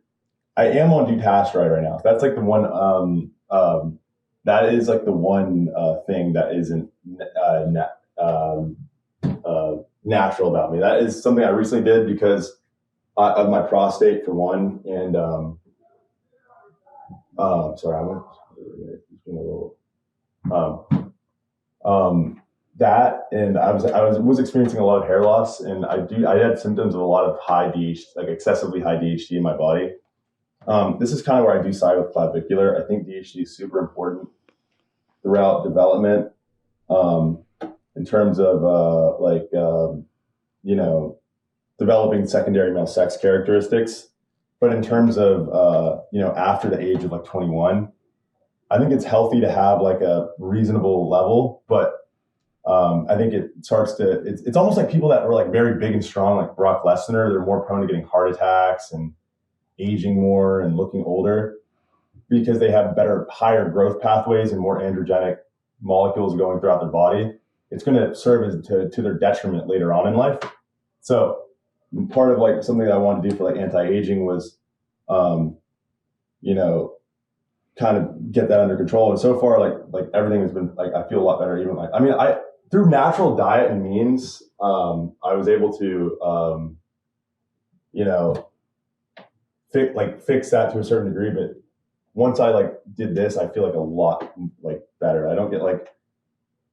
Speaker 2: I am on Dutasteride right now. That's like the one. That is like the one thing that isn't natural about me. That is something I recently did because of my prostate, for one, and sorry, I went a little. That, and I was experiencing a lot of hair loss, and I had symptoms of a lot of high DHT, like excessively high DHT in my body. This is kind of where I do side with clavicular. I think DHT is super important throughout development, in terms of you know, developing secondary male sex characteristics. But in terms of you know, after the age of like 21, I think it's healthy to have like a reasonable level, but I think it starts to, it's almost like people that were like very big and strong, like Brock Lesnar, they're more prone to getting heart attacks and aging more and looking older because they have higher growth pathways and more androgenic molecules going throughout their body. It's going to serve as to their detriment later on in life. So part of like something that I wanted to do for like anti-aging was, you know, kind of get that under control. And so far, like everything has been like, I feel a lot better. Even like, I mean, through natural diet and means, I was able to, you know, fix that to a certain degree. But once I like did this, I feel like a lot like better. I don't get like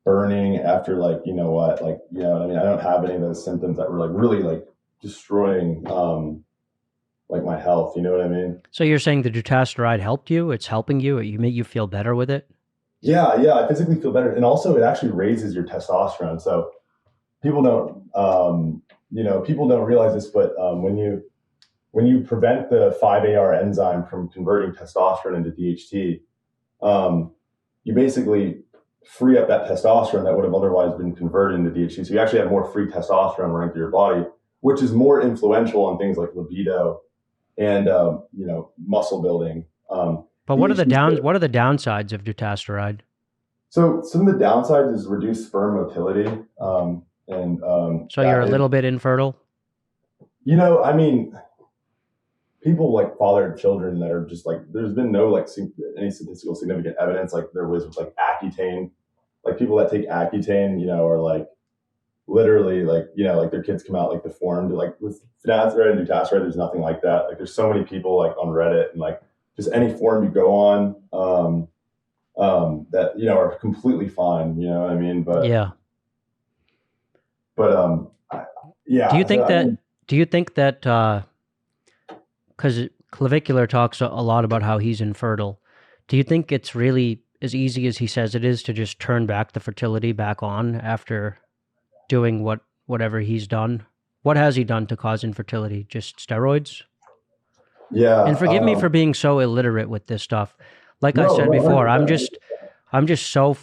Speaker 2: burning after like, you know what, like, you know what I mean? I don't have any of those symptoms that were like really like destroying, like my health, you know what I mean?
Speaker 1: So you're saying the Dutasteride helped you? It's helping you? You make you feel better with it?
Speaker 2: Yeah, I physically feel better. And also it actually raises your testosterone. So people don't, you know, people don't realize this, but when you prevent the 5-AR enzyme from converting testosterone into DHT, you basically free up that testosterone that would have otherwise been converted into DHT. So you actually have more free testosterone running through your body, which is more influential on things like libido and you know, muscle building.
Speaker 1: But what are the downsides of Dutasteride?
Speaker 2: So some of the downsides is reduced sperm motility. So
Speaker 1: you're a little bit infertile?
Speaker 2: You know, I mean, people like fathered children that are just like, there's been no like any statistical significant evidence like there was with like Accutane. Like people that take Accutane, you know, are like literally like, you know, like their kids come out like deformed. Like with Finasteride and Dutasteride, there's nothing like that. Like there's so many people like on Reddit and like just any forum you go on, that, you know, are completely fine, you know what I mean? But
Speaker 1: yeah.
Speaker 2: But yeah.
Speaker 1: Do you think that because Clavicular talks a lot about how he's infertile, do you think it's really as easy as he says it is to just turn back the fertility back on after doing whatever he's done? What has he done to cause infertility? Just steroids?
Speaker 2: Yeah.
Speaker 1: And forgive me for being so illiterate with this stuff. Like I said before, I'm just so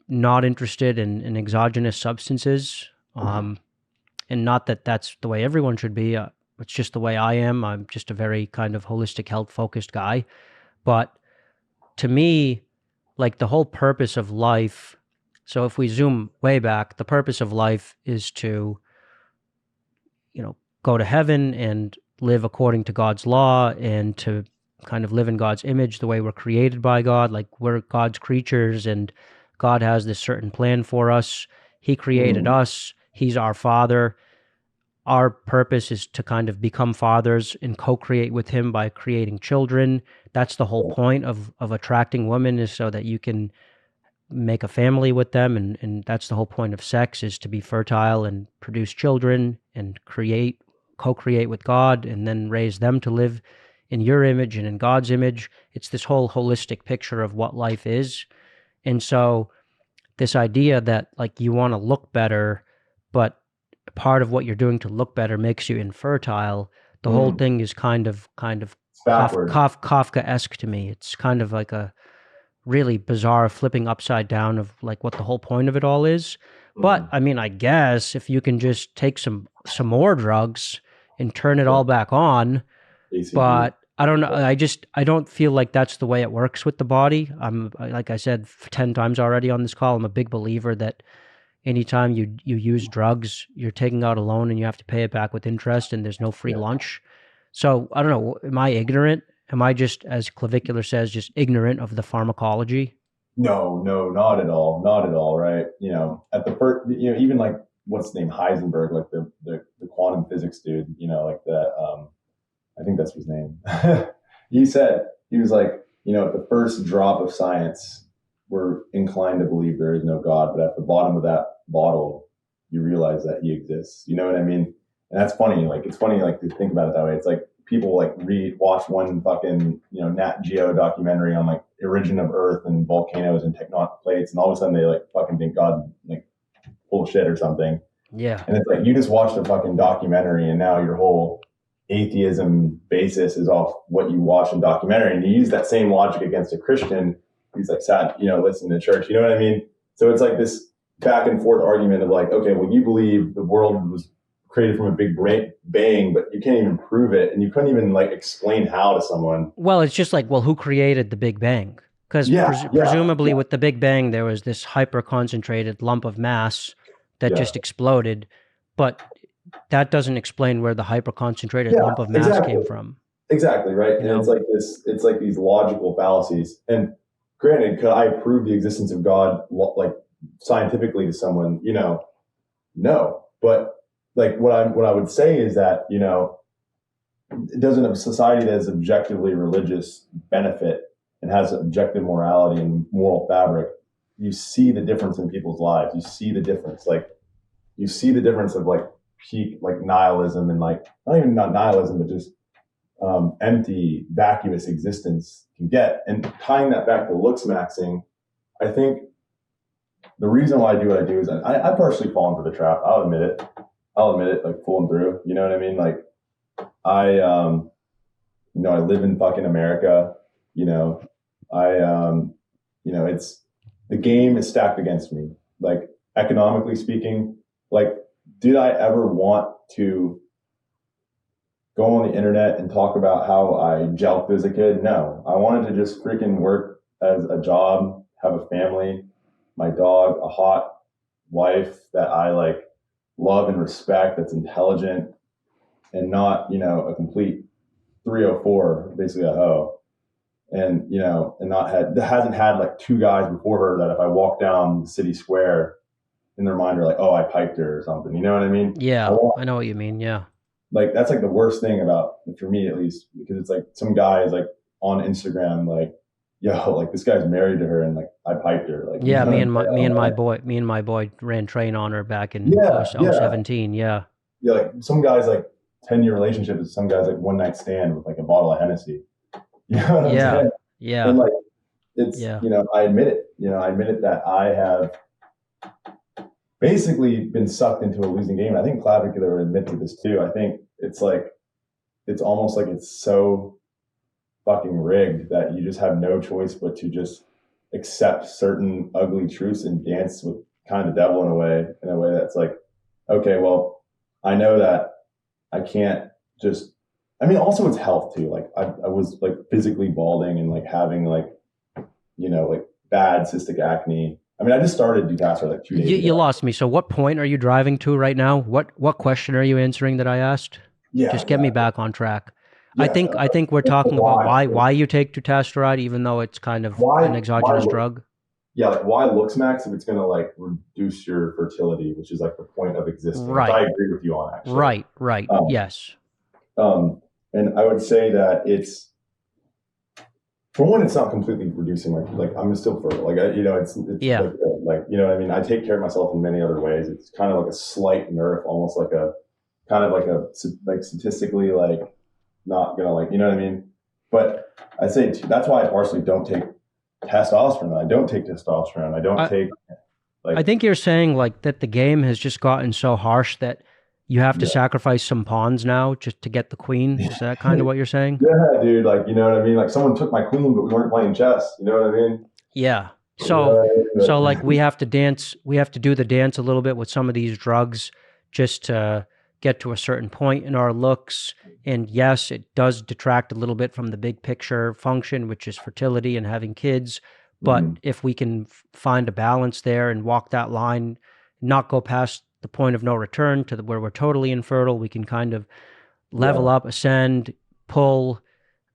Speaker 1: not interested in exogenous substances. And not that that's the way everyone should be. It's just the way I am. I'm just a very kind of holistic, health-focused guy. But to me, like the whole purpose of life, so if we zoom way back, the purpose of life is to, you know, go to heaven and live according to God's law and to kind of live in God's image the way we're created by God. Like we're God's creatures and God has this certain plan for us. He created us. He's our Father. our purpose is to kind of become fathers and co-create with him by creating children. That's the whole point of attracting women, is so that you can make a family with them. And that's the whole point of sex, is to be fertile and produce children and co-create with God, and then raise them to live in your image and in God's image. It's this whole holistic picture of what life is. And so this idea that like you want to look better, but part of what you're doing to look better makes you infertile. The whole thing is kind of Kafka-esque to me. It's kind of like a really bizarre flipping upside down of like what the whole point of it all is. But I mean, I guess if you can just take some more drugs and turn it all back on, but I don't know. I don't feel like that's the way it works with the body. Like I said 10 times already on this call, I'm a big believer that anytime you use drugs, you're taking out a loan and you have to pay it back with interest, and there's no free lunch. So I don't know. Am I ignorant? Am I just, as Clavicular says, just ignorant of the pharmacology?
Speaker 2: No, not at all. Not at all. Right. At the first, even like what's the name, Heisenberg, like the quantum physics dude, like the, I think that's his name. He was like, at the first drop of science, we're inclined to believe there is no God, but at the bottom of that bottle, you realize that he exists. You know what I mean? And that's funny. Like, it's funny, like, to think about it that way. It's like people like watch one fucking, Nat Geo documentary on like origin of Earth and volcanoes and tectonic plates, and all of a sudden they like fucking think God like full of shit or something.
Speaker 1: Yeah.
Speaker 2: And it's like, you just watched a fucking documentary and now your whole atheism basis is off what you watch in documentary, and you use that same logic against a Christian who's like sad, listen to church, you know what I mean? So it's like this back and forth argument of like, okay, well, you believe the world was created from a big bang, but you can't even prove it, and you couldn't even like explain how to someone.
Speaker 1: Well, it's just like, well, who created the Big Bang? Because presumably with the Big Bang, there was this hyper concentrated lump of mass that just exploded, but that doesn't explain where the hyper concentrated lump of mass came from.
Speaker 2: Exactly, right. And it's like these logical fallacies. And granted, could I prove the existence of God like scientifically to someone? No. But like what I would say is that, doesn't a society that is objectively religious benefit and has objective morality and moral fabric? You see the difference in people's lives. You see the difference. Like, you see the difference of like peak like nihilism and like not nihilism, but just empty, vacuous existence can get. And tying that back to Looksmaxxing, I think the reason why I do what I do is I partially fallen for the trap. I'll admit it, like fooling through. You know what I mean? Like I live in fucking America. It's the game is stacked against me. Like economically speaking, like, did I ever want to go on the internet and talk about how I jelked as a kid? No, I wanted to just freaking work as a job, have a family, my dog, a hot wife that I like love and respect, that's intelligent and not, a complete 304, basically a hoe. And, and hasn't had like two guys before her that if I walk down the city square in their mind are like, oh, I piped her or something. You know what I mean?
Speaker 1: Yeah, I know what you mean. Yeah.
Speaker 2: Like, that's like the worst thing about, for me at least, because it's like some guy is like on Instagram, like, yo, like this guy's married to her and like I piped her. Like,
Speaker 1: yeah, me and my boy ran train on her back in 17. Yeah.
Speaker 2: Yeah. Like some guys like 10-year relationship with some guys like one night stand with like a bottle of Hennessy. You know what I'm saying?
Speaker 1: Yeah.
Speaker 2: And like, it's, I admit it that I have basically been sucked into a losing game. I think Clavicular would admit to this too. I think it's like, it's almost like it's so fucking rigged that you just have no choice but to just accept certain ugly truths and dance with kind of the devil in a way that's like, okay, well, I know that I can't just, also it's health too. Like I was like physically balding and like having like, like bad cystic acne. I just started Dutasteride like 2 days ago.
Speaker 1: You lost me. So what point are you driving to right now? What question are you answering that I asked?
Speaker 2: Yeah.
Speaker 1: Just get me back on track. Yeah, I think we're talking about why you take Dutasteride, even though it's kind of an exogenous drug.
Speaker 2: yeah, like why Looksmaxx if it's going to like reduce your fertility, which is like the point of existing,
Speaker 1: Right.
Speaker 2: which I agree with you on actually.
Speaker 1: Right. Yes.
Speaker 2: And I would say that it's, for one, it's not completely reducing like I'm still fertile. Like, it's
Speaker 1: Yeah.
Speaker 2: like, you know what I mean? I take care of myself in many other ways. It's kind of like a slight nerf, almost like a, kind of like statistically, like not gonna like, you know what I mean? But I say that's why I partially don't take testosterone. I don't take testosterone. I don't take like.
Speaker 1: I think you're saying like that the game has just gotten so harsh that you have to sacrifice some pawns now just to get the queen. Is that kind of what you're saying?
Speaker 2: Yeah, dude. Like, you know what I mean? Like someone took my queen, but we weren't playing chess. You know what I mean?
Speaker 1: Yeah. So, so like we have to dance, we have to do the dance a little bit with some of these drugs just to get to a certain point in our looks. And yes, it does detract a little bit from the big picture function, which is fertility and having kids. But if we can find a balance there and walk that line, not go past the point of no return to where we're totally infertile, we can kind of level up, ascend, pull,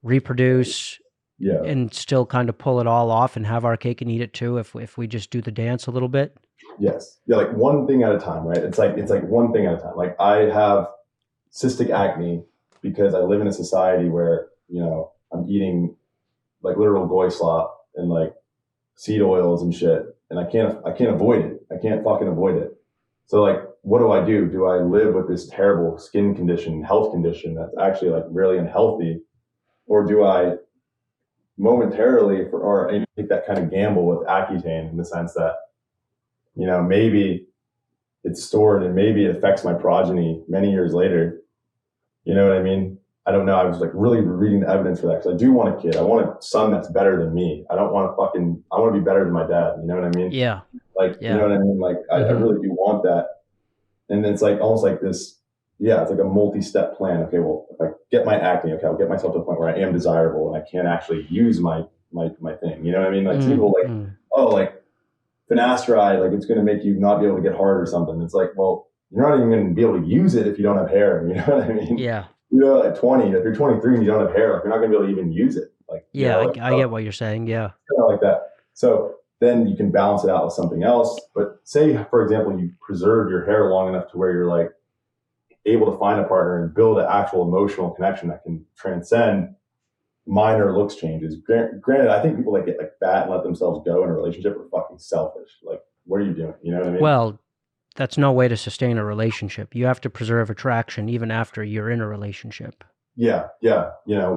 Speaker 1: reproduce, and still kind of pull it all off and have our cake and eat it too if we just do the dance a little bit.
Speaker 2: Yes. Yeah, like one thing at a time, right? It's like one thing at a time. Like I have cystic acne because I live in a society where, I'm eating like literal goy slop and like seed oils and shit, and I can't avoid it. I can't fucking avoid it. So like, what do? Do I live with this terrible skin condition, health condition that's actually like really unhealthy, or do I momentarily take that kind of gamble with Accutane in the sense that, maybe it's stored and maybe it affects my progeny many years later. You know what I mean? I don't know. I was like really reading the evidence for that because I do want a kid. I want a son that's better than me. I don't want I want to be better than my dad. You know what I mean?
Speaker 1: Yeah.
Speaker 2: Like, you know what I mean? Like, I really do want that. And it's like almost like this, it's like a multi-step plan. Okay, well, if I get my acne, okay, I'll get myself to a point where I am desirable and I can actually use my thing. You know what I mean? Like people like, oh, like Finasteride, like it's going to make you not be able to get hard or something. It's like, well, you're not even going to be able to use it if you don't have hair. You know what I mean?
Speaker 1: Yeah.
Speaker 2: At 20, if you're 23 and you don't have hair, like you're not going to be able to even use it. Like,
Speaker 1: I get what you're saying. Yeah.
Speaker 2: Kind of like that. So then you can balance it out with something else. But say, for example, you preserve your hair long enough to where you're like able to find a partner and build an actual emotional connection that can transcend minor looks changes. Granted, I think people that get like fat and let themselves go in a relationship are fucking selfish. Like, what are you doing? You know what I mean?
Speaker 1: Well, that's no way to sustain a relationship. You have to preserve attraction even after you're in a relationship.
Speaker 2: Yeah.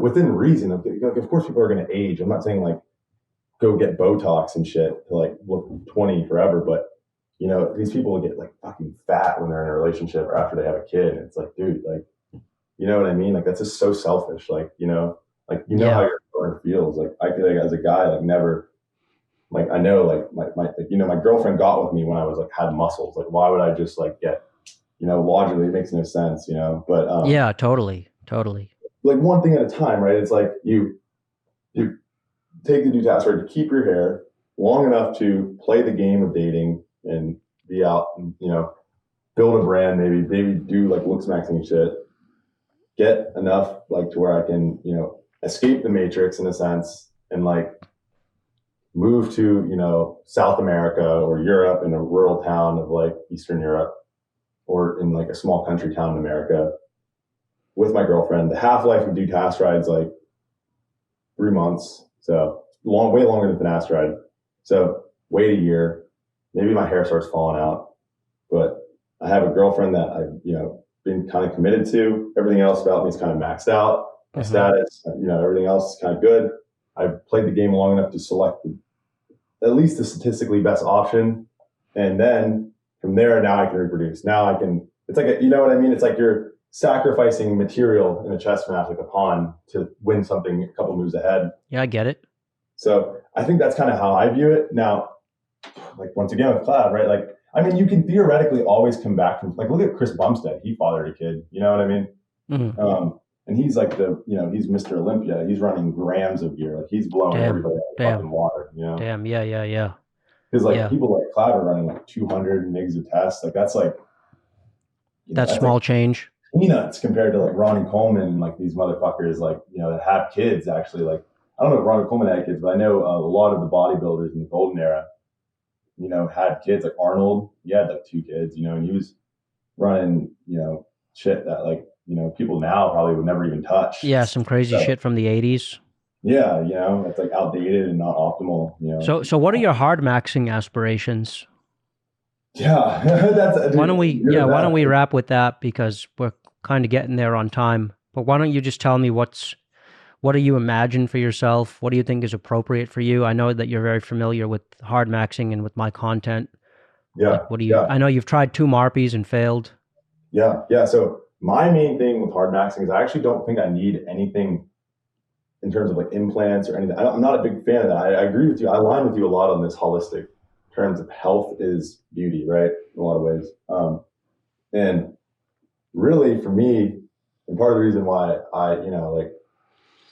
Speaker 2: Within reason. Of course, people are going to age. I'm not saying like go get Botox and shit to like look 20 forever, but these people will get like fucking fat when they're in a relationship or after they have a kid. And it's like, dude, like, you know what I mean? Like that's just so selfish. Like, how your partner feels. Like I feel like as a guy, like never, like I know like my girlfriend got with me when I was like had muscles. Like why would I just like get, logically it makes no sense, but
Speaker 1: yeah, totally.
Speaker 2: Like one thing at a time, right? It's like you take the Dutasteride to keep your hair long enough to play the game of dating and be out and, build a brand, maybe do like Looksmaxxing shit, get enough like to where I can, escape the matrix in a sense and like move to, South America or Europe in a rural town of like Eastern Europe or in like a small country town in America with my girlfriend. The half-life of Dutasteride is like 3 months. So way longer than Finasteride. So wait a year, maybe my hair starts falling out, but I have a girlfriend that I've, been kind of committed to. Everything else about me is kind of maxed out. My status, everything else is kind of good. I've played the game long enough to select at least the statistically best option. And then from there, now I can reproduce. Now I can, it's like, you know what I mean? It's like you're sacrificing material in a chess match, like a pawn, to win something a couple moves ahead.
Speaker 1: Yeah, I get it.
Speaker 2: So I think that's kind of how I view it. Now, like once again with Cloud, right? Like, I mean, you can theoretically always come back from, like, look at Chris Bumstead. He fathered a kid. You know what I mean? And he's like he's Mr. Olympia. He's running grams of gear. Like he's blowing everybody out of fucking water.
Speaker 1: Damn. Yeah.
Speaker 2: Because like people like Cloud are running like 200 MIGs of tests. Like that's like
Speaker 1: that's small like change.
Speaker 2: Peanuts compared to like Ronnie Coleman and like these motherfuckers like that have kids actually. Like I don't know if Ronnie Coleman had kids, but I know a lot of the bodybuilders in the golden era you know, had kids. Like Arnold, he had like 2 kids, you know, and he was running, you know, shit that like, you know, people now probably would never even touch.
Speaker 1: Yeah, some crazy shit from the 80s.
Speaker 2: Yeah, you know, it's like outdated and not optimal, you know.
Speaker 1: So what are your hard maxing aspirations?
Speaker 2: Yeah, that's
Speaker 1: Why don't we wrap with that, because we're kind of getting there on time. But why don't you just tell me what do you imagine for yourself? What do you think is appropriate for you? I know that you're very familiar with hard maxing and with my content.
Speaker 2: Yeah.
Speaker 1: Like, what do you? I know you've tried 2 MARPEs and failed.
Speaker 2: Yeah. So my main thing with hard maxing is I actually don't think I need anything in terms of like implants or anything. I'm not a big fan of that. I agree with you. I align with you a lot on this holistic terms of health is beauty, right? In a lot of ways. And really for me, and part of the reason why I, you know, like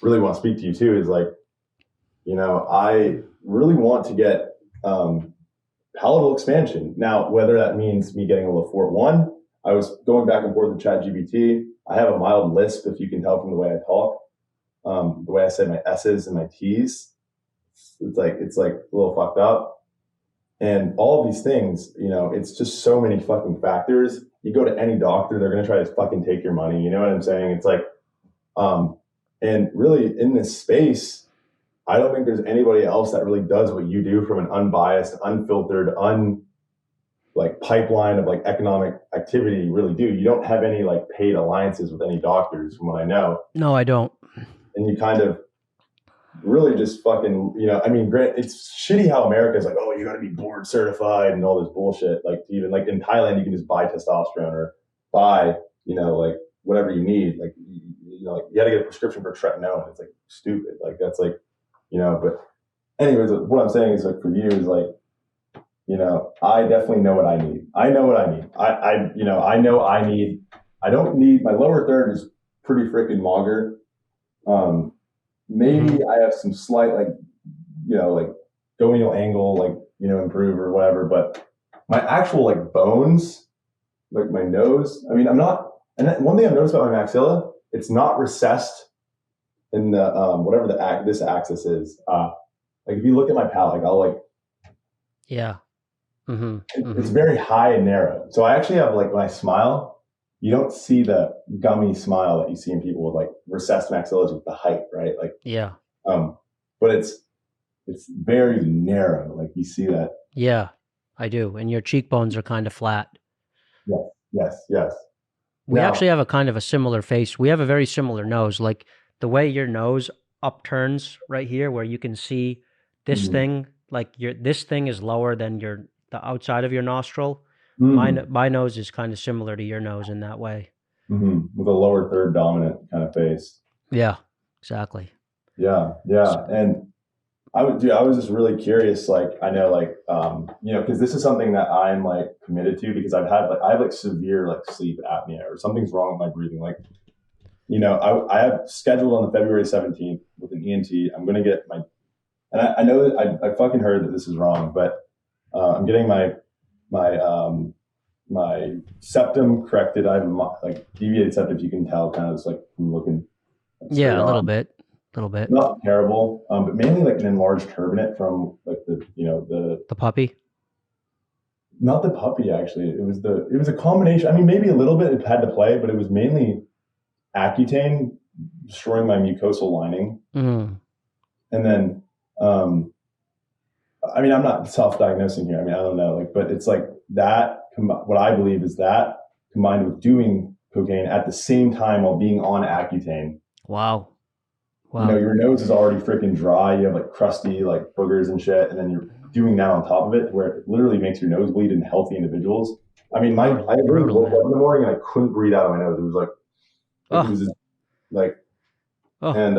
Speaker 2: really want to speak to you too is like, you know, I really want to get palatal expansion. Now, whether that means me getting a Lafort 1, I was going back and forth with ChatGPT. I have a mild lisp, if you can tell from the way I talk, the way I say my S's and my T's. It's like a little fucked up. And all of these things, you know, it's just so many fucking factors. You go to any doctor, they're going to try to fucking take your money. You know what I'm saying? It's like, and really in this space, I don't think there's anybody else that really does what you do from an unbiased, unfiltered, like pipeline of like economic activity you really do. You don't have any like paid alliances with any doctors from what I know.
Speaker 1: No, I don't.
Speaker 2: And you kind of really just fucking, you know, I mean, it's shitty how America's like, oh, you got to be board certified and all this bullshit. Like even like in Thailand, you can just buy testosterone or buy, you know, like whatever you need. Like, you know, like you got to get a prescription for tretinoin. It's like stupid. Like that's like, you know, but anyways, what I'm saying is like for you is like, you know, I definitely know what I need. I know what I need. You know, I know I need, I don't need, my lower third is pretty freaking mager. Maybe I have some slight, like, you know, like gonial angle, like, you know, improve or whatever, but my actual like bones, like my nose, I mean, I'm not, and one thing I've noticed about my maxilla, it's not recessed in the, whatever this axis is. Like if you look at my palate, like I'll like,
Speaker 1: yeah.
Speaker 2: It's very high and narrow. So I actually have like, when I smile, you don't see the gummy smile that you see in people with like recessed maxillas with the height, right? Like,
Speaker 1: yeah.
Speaker 2: But it's very narrow. Like you see that.
Speaker 1: Yeah, I do. And your cheekbones are kind of flat.
Speaker 2: Yes.
Speaker 1: We actually have a kind of a similar face. We have a very similar nose. Like the way your nose upturns right here, where you can see this thing, like this thing is lower than the outside of your nostril. My nose is kind of similar to your nose in that way.
Speaker 2: With a lower third dominant kind of face.
Speaker 1: Yeah, exactly.
Speaker 2: Yeah. And I was just really curious. Like, I know, like, you know, because this is something that I'm like committed to because I have like severe like sleep apnea or something's wrong with my breathing. Like, you know, I have scheduled on the February 17th with an ENT. I'm going to get and I know that I fucking heard that this is wrong, but I'm getting my septum corrected. I have like deviated septum, you can tell, kind of just like from looking.
Speaker 1: Yeah, a little bit.
Speaker 2: Not terrible, but mainly like an enlarged turbinate from like the puppy. Not the puppy, actually. It was a combination. I mean, maybe a little bit it had to play, but it was mainly Accutane destroying my mucosal lining, and then I mean, I'm not self-diagnosing here. I mean, I don't know, like, but it's like that. What I believe is that combined with doing cocaine at the same time while being on Accutane.
Speaker 1: Wow.
Speaker 2: You know, your nose is already freaking dry. You have like crusty like boogers and shit, and then you're doing that on top of it, where it literally makes your nose bleed in healthy individuals. I mean, I really woke up in the morning and I couldn't breathe out of my nose. It was like, it was just, like, and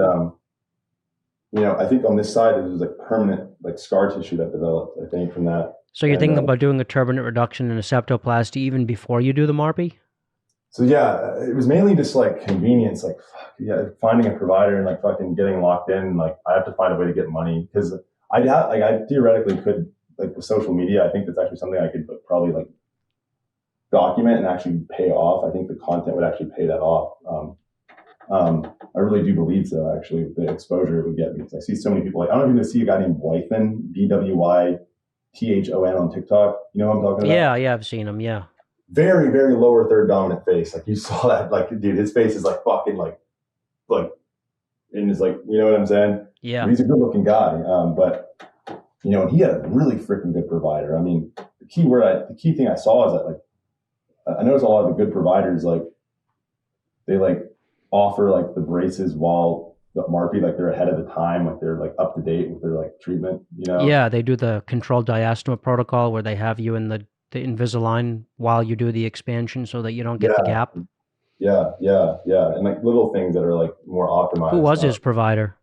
Speaker 2: you know, I think on this side it was like permanent like scar tissue that developed, I think, from that.
Speaker 1: So you're thinking about doing a turbinate reduction and a septoplasty even before you do the MARPE?
Speaker 2: So yeah, it was mainly just like convenience, like finding a provider and like fucking getting locked in. Like I have to find a way to get money because I theoretically could, like with social media, I think that's actually something I could probably like document and actually pay off. I think the content would actually pay that off. I really do believe so, actually, the exposure it would get me. Because I see so many people, like, I don't even see a guy named Blythen, Thon on TikTok. You know what I'm talking about?
Speaker 1: Yeah, I've seen him. Yeah.
Speaker 2: Very, very lower third dominant face. Like you saw that, like, dude, his face is like fucking like, and it's like, you know what I'm saying?
Speaker 1: Yeah.
Speaker 2: He's a good looking guy. But you know, he had a really freaking good provider. I mean, the key thing I saw is that, like, I noticed a lot of the good providers, like, they like offer like the braces while the MARPE, like they're ahead of the time, like they're like up to date with their like treatment, you know?
Speaker 1: Yeah, they do the controlled diastema protocol where they have you in the Invisalign while you do the expansion so that you don't get the gap.
Speaker 2: Yeah. And like little things that are like more optimized.
Speaker 1: Who was his provider?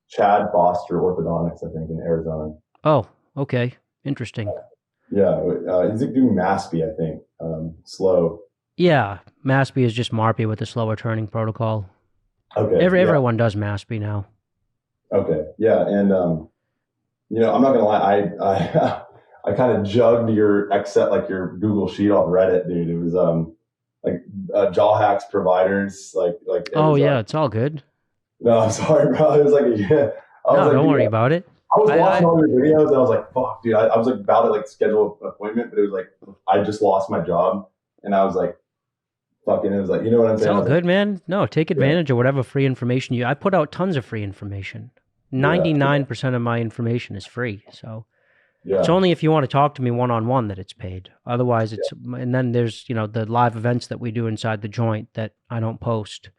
Speaker 2: Chad Foster Orthodontics, I think, in Arizona.
Speaker 1: Oh, okay. Interesting.
Speaker 2: Yeah. He's doing MASPE, I think. Slow.
Speaker 1: Yeah. MASPE is just MARPE with a slower turning protocol.
Speaker 2: Okay.
Speaker 1: Everyone does MASPE now.
Speaker 2: Okay. Yeah. And, you know, I'm not going to lie. I kind of jugged your Google sheet off Reddit, dude. It was, like JawHacks providers, like.
Speaker 1: Oh yeah, it's all good.
Speaker 2: No, I'm sorry, bro. It was like
Speaker 1: don't worry about it.
Speaker 2: I was watching all your videos and I was like, fuck, dude. I was like about to like schedule an appointment, but it was like I just lost my job, and I was like, fucking. It was like, you know what I'm saying?
Speaker 1: It's all good, man. No, take advantage of whatever free information I put out. Tons of free information. 99% of my information is free, so. Yeah. It's only if you want to talk to me one-on-one that it's paid. Otherwise, it's and then there's, you know, the live events that we do inside the joint that I don't post.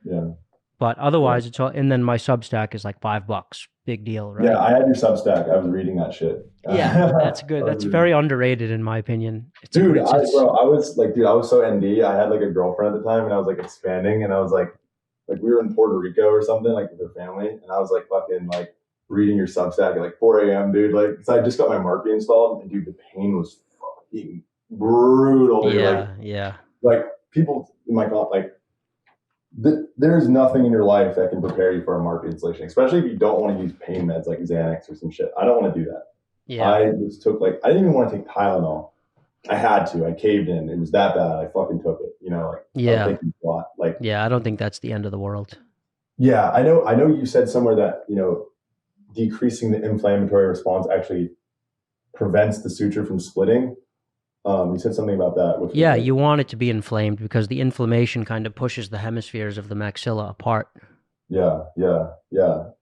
Speaker 2: Yeah.
Speaker 1: But otherwise, it's all. And then my Substack is like $5. Big deal, right?
Speaker 2: Yeah, I had your Substack. I was reading that shit.
Speaker 1: Yeah, that's good. That's very underrated in my opinion.
Speaker 2: Dude, I was so ND. I had like a girlfriend at the time, and I was like expanding, and I was like we were in Puerto Rico or something, like with her family, and I was like fucking like reading your Substack at like 4 a.m., dude. Like, cause I just got my MARPE installed, and dude, the pain was fucking brutal.
Speaker 1: Yeah.
Speaker 2: Like people, my God, like there's nothing in your life that can prepare you for a MARPE installation, especially if you don't want to use pain meds like Xanax or some shit. I don't want to do that.
Speaker 1: Yeah.
Speaker 2: I just took I didn't even want to take Tylenol. I had to. I caved in. It was that bad. I fucking took it. You know, like
Speaker 1: yeah.
Speaker 2: A lot. Like
Speaker 1: I don't think that's the end of the world.
Speaker 2: Yeah, I know. You said somewhere that, you know, decreasing the inflammatory response actually prevents the suture from splitting. You said something about that.
Speaker 1: You want it to be inflamed because the inflammation kind of pushes the hemispheres of the maxilla apart.
Speaker 2: Yeah.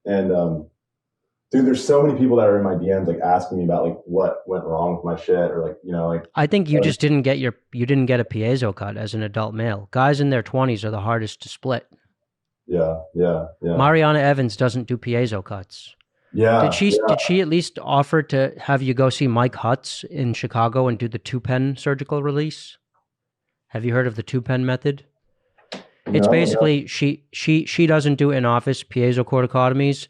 Speaker 2: And dude, there's so many people that are in my DMs like asking me about like what went wrong with my shit, or like, you know, like.
Speaker 1: I think you just didn't get a piezo cut as an adult male. Guys in their 20s are the hardest to split.
Speaker 2: Yeah.
Speaker 1: Marianna Evans doesn't do piezo cuts.
Speaker 2: Yeah.
Speaker 1: Did she at least offer to have you go see Mike Hutz in Chicago and do the 2-pen surgical release? Have you heard of the 2-pen method? It's basically she doesn't do in-office piezocorticotomies.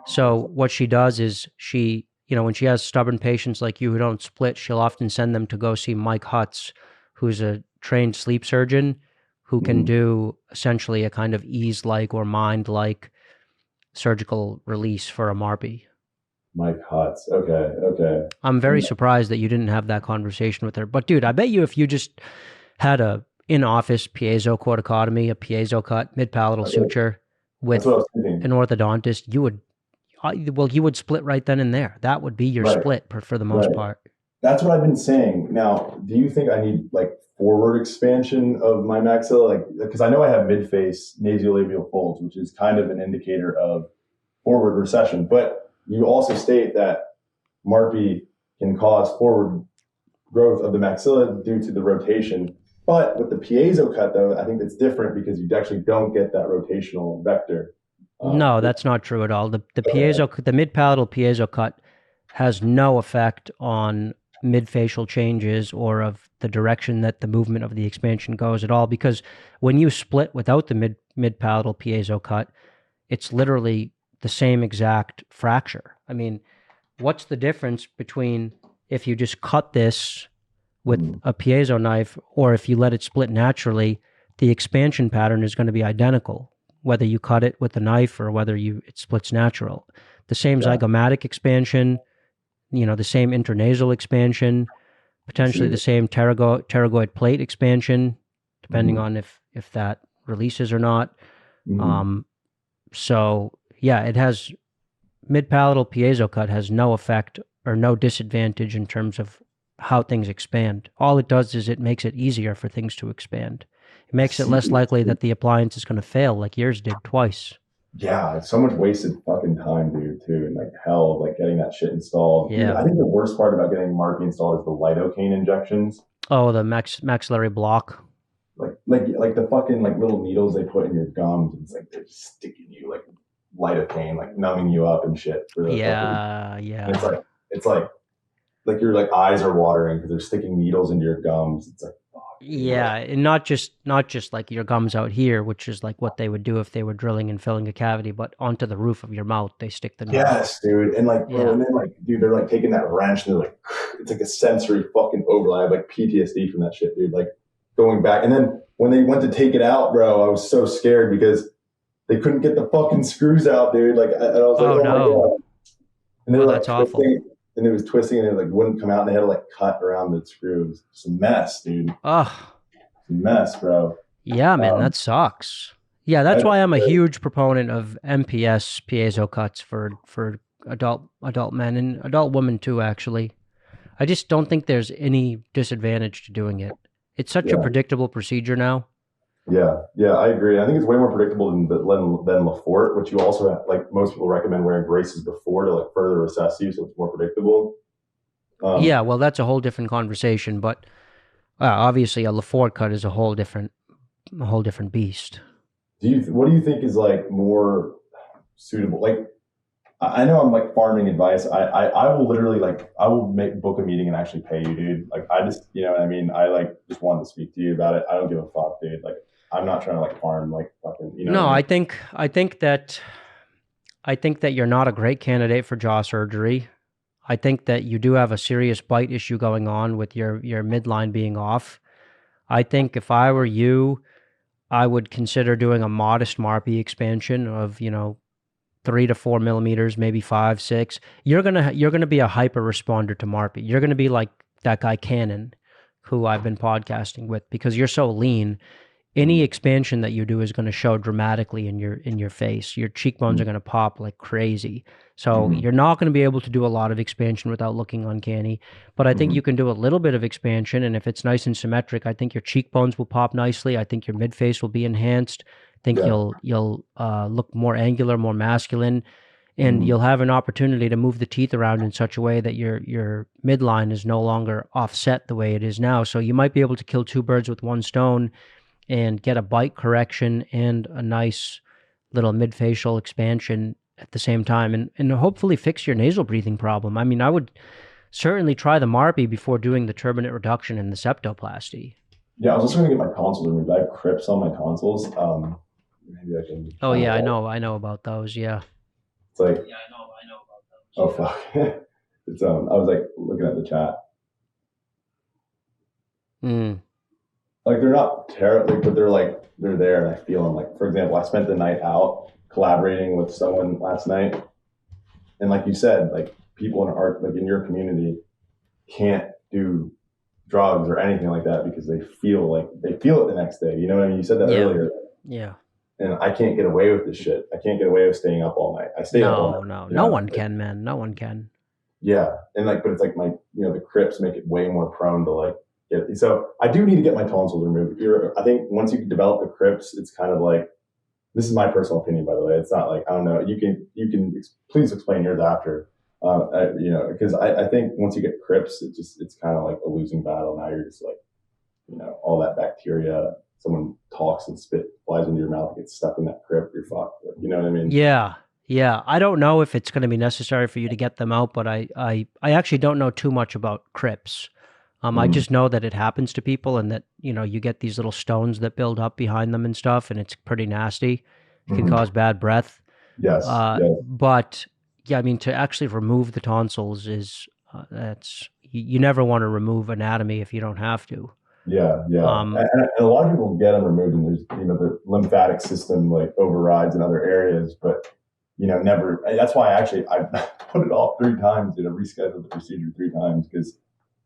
Speaker 1: So what she does is she, you know, when she has stubborn patients like you who don't split, she'll often send them to go see Mike Hutz, who's a trained sleep surgeon who can do essentially a kind of ease-like or mind-like surgical release for a MARPE.
Speaker 2: Mike Hutz. Okay.
Speaker 1: I'm very surprised that you didn't have that conversation with her. But dude, I bet you if you just had a in-office piezocorticotomy, a piezo cut, mid-palatal suture with an orthodontist, you would split right then and there. That would be your split for the most part.
Speaker 2: That's what I've been saying. Now, do you think I need like forward expansion of my maxilla? Like, because I know I have mid-face nasolabial folds, which is kind of an indicator of forward recession. But you also state that MARPE can cause forward growth of the maxilla due to the rotation. But with the piezo cut, though, I think that's different because you actually don't get that rotational vector.
Speaker 1: No, that's not true at all. The mid-palatal piezo cut has no effect on mid-facial changes or of the direction that the movement of the expansion goes at all, because when you split without the mid-palatal piezo cut, it's literally the same exact fracture. I mean, what's the difference between if you just cut this with a piezo knife or if you let it split naturally? The expansion pattern is going to be identical, whether you cut it with a knife or whether it splits natural. The same zygomatic expansion, you know, the same intranasal expansion, potentially the same pterygoid plate expansion, depending on if that releases or not. So yeah, it has mid-palatal piezo cut has no effect or no disadvantage in terms of how things expand. All it does is it makes it easier for things to expand. It makes it less likely that the appliance is going to fail like yours did twice.
Speaker 2: Yeah, it's so much wasted fucking time, dude, too, and like hell, like getting that shit installed.
Speaker 1: Yeah.
Speaker 2: Dude, I think the worst part about getting MARPE installed is the lidocaine injections.
Speaker 1: Oh, the maxillary block.
Speaker 2: Like the fucking like little needles they put in your gums. It's like they're just sticking you like lidocaine, like numbing you up and shit. For the fucking,
Speaker 1: Yeah.
Speaker 2: and it's like your like eyes are watering because they're sticking needles into your gums. It's like
Speaker 1: yeah, and not just like your gums out here, which is like what they would do if they were drilling and filling a cavity, but onto the roof of your mouth they stick the needle.
Speaker 2: Yes, dude, and like bro, and then like dude, they're like taking that wrench and they're like it's like a sensory fucking overload. I have like PTSD from that shit, dude. Like going back, and then when they went to take it out, bro, I was so scared because they couldn't get the fucking screws out, dude. Like I was like, oh no. My God. And they were
Speaker 1: that's awful.
Speaker 2: And it was twisting and it like wouldn't come out and they had to like cut around the screws. It's a mess, dude.
Speaker 1: Oh.
Speaker 2: It's a mess, bro.
Speaker 1: Yeah, man, that sucks. Yeah, that's why I'm a huge proponent of MPS piezo cuts for adult men and adult women too, actually. I just don't think there's any disadvantage to doing it. It's such a predictable procedure now.
Speaker 2: Yeah, I agree. I think it's way more predictable than Lefort, which you also have, like most people recommend wearing braces before to like further assess you, so it's more predictable.
Speaker 1: Yeah, well, that's a whole different conversation, but obviously a Lefort cut is a whole different beast.
Speaker 2: What do you think is like more suitable? Like, I know I'm like farming advice. I will literally like I will book a meeting and actually pay you, dude. Like I just you know what I mean. I like just wanted to speak to you about it. I don't give a fuck, dude. Like I'm not trying to like farm like fucking you know.
Speaker 1: No,
Speaker 2: I mean?
Speaker 1: I think that you're not a great candidate for jaw surgery. I think that you do have a serious bite issue going on with your midline being off. I think if I were you, I would consider doing a modest MARPE expansion of 3 to 4 millimeters, maybe 5, 6. You're gonna be a hyper responder to MARPE. You're gonna be like that guy Cannon, who I've been podcasting with, because you're so lean. Any expansion that you do is going to show dramatically in your face. Your cheekbones are going to pop like crazy. So you're not going to be able to do a lot of expansion without looking uncanny. But I think you can do a little bit of expansion, and if it's nice and symmetric, I think your cheekbones will pop nicely. I think your midface will be enhanced. I think you'll look more angular, more masculine, and you'll have an opportunity to move the teeth around in such a way that your midline is no longer offset the way it is now. So you might be able to kill two birds with one stone and get a bite correction and a nice little mid-facial expansion at the same time, and hopefully fix your nasal breathing problem. I mean, I would certainly try the MARPE before doing the turbinate reduction and the septoplasty.
Speaker 2: Yeah, I was also going to get my tonsils removed. I have crypts on my tonsils. Maybe I can.
Speaker 1: Oh yeah, I know about those. Yeah.
Speaker 2: It's like. Yeah, I know about those. Oh fuck! It's I was like looking at the chat. Like they're not terrible, but they're there, and I feel them. Like for example, I spent the night out collaborating with someone last night, and like you said, like people in art, like in your community, can't do drugs or anything like that because they feel it the next day. You know what I mean? You said that earlier.
Speaker 1: Yeah.
Speaker 2: And I can't get away with this shit. I can't get away with staying up all night. I stay up all night.
Speaker 1: No one can, man. No one can.
Speaker 2: Yeah, and like, but it's like the crypts make it way more prone to like. So I do need to get my tonsils removed. I think once you develop the crypts, it's kind of like, this is my personal opinion, by the way. It's not like, I don't know. You can please explain yours after, because I think once you get crypts, it's kind of like a losing battle. Now you're just like, all that bacteria, someone talks and spit flies into your mouth, gets stuck in that crypt, you're fucked. You know what I mean?
Speaker 1: Yeah. I don't know if it's going to be necessary for you to get them out, but I actually don't know too much about crypts. I just know that it happens to people and that, you get these little stones that build up behind them and stuff, and it's pretty nasty. It can cause bad breath.
Speaker 2: Yes.
Speaker 1: But yeah, I mean, to actually remove the tonsils is, you never want to remove anatomy if you don't have to.
Speaker 2: Yeah. And a lot of people get them removed and there's, the lymphatic system like overrides in other areas, but never. That's why I put it off 3 times, rescheduled the procedure 3 times because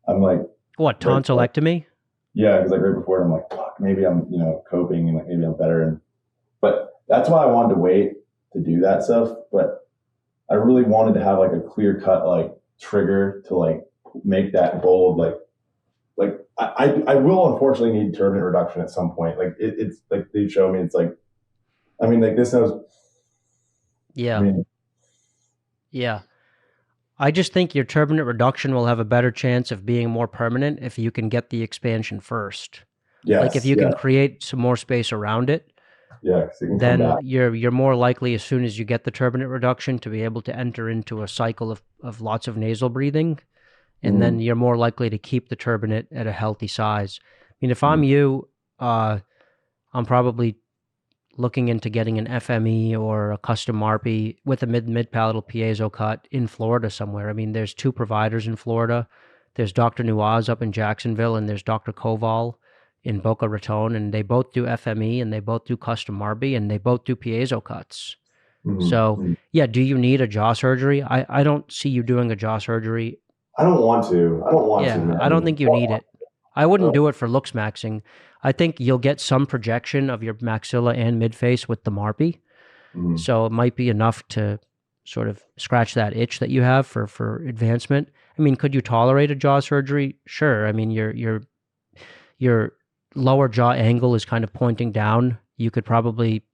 Speaker 2: I'm like,
Speaker 1: what, tonsillectomy?
Speaker 2: Yeah, because like right before it, I'm like, fuck, maybe I'm, coping and like maybe I'm better. But that's why I wanted to wait to do that stuff. But I really wanted to have like a clear cut, like trigger to like make that goal of like I will unfortunately need turbinate reduction at some point. Like it's like they show me, it's like, I mean, like this knows.
Speaker 1: Yeah.
Speaker 2: I mean,
Speaker 1: yeah. I just think your turbinate reduction will have a better chance of being more permanent if you can get the expansion first.
Speaker 2: yes,
Speaker 1: Like if you can create some more space around it, then you're more likely, as soon as you get the turbinate reduction, to be able to enter into a cycle of lots of nasal breathing. And then you're more likely to keep the turbinate at a healthy size. I mean, if I'm you, I'm probably looking into getting an FME or a custom MARPE with a mid-palatal piezo cut in Florida somewhere. I mean, there's 2 providers in Florida. There's Dr. Nuaz up in Jacksonville, and there's Dr. Koval in Boca Raton, and they both do FME, and they both do custom MARPE, and they both do piezo cuts. So, yeah, do you need a jaw surgery? I don't see you doing a jaw surgery.
Speaker 2: I don't want to.
Speaker 1: Man. I don't think you need it. I wouldn't do it for Looksmaxxing. I think you'll get some projection of your maxilla and midface with the MARPE. So it might be enough to sort of scratch that itch that you have for advancement. I mean, could you tolerate a jaw surgery? Sure. I mean, your lower jaw angle is kind of pointing down. You could probably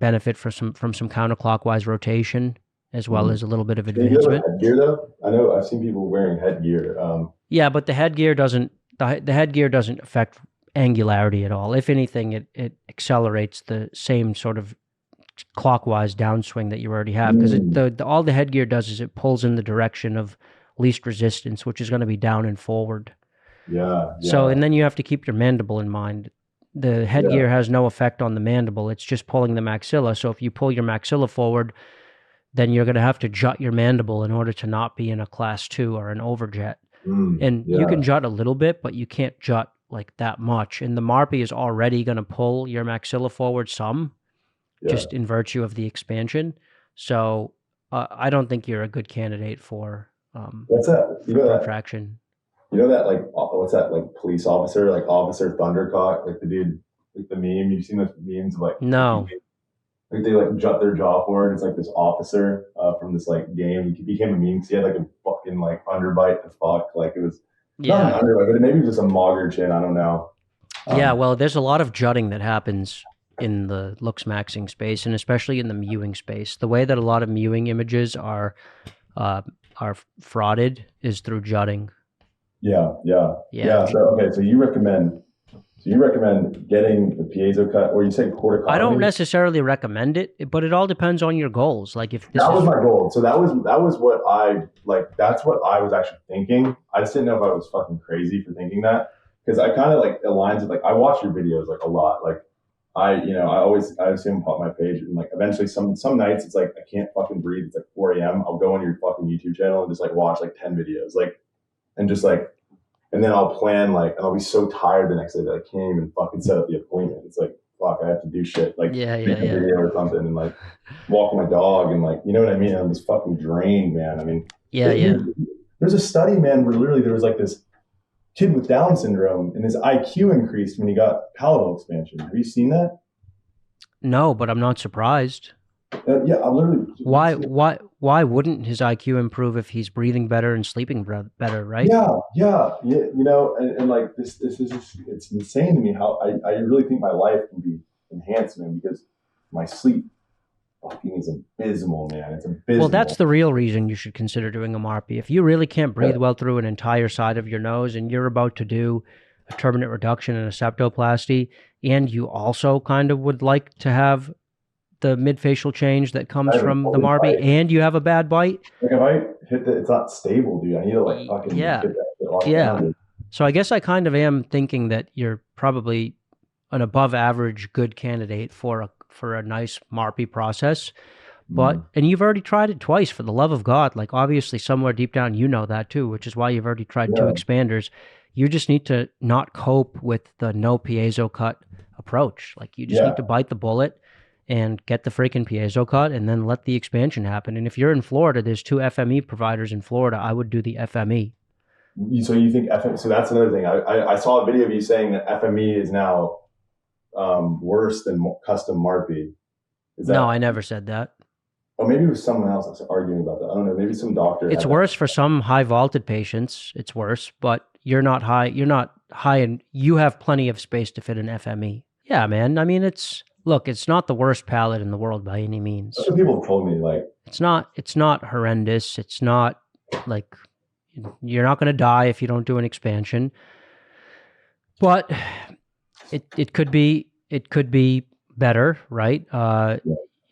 Speaker 1: benefit from some counterclockwise rotation, as well as a little bit of advancement.
Speaker 2: Headgear though? I know I've seen people wearing headgear.
Speaker 1: Yeah, but the headgear doesn't affect angularity at all. If anything, it accelerates the same sort of clockwise downswing that you already have, because all the headgear does is it pulls in the direction of least resistance, which is going to be down and forward.
Speaker 2: Yeah.
Speaker 1: So, and then you have to keep your mandible in mind. The headgear has no effect on the mandible. It's just pulling the maxilla. So if you pull your maxilla forward, then you're going to have to jut your mandible in order to not be in a class 2 or an overjet. And you can jut a little bit, but you can't jut like that much. And the MARPE is already going to pull your maxilla forward some, just in virtue of the expansion. So I don't think you're a good candidate for
Speaker 2: what's that?
Speaker 1: protraction.
Speaker 2: You know that, like, what's that, like, police officer, like Officer Thundercock, like the dude, like the meme? You've seen those memes of like,
Speaker 1: no,
Speaker 2: like they like jut their jaw forward. It's like this officer from this like game. He became a meme because he had like a fucking like underbite to fuck. Like it was not an underbite, but maybe just a mager chin. I don't know.
Speaker 1: Yeah, well, there's a lot of jutting that happens in the Looksmaxxing space, and especially in the Mewing space. The way that a lot of Mewing images are frauded is through jutting.
Speaker 2: Yeah. So you recommend getting the piezo cut, or you say corticotomy?
Speaker 1: I don't necessarily recommend it, but it all depends on your goals. Like if this
Speaker 2: that was my goal. So that was what I like. That's what I was actually thinking. I just didn't know if I was fucking crazy for thinking that, because I kind of like aligns with, like, I watch your videos like a lot. Like I see them pop my page, and like eventually some nights it's like I can't fucking breathe. It's like 4 a.m. I'll go on your fucking YouTube channel and just like watch like 10 videos, like, and just like, and then I'll plan, like, and I'll be so tired the next day that I can't even fucking set up the appointment. It's like, fuck, I have to do shit, like make a video or something, and like walk my dog, and like, you know what I mean? I'm just fucking drained, man. I mean, there's a study, man, where literally there was like this kid with Down syndrome, and his IQ increased when he got palatal expansion. Have you seen that?
Speaker 1: No, but I'm not surprised.
Speaker 2: Yeah, I literally.
Speaker 1: Why wouldn't his IQ improve if he's breathing better and sleeping better, right?
Speaker 2: Yeah. You know, and like this is it's insane to me how I really think my life can be enhanced, man, because my sleep fucking is abysmal, man. It's abysmal.
Speaker 1: Well, that's the real reason you should consider doing a MARPE. If you really can't breathe well through an entire side of your nose, and you're about to do a turbinate reduction and a septoplasty, and you also kind of would like to have the midfacial change that comes from the MARPE, and you have a bad bite.
Speaker 2: Like if I hit that, it's not stable, dude. I need to like fucking get that shit off down.
Speaker 1: So I guess I kind of am thinking that you're probably an above average good candidate for a nice MARPE process. But and you've already tried it twice, for the love of God. Like obviously somewhere deep down you know that too, which is why you've already tried 2 expanders. You just need to not cope with the no piezo cut approach. Like you just need to bite the bullet and get the freaking piezo cut, and then let the expansion happen. And if you're in Florida, there's 2 FME providers in Florida. I would do the FME.
Speaker 2: So you think FME? So that's another thing. I saw a video of you saying that FME is now worse than custom MARPE.
Speaker 1: No, I never said that.
Speaker 2: Oh, maybe it was someone else that's arguing about that. I don't know. Maybe some doctor.
Speaker 1: It's worse for some high vaulted patients. It's worse, but you're not high. You're not high, and you have plenty of space to fit an FME. Yeah, man. I mean, it's not the worst palate in the world by any means.
Speaker 2: Some people told me like
Speaker 1: it's not horrendous. It's not like you're not going to die if you don't do an expansion, but it could be better, right?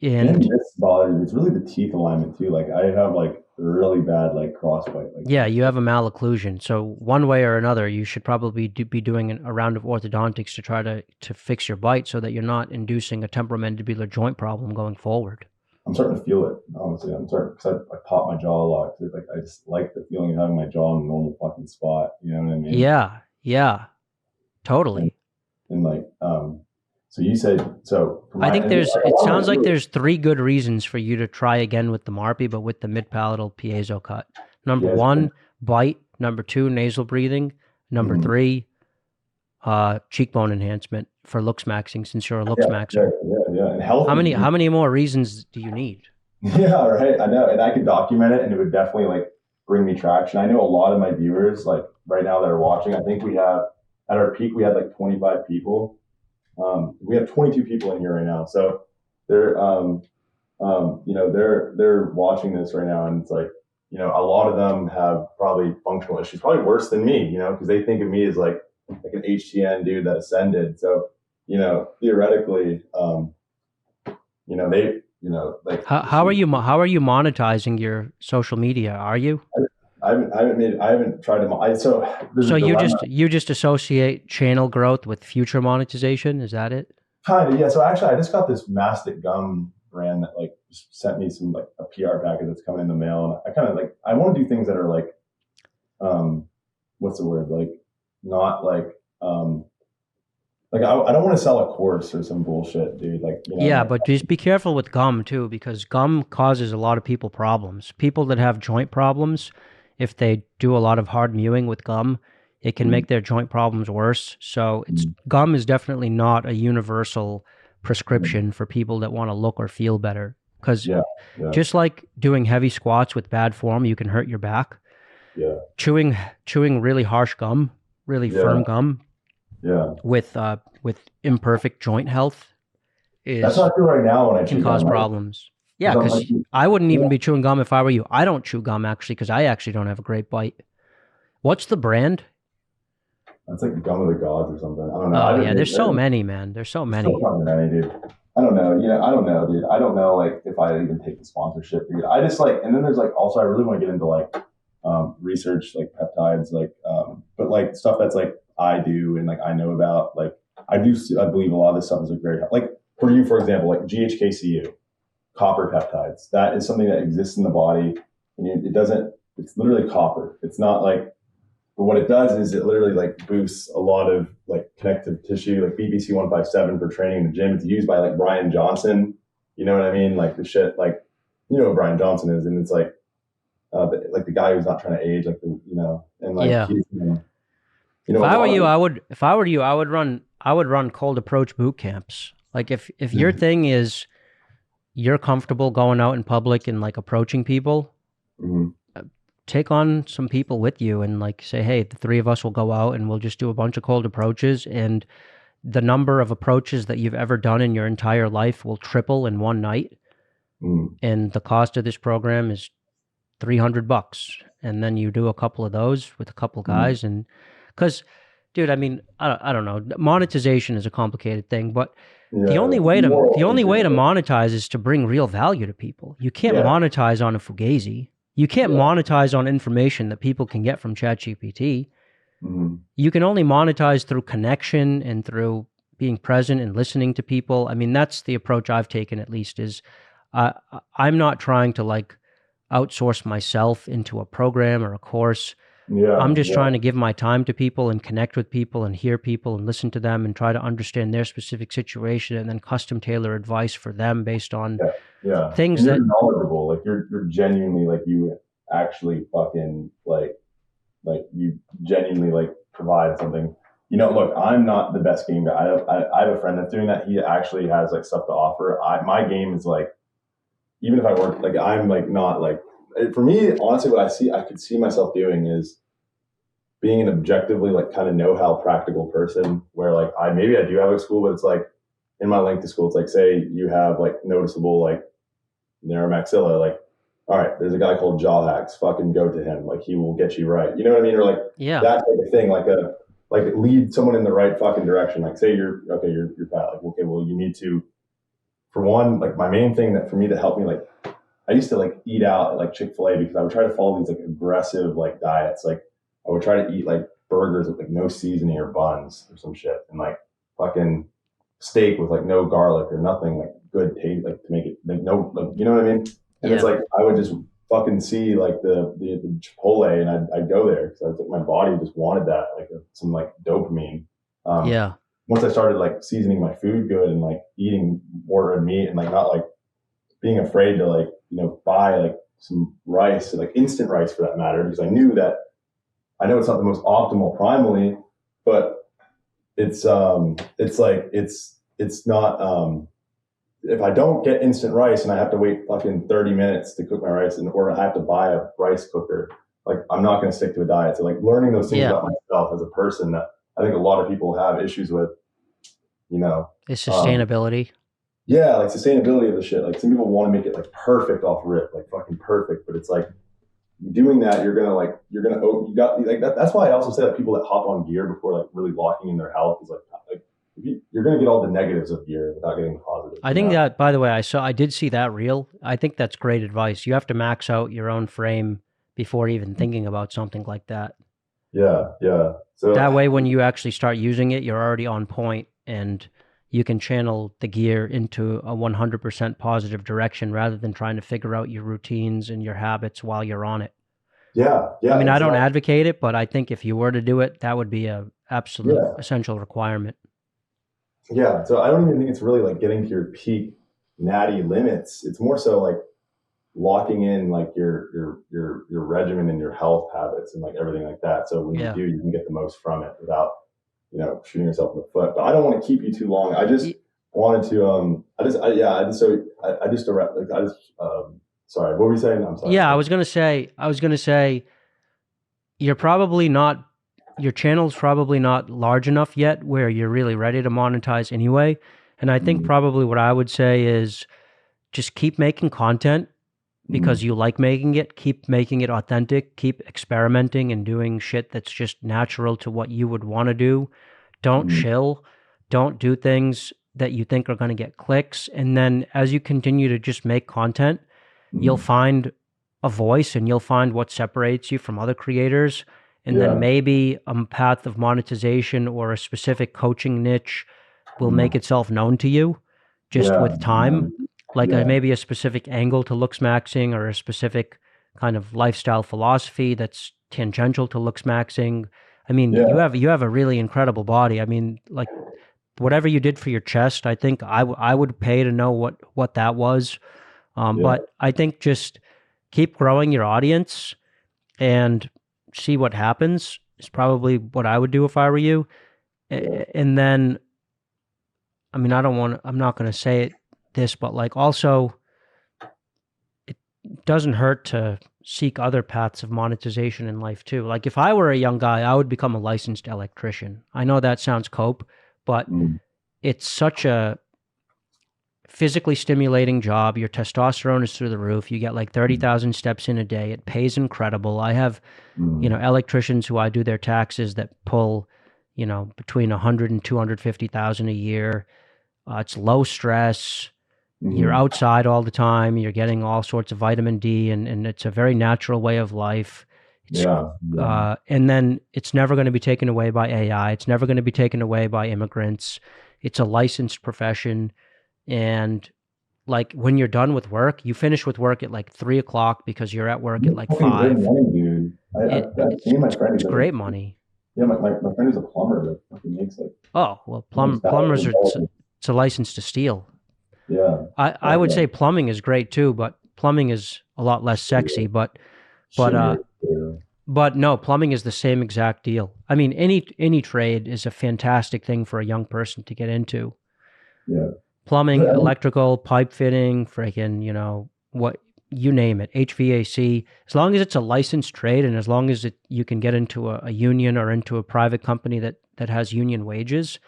Speaker 1: And
Speaker 2: this bothers me. It's really the teeth alignment too. Like I have like really bad like crossbite. Like,
Speaker 1: yeah, you have a malocclusion. So one way or another, you should probably be doing a round of orthodontics to try to fix your bite so that you're not inducing a temporomandibular joint problem going forward.
Speaker 2: I'm starting to feel it, honestly. I'm starting because I pop my jaw a lot. Like I just like the feeling of having my jaw in a normal fucking spot. You know what I mean?
Speaker 1: Yeah, totally.
Speaker 2: And like, so you said so.
Speaker 1: I think it sounds like there's 3 good reasons for you to try again with the MARPE, but with the mid-palatal piezo cut. Number 1, bite. Number 2, nasal breathing. Number 3, cheekbone enhancement for Looksmaxxing, since you're a Looksmaxxer.
Speaker 2: Yeah. And health.
Speaker 1: How many more reasons do you need?
Speaker 2: Yeah, right. I know, and I could document it, and it would definitely like bring me traction. I know a lot of my viewers, like right now that are watching. I think we have at our peak we had like 25 people. We have 22 people in here right now, so they're they're watching this right now, and it's like, a lot of them have probably functional issues, probably worse than me, because they think of me as like an HTN dude that ascended. So, theoretically, they, like
Speaker 1: how are you monetizing your social media? Are you?
Speaker 2: I haven't tried to. So
Speaker 1: you just associate channel growth with future monetization. Is that it?
Speaker 2: Kind of, yeah. So actually, I just got this mastic gum brand that like sent me some like a PR package that's coming in the mail, and I kind of like I want to do things that are like, what's the word? Like not like I don't want to sell a course or some bullshit, dude. Like
Speaker 1: yeah, but just be careful with gum too, because gum causes a lot of people problems. People that have joint problems, if they do a lot of hard mewing with gum, it can make their joint problems worse. So gum is definitely not a universal prescription for people that want to look or feel better. Because just like doing heavy squats with bad form, you can hurt your back.
Speaker 2: Yeah.
Speaker 1: Chewing really harsh gum, really firm gum.
Speaker 2: Yeah.
Speaker 1: With imperfect joint health
Speaker 2: that's how I feel right now when I
Speaker 1: can cause problems. Yeah, because I wouldn't even be chewing gum if I were you. I don't chew gum actually because I actually don't have a great bite. What's the brand?
Speaker 2: That's like Gum of the Gods or something. I don't know.
Speaker 1: Oh yeah, there's so many, man. There's so many.
Speaker 2: So many, dude. I don't know. I don't know, dude. I don't know like if I even take the sponsorship, dude. I just like, and then there's like also I really want to get into like research like peptides, like but like stuff that's like I do and like I know about. Like I believe a lot of this stuff is like very like for you, for example, like GHKCU, copper peptides. That is something that exists in the body, and it's literally copper. It's not like, but what it does is it literally like boosts a lot of like connective tissue, like BBC 157 for training in the gym. It's used by like Brian Johnson. You know what I mean? Like the shit, like, what Brian Johnson is. And it's like the guy who's not trying to age, like, and like,
Speaker 1: yeah. If I were you, I would run cold approach boot camps. Like if your thing is you're comfortable going out in public and like approaching people, take on some people with you and like say, hey, the 3 of us will go out and we'll just do a bunch of cold approaches, and the number of approaches that you've ever done in your entire life will triple in one night. And the cost of this program is $300. And then you do a couple of those with a couple of guys. And because, dude, I mean, I don't know, monetization is a complicated thing, but the only way to monetize is to bring real value to people. You can't monetize on a fugazi. You can't monetize on information that people can get from ChatGPT. You can only monetize through connection and through being present and listening to people. I mean, that's the approach I've taken, at least, is I'm not trying to like outsource myself into a program or a course. I'm just trying to give my time to people and connect with people and hear people and listen to them and try to understand their specific situation and then custom tailor advice for them based on things
Speaker 2: and
Speaker 1: that
Speaker 2: you're knowledgeable. Like you're genuinely like you actually fucking like you genuinely like provide something. Look, I'm not the best game guy. I have a friend that's doing that. He actually has like stuff to offer. My game is like, even if I work, like I'm like not like, for me, honestly, what I could see myself doing is being an objectively like kind of know-how practical person where like maybe I do have a school, but it's like in my link to school, it's like, say you have like noticeable like narrow maxilla, like, all right, there's a guy called JawHacks, fucking go to him. Like he will get you right. You know what I mean? Or like that type of thing, like lead someone in the right fucking direction. Like say you're fat. Like, okay, well you need to, for one, like my main thing that for me to help me, like I used to like eat out at like Chick-fil-A because I would try to follow these like aggressive like diets. Like I would try to eat like burgers with like no seasoning or buns or some shit, and like fucking steak with like no garlic or nothing, like good taste, like to make it like no, like, you know what I mean? And it's like I would just fucking see like the Chipotle, and I'd go there because I was like, my body just wanted that, like some like dopamine. Once I started like seasoning my food good and like eating more red meat and like not like being afraid to like, you know, buy like some rice, like instant rice for that matter, because I knew that, I know it's not the most optimal primally, but it's like it's not, if I don't get instant rice and I have to wait fucking 30 minutes to cook my rice, or I have to buy a rice cooker, like I'm not going to stick to a diet. So like learning those things about myself as a person that I think a lot of people have issues with, you know,
Speaker 1: is sustainability.
Speaker 2: Like sustainability of the shit. Like some people want to make it like perfect off rip, like fucking perfect, but it's like doing that, you got like that. That's why I also say that people that hop on gear before like really locking in their health is like you're going to get all the negatives of gear without getting the positives.
Speaker 1: I think that, by the way, I did see that reel. I think that's great advice. You have to max out your own frame before even thinking about something like that.
Speaker 2: Yeah. So
Speaker 1: that way, when you actually start using it, you're already on point and you can channel the gear into a 100% positive direction rather than trying to figure out your routines and your habits while you're on it.
Speaker 2: Yeah.
Speaker 1: I mean, I don't advocate it, but I think if you were to do it, that would be a absolute essential requirement.
Speaker 2: Yeah. So I don't even think it's really like getting to your peak natty limits. It's more so like locking in like your regimen and your health habits and like everything like that. So when you do, you can get the most from it without, you know, shooting yourself in the foot. But I don't want to keep you too long. I just wanted to, sorry, what were you saying? I'm sorry.
Speaker 1: Yeah, I was going to say, your channel's probably not large enough yet where you're really ready to monetize anyway. And I think probably what I would say is just keep making content because you like making it, keep making it authentic, keep experimenting and doing shit that's just natural to what you would want to do. Don't chill. Don't do things that you think are going to get clicks. And then as you continue to just make content, you'll find a voice and you'll find what separates you from other creators. And then maybe a path of monetization or a specific coaching niche will make itself known to you just with time. Like maybe a specific angle to Looksmaxxing or a specific kind of lifestyle philosophy that's tangential to Looksmaxxing. I mean, you have a really incredible body. I mean, like whatever you did for your chest, I think I would pay to know what that was. But I think just keep growing your audience and see what happens is probably what I would do if I were you. And then, I mean, I'm not going to say this, but like also it doesn't hurt to seek other paths of monetization in life too. Like if I were a young guy, I would become a licensed electrician. I know that sounds cope, but it's such a physically stimulating job. Your testosterone is through the roof. You get like 30,000 steps in a day. It pays incredible. I have, you know, electricians who I do their taxes that pull, you know, between 100 and 250,000 a year. It's low stress. You're outside all the time. You're getting all sorts of vitamin D, and it's a very natural way of life. And then it's never going to be taken away by AI. It's never going to be taken away by immigrants. It's a licensed profession. And like when you're done with work, you finish with work at like 3 o'clock because you're at work at like 5.
Speaker 2: Money, dude.
Speaker 1: It's great money.
Speaker 2: Yeah, my friend is a plumber that fucking makes like.
Speaker 1: Oh well, plumbers are it's a license to steal.
Speaker 2: Yeah,
Speaker 1: I would say plumbing is great too, but plumbing is a lot less sexy. But no, plumbing is the same exact deal. I mean, any trade is a fantastic thing for a young person to get into.
Speaker 2: Yeah.
Speaker 1: Plumbing, electrical, pipe fitting, freaking, you know, what you name it, HVAC, as long as it's a licensed trade and as long as you can get into a union or into a private company that has union wages,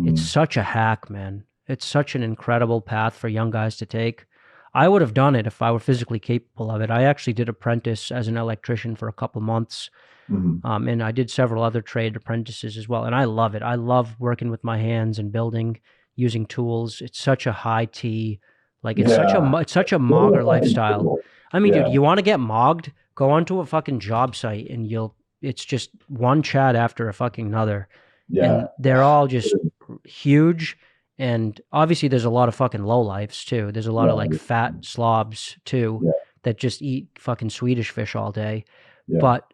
Speaker 1: it's such a hack, man. It's such an incredible path for young guys to take. I would have done it if I were physically capable of it. I actually did apprentice as an electrician for a couple months. And I did several other trade apprentices as well. And I love it. I love working with my hands and building, using tools. It's such a high T, like it's such a mogger lifestyle. I mean, dude, you want to get mogged? Go onto a fucking job site and it's just one chat after a fucking another. And they're all just huge. And obviously there's a lot of fucking lowlifes too. There's a lot of like fat slobs too that just eat fucking Swedish fish all day. But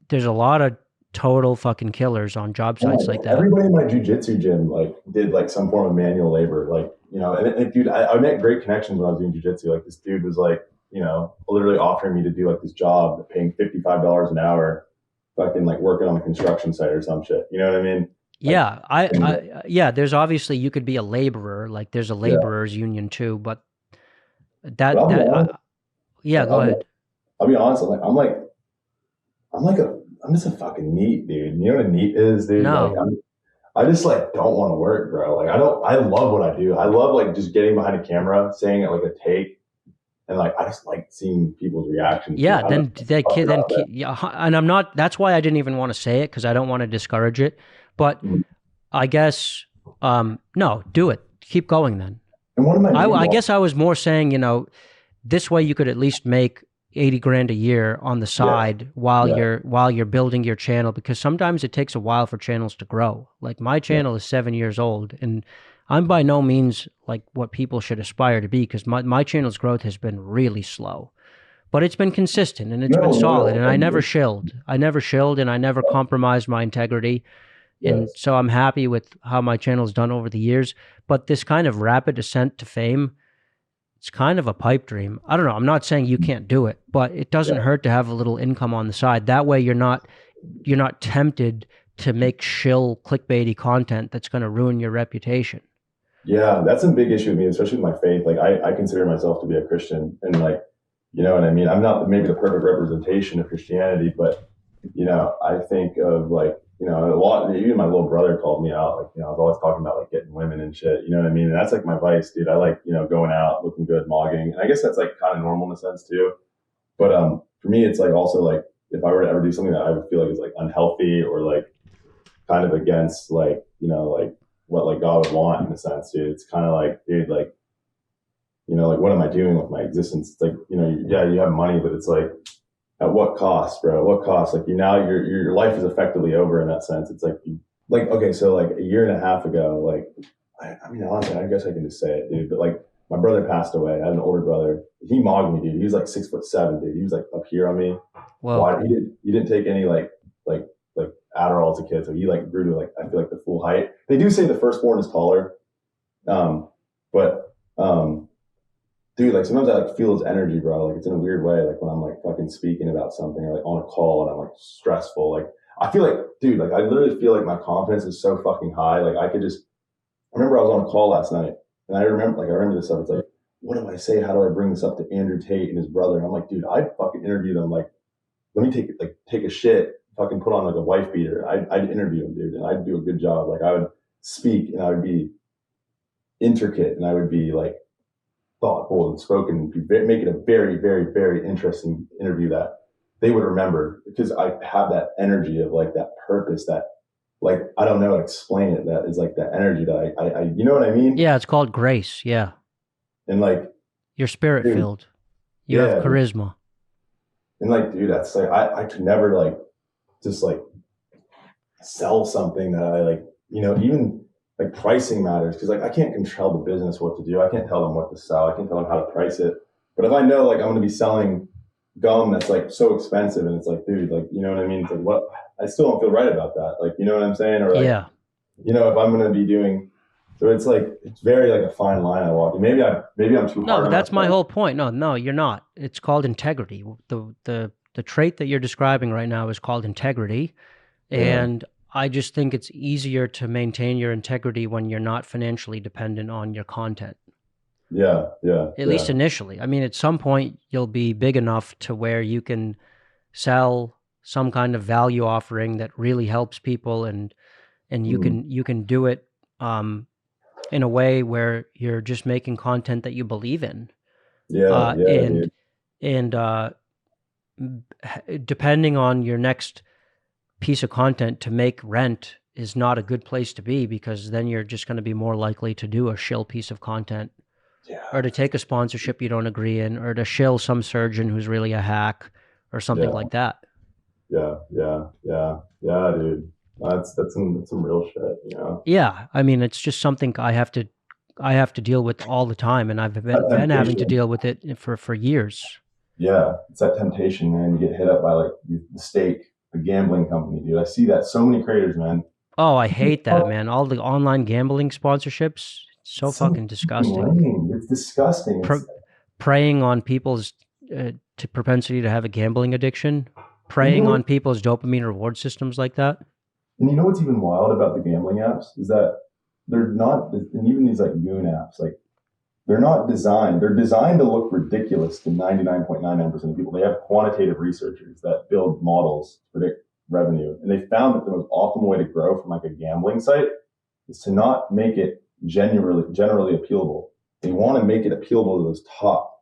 Speaker 1: there's a lot of total fucking killers on job sites like that.
Speaker 2: Everybody in my jujitsu gym like did like some form of manual labor, like, you know, and dude, I met great connections when I was doing jujitsu. Like this dude was like, you know, literally offering me to do like this job, paying $55 an hour, fucking like working on a construction site or some shit. You know what I mean?
Speaker 1: Like, yeah, there's obviously you could be a laborer, like there's a laborers union too, but go ahead.
Speaker 2: I'll be honest, I'm just a fucking NEET, dude. You know what a NEET is, dude?
Speaker 1: No.
Speaker 2: Like, I just like don't want to work, bro. Like I love what I do. I love like just getting behind a camera, saying it like a take, and like I just like seeing people's reactions.
Speaker 1: Yeah, and I'm not. That's why I didn't even want to say it because I don't want to discourage it. But I guess no, do it. Keep going then.
Speaker 2: And what am
Speaker 1: I guess I was more saying, you know, this way you could at least make 80 grand a year on the side while you're building your channel, because sometimes it takes a while for channels to grow. Like my channel is 7 years old and I'm by no means like what people should aspire to be, because my channel's growth has been really slow, but it's been consistent and it's been solid. And I never shilled and I never compromised my integrity. And so I'm happy with how my channel's done over the years. But this kind of rapid ascent to fame, it's kind of a pipe dream. I don't know. I'm not saying you can't do it, but it doesn't hurt to have a little income on the side. That way you're not tempted to make shill clickbaity content that's going to ruin your reputation.
Speaker 2: Yeah, that's a big issue with me, especially with my faith. Like I consider myself to be a Christian, and like, you know what I mean? I'm not maybe the perfect representation of Christianity, but you know, I think of like, you know, a lot, even my little brother called me out. Like, you know, I was always talking about like getting women and shit. You know what I mean? And that's like my vice, dude. I like, you know, going out, looking good, mogging. And I guess that's like kind of normal in a sense too. But for me, it's like also like if I were to ever do something that I would feel like is like unhealthy or like kind of against like, you know, like what like God would want in a sense, dude. It's kind of like, dude, like, you know, like what am I doing with my existence? It's like, you know, yeah, you have money, but it's like, at what cost, bro? What cost? Like your life is effectively over in that sense. It's like, okay, so like a year and a half ago, like, I mean, honestly, I guess I can just say it, dude, but like my brother passed away. I had an older brother. He mogged me, dude. He was like 6'7", dude. He was like up here on me.
Speaker 1: Well,
Speaker 2: why he didn't take any like Adderall as a kid. So he like grew to like, I feel like the full height. They do say the firstborn is taller. Dude, like sometimes I like feel his energy, bro. Like it's in a weird way. Like when I'm like fucking speaking about something or like on a call and I'm like stressful. Like I feel like, dude, like I literally feel like my confidence is so fucking high. Like I remember I was on a call last night and I remember this stuff. It's like, what do I say? How do I bring this up to Andrew Tate and his brother? And I'm like, dude, I'd fucking interview them. Like, let me take a shit, fucking put on like a wife beater. I'd interview him, dude. And I'd do a good job. Like I would speak and I would be intricate and I would be like, thoughtful and spoken, make it a very, very, very interesting interview that they would remember, because I have that energy of like that purpose that like, I don't know how to explain it. That is like that energy that I you know what I mean?
Speaker 1: Yeah, it's called grace. Yeah.
Speaker 2: And like
Speaker 1: you're spirit filled. You have charisma.
Speaker 2: And like, dude, that's like, I could never like, just like sell something that I like, you know, even like pricing matters, because like I can't control the business what to do. I can't tell them what to sell. I can't tell them how to price it. But if I know like I'm going to be selling gum that's like so expensive, and it's like, dude, like, you know what I mean? It's like, what? I still don't feel right about that. Like, you know what I'm saying? Or like, you know, if I'm going to be doing, so it's like, it's very like a fine line I walk. Maybe I'm too hard.
Speaker 1: No, but that's my whole point. No, you're not. It's called integrity. The trait that you're describing right now is called integrity, and I just think it's easier to maintain your integrity when you're not financially dependent on your content.
Speaker 2: Yeah, yeah,
Speaker 1: at least
Speaker 2: yeah.
Speaker 1: initially. I mean, at some point you'll be big enough to where you can sell some kind of value offering that really helps people, and you can do it in a way where you're just making content that you believe in.
Speaker 2: Yeah, yeah, dude.
Speaker 1: And depending on your next piece of content, to make rent is not a good place to be, because then you're just going to be more likely to do a shill piece of content, or to take a sponsorship you don't agree in, or to shill some surgeon who's really a hack or something like that.
Speaker 2: Yeah, dude. That's some real shit, you know.
Speaker 1: Yeah, I mean, it's just something I have to deal with all the time, and I've
Speaker 2: That
Speaker 1: been having to
Speaker 2: temptation.
Speaker 1: deal with it for years.
Speaker 2: Yeah, it's that temptation, man. You get hit up by like the stake, the gambling company, dude. I see that so many creators, man.
Speaker 1: Oh, I hate that, man. All the online gambling sponsorships, so
Speaker 2: It's so
Speaker 1: fucking
Speaker 2: fucking
Speaker 1: disgusting.
Speaker 2: lame. It's disgusting.
Speaker 1: Preying on people's propensity to have a gambling addiction,
Speaker 2: And you
Speaker 1: preying
Speaker 2: know
Speaker 1: on people's dopamine reward systems like that.
Speaker 2: And you know what's even wild about the gambling apps is that they're not, and even these like goon apps, like they're not designed. They're designed to look ridiculous to 99.99% of people. They have quantitative researchers that build models to predict revenue, and they found that the most optimal way to grow from like a gambling site is to not make it generally appealable. They want to make it appealable to those top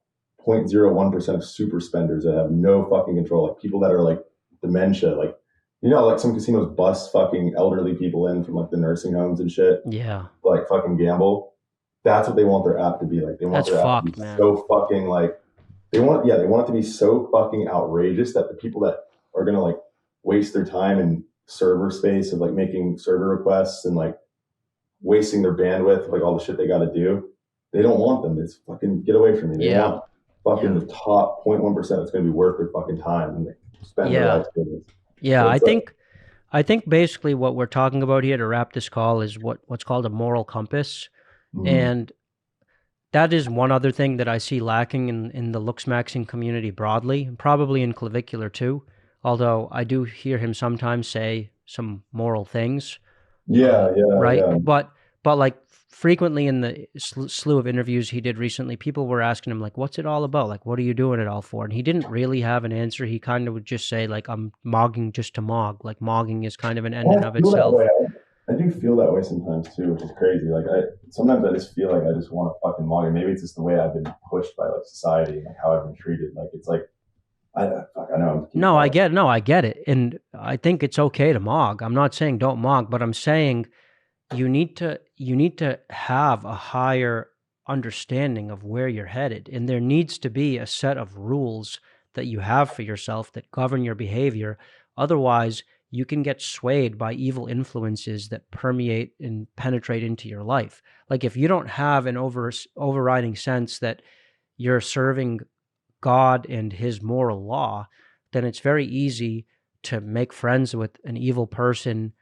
Speaker 2: 0.01% of super spenders that have no fucking control, like people that are like dementia, like like some casinos bust fucking elderly people in from like the nursing homes and shit,
Speaker 1: Yeah,
Speaker 2: like fucking gamble. That's what they want their app to be like. They want
Speaker 1: that's
Speaker 2: their app to be
Speaker 1: fucked, man.
Speaker 2: so fucking like they want it to be so fucking outrageous that the people that are gonna like waste their time in server space of like making server requests and like wasting their bandwidth, like all the shit they got to do. They don't want them. It's fucking get away from me. They
Speaker 1: Yeah,
Speaker 2: want fucking the top 0.1% that's going to be worth their fucking time and they spend their
Speaker 1: yeah,
Speaker 2: life doing this.
Speaker 1: yeah.
Speaker 2: So it's like,
Speaker 1: I think basically what we're talking about here to wrap this call is what's called a moral compass, and that is one other thing that I see lacking in the Looksmaxxing community broadly, and probably in clavicular too. Although I do hear him sometimes say some moral things,
Speaker 2: yeah,
Speaker 1: right?
Speaker 2: yeah.
Speaker 1: But like frequently in the slew of interviews he did recently, people were asking him like, "What's it all about? Like, what are you doing it all for?" And he didn't really have an answer. He kind of would just say like, "I'm mogging just to mog." Like mogging is kind of an end in
Speaker 2: I
Speaker 1: of
Speaker 2: feel that way.
Speaker 1: itself.
Speaker 2: I do feel that way sometimes too, which is crazy. Like sometimes I just feel like I just want to fucking log in. Maybe it's just the way I've been pushed by like society and like how I've been treated. Like it's like I know I'm keep
Speaker 1: No,
Speaker 2: quiet.
Speaker 1: I get it, and I think it's okay to mog. I'm not saying don't mog, but I'm saying you need to have a higher understanding of where you're headed, and there needs to be a set of rules that you have for yourself that govern your behavior. Otherwise, you can get swayed by evil influences that permeate and penetrate into your life. Like if you don't have an overriding sense that you're serving God and his moral law, then it's very easy to make friends with an evil person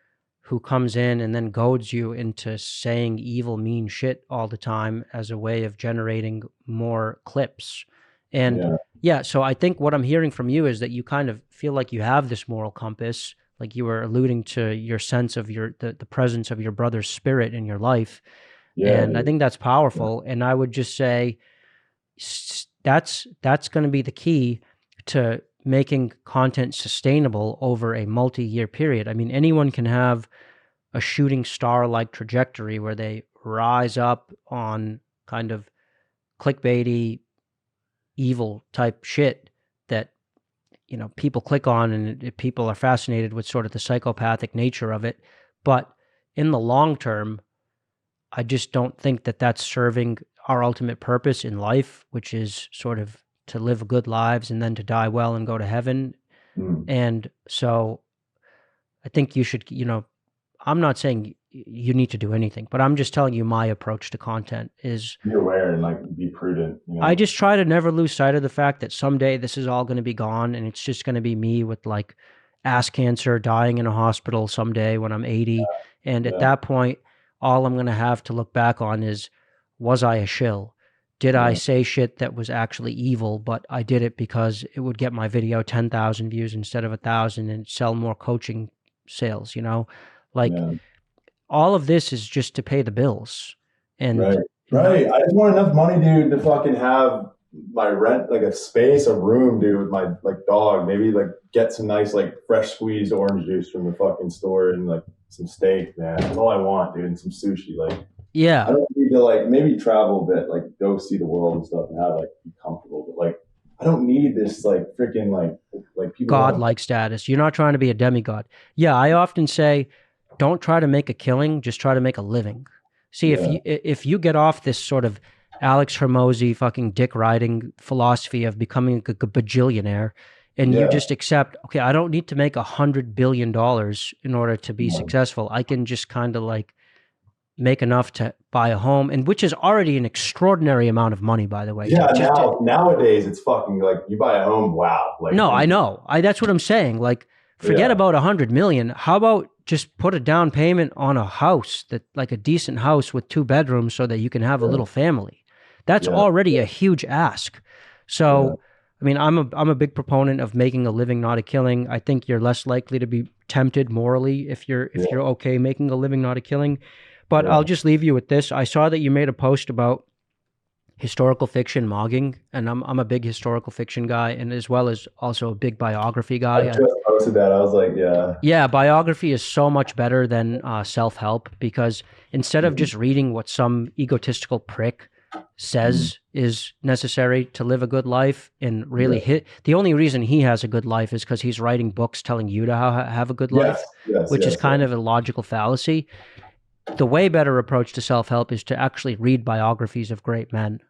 Speaker 1: who comes in and then goads you into saying evil, mean shit all the time as a way of generating more clips. And
Speaker 2: Yeah,
Speaker 1: yeah, so I think what I'm hearing from you is that you kind of feel like you have this moral compass, like you were alluding to your sense of the presence of your brother's spirit in your life.
Speaker 2: yeah,
Speaker 1: And I
Speaker 2: dude.
Speaker 1: think that's
Speaker 2: Yeah,
Speaker 1: powerful. And I would just say that's going to be the key to making content sustainable over a multi-year period. I mean, anyone can have a shooting star like trajectory where they rise up on kind of clickbaity, evil type shit that people click on, and people are fascinated with sort of the psychopathic nature of it. But in the long term, I just don't think that that's serving our ultimate purpose in life, which is sort of to live good lives and then to die well and go to heaven. And so I think you should, I'm not saying you need to do anything, but I'm just telling you my approach to content is
Speaker 2: be aware and like be prudent.
Speaker 1: I just try to never lose sight of the fact that someday this is all going to be gone, and it's just going to be me with like ass cancer dying in a hospital someday when I'm 80. And at
Speaker 2: Yeah,
Speaker 1: that point, all I'm going to have to look back on is, was I a shill? Did I
Speaker 2: yeah,
Speaker 1: say shit that was actually evil, but I did it because it would get my video 10,000 views instead of 1,000 and sell more coaching sales, Like
Speaker 2: yeah.
Speaker 1: all of this is just to pay the bills. And
Speaker 2: Right, Right. I just want enough money, dude, to fucking have my rent, like a space, a room, dude, with my like dog. Maybe like get some nice like fresh squeezed orange juice from the fucking store and like some steak, man. That's all I want, dude, and some sushi. Like,
Speaker 1: Yeah.
Speaker 2: I don't need to like maybe travel a bit, like go see the world and stuff and have like be comfortable. But like, I don't need this like freaking like people
Speaker 1: God-like status. You're not trying to be a demigod. Yeah, I often say, don't try to make a killing, just try to make a living. See, if you get off this sort of Alex Hormozy fucking dick riding philosophy of becoming a bajillionaire, and you just accept, okay, I don't need to make $100 billion in order to be successful. I can just kind of like make enough to buy a home, and which is already an extraordinary amount of money, by the way.
Speaker 2: Yeah, nowadays it's fucking like you buy a home, wow. Like,
Speaker 1: no, I know. That's what I'm saying. Like, forget about 100 million. How about just put a down payment on a house, that like a decent house with 2 bedrooms, so that you can have a little family? That's already a huge ask. So, I mean, I'm a big proponent of making a living, not a killing. I think you're less likely to be tempted morally if you're okay making a living, not a killing. But I'll just leave you with this. I saw that you made a post about historical fiction mogging, and I'm a big historical fiction guy, and as well as also a big biography guy.
Speaker 2: I just posted that. I was like, yeah,
Speaker 1: biography is so much better than self-help, because instead of just reading what some egotistical prick says is necessary to live a good life, and really the only reason he has a good life is because he's writing books telling you to have a good life, which is kind of a logical fallacy. The way better approach to self-help is to actually read biographies of great men.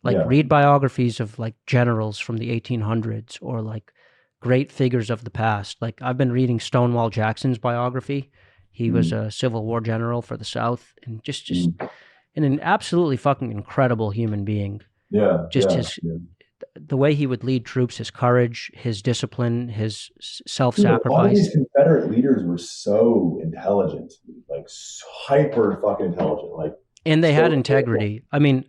Speaker 1: Like read biographies of like generals from the 1800s, or like great figures of the past. Like I've been reading Stonewall Jackson's biography. He was a Civil War general for the South, and just an absolutely fucking incredible human being. The way he would lead troops, his courage, his discipline, his self-sacrifice.
Speaker 2: All these Confederate leaders were so intelligent, like hyper fucking intelligent, like.
Speaker 1: And they had integrity. I mean,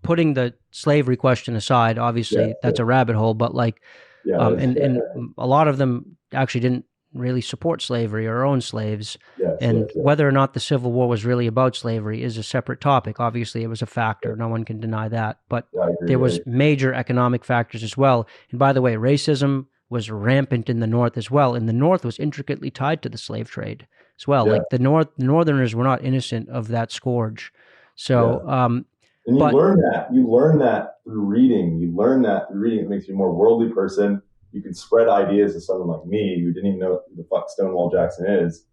Speaker 1: putting the slavery question aside, obviously that's a rabbit hole, but like, and a lot of them actually didn't really support slavery or own slaves. Whether or not the Civil War was really about slavery is a separate topic. Obviously, it was a factor. No one can deny that. But there was major economic factors as well. And by the way, racism was rampant in the North as well. And the North was intricately tied to the slave trade as well. Like the Northerners were not innocent of that scourge. So,
Speaker 2: and you learn that through reading. It makes you a more worldly person. You can spread ideas to someone like me who didn't even know who the fuck Stonewall Jackson is.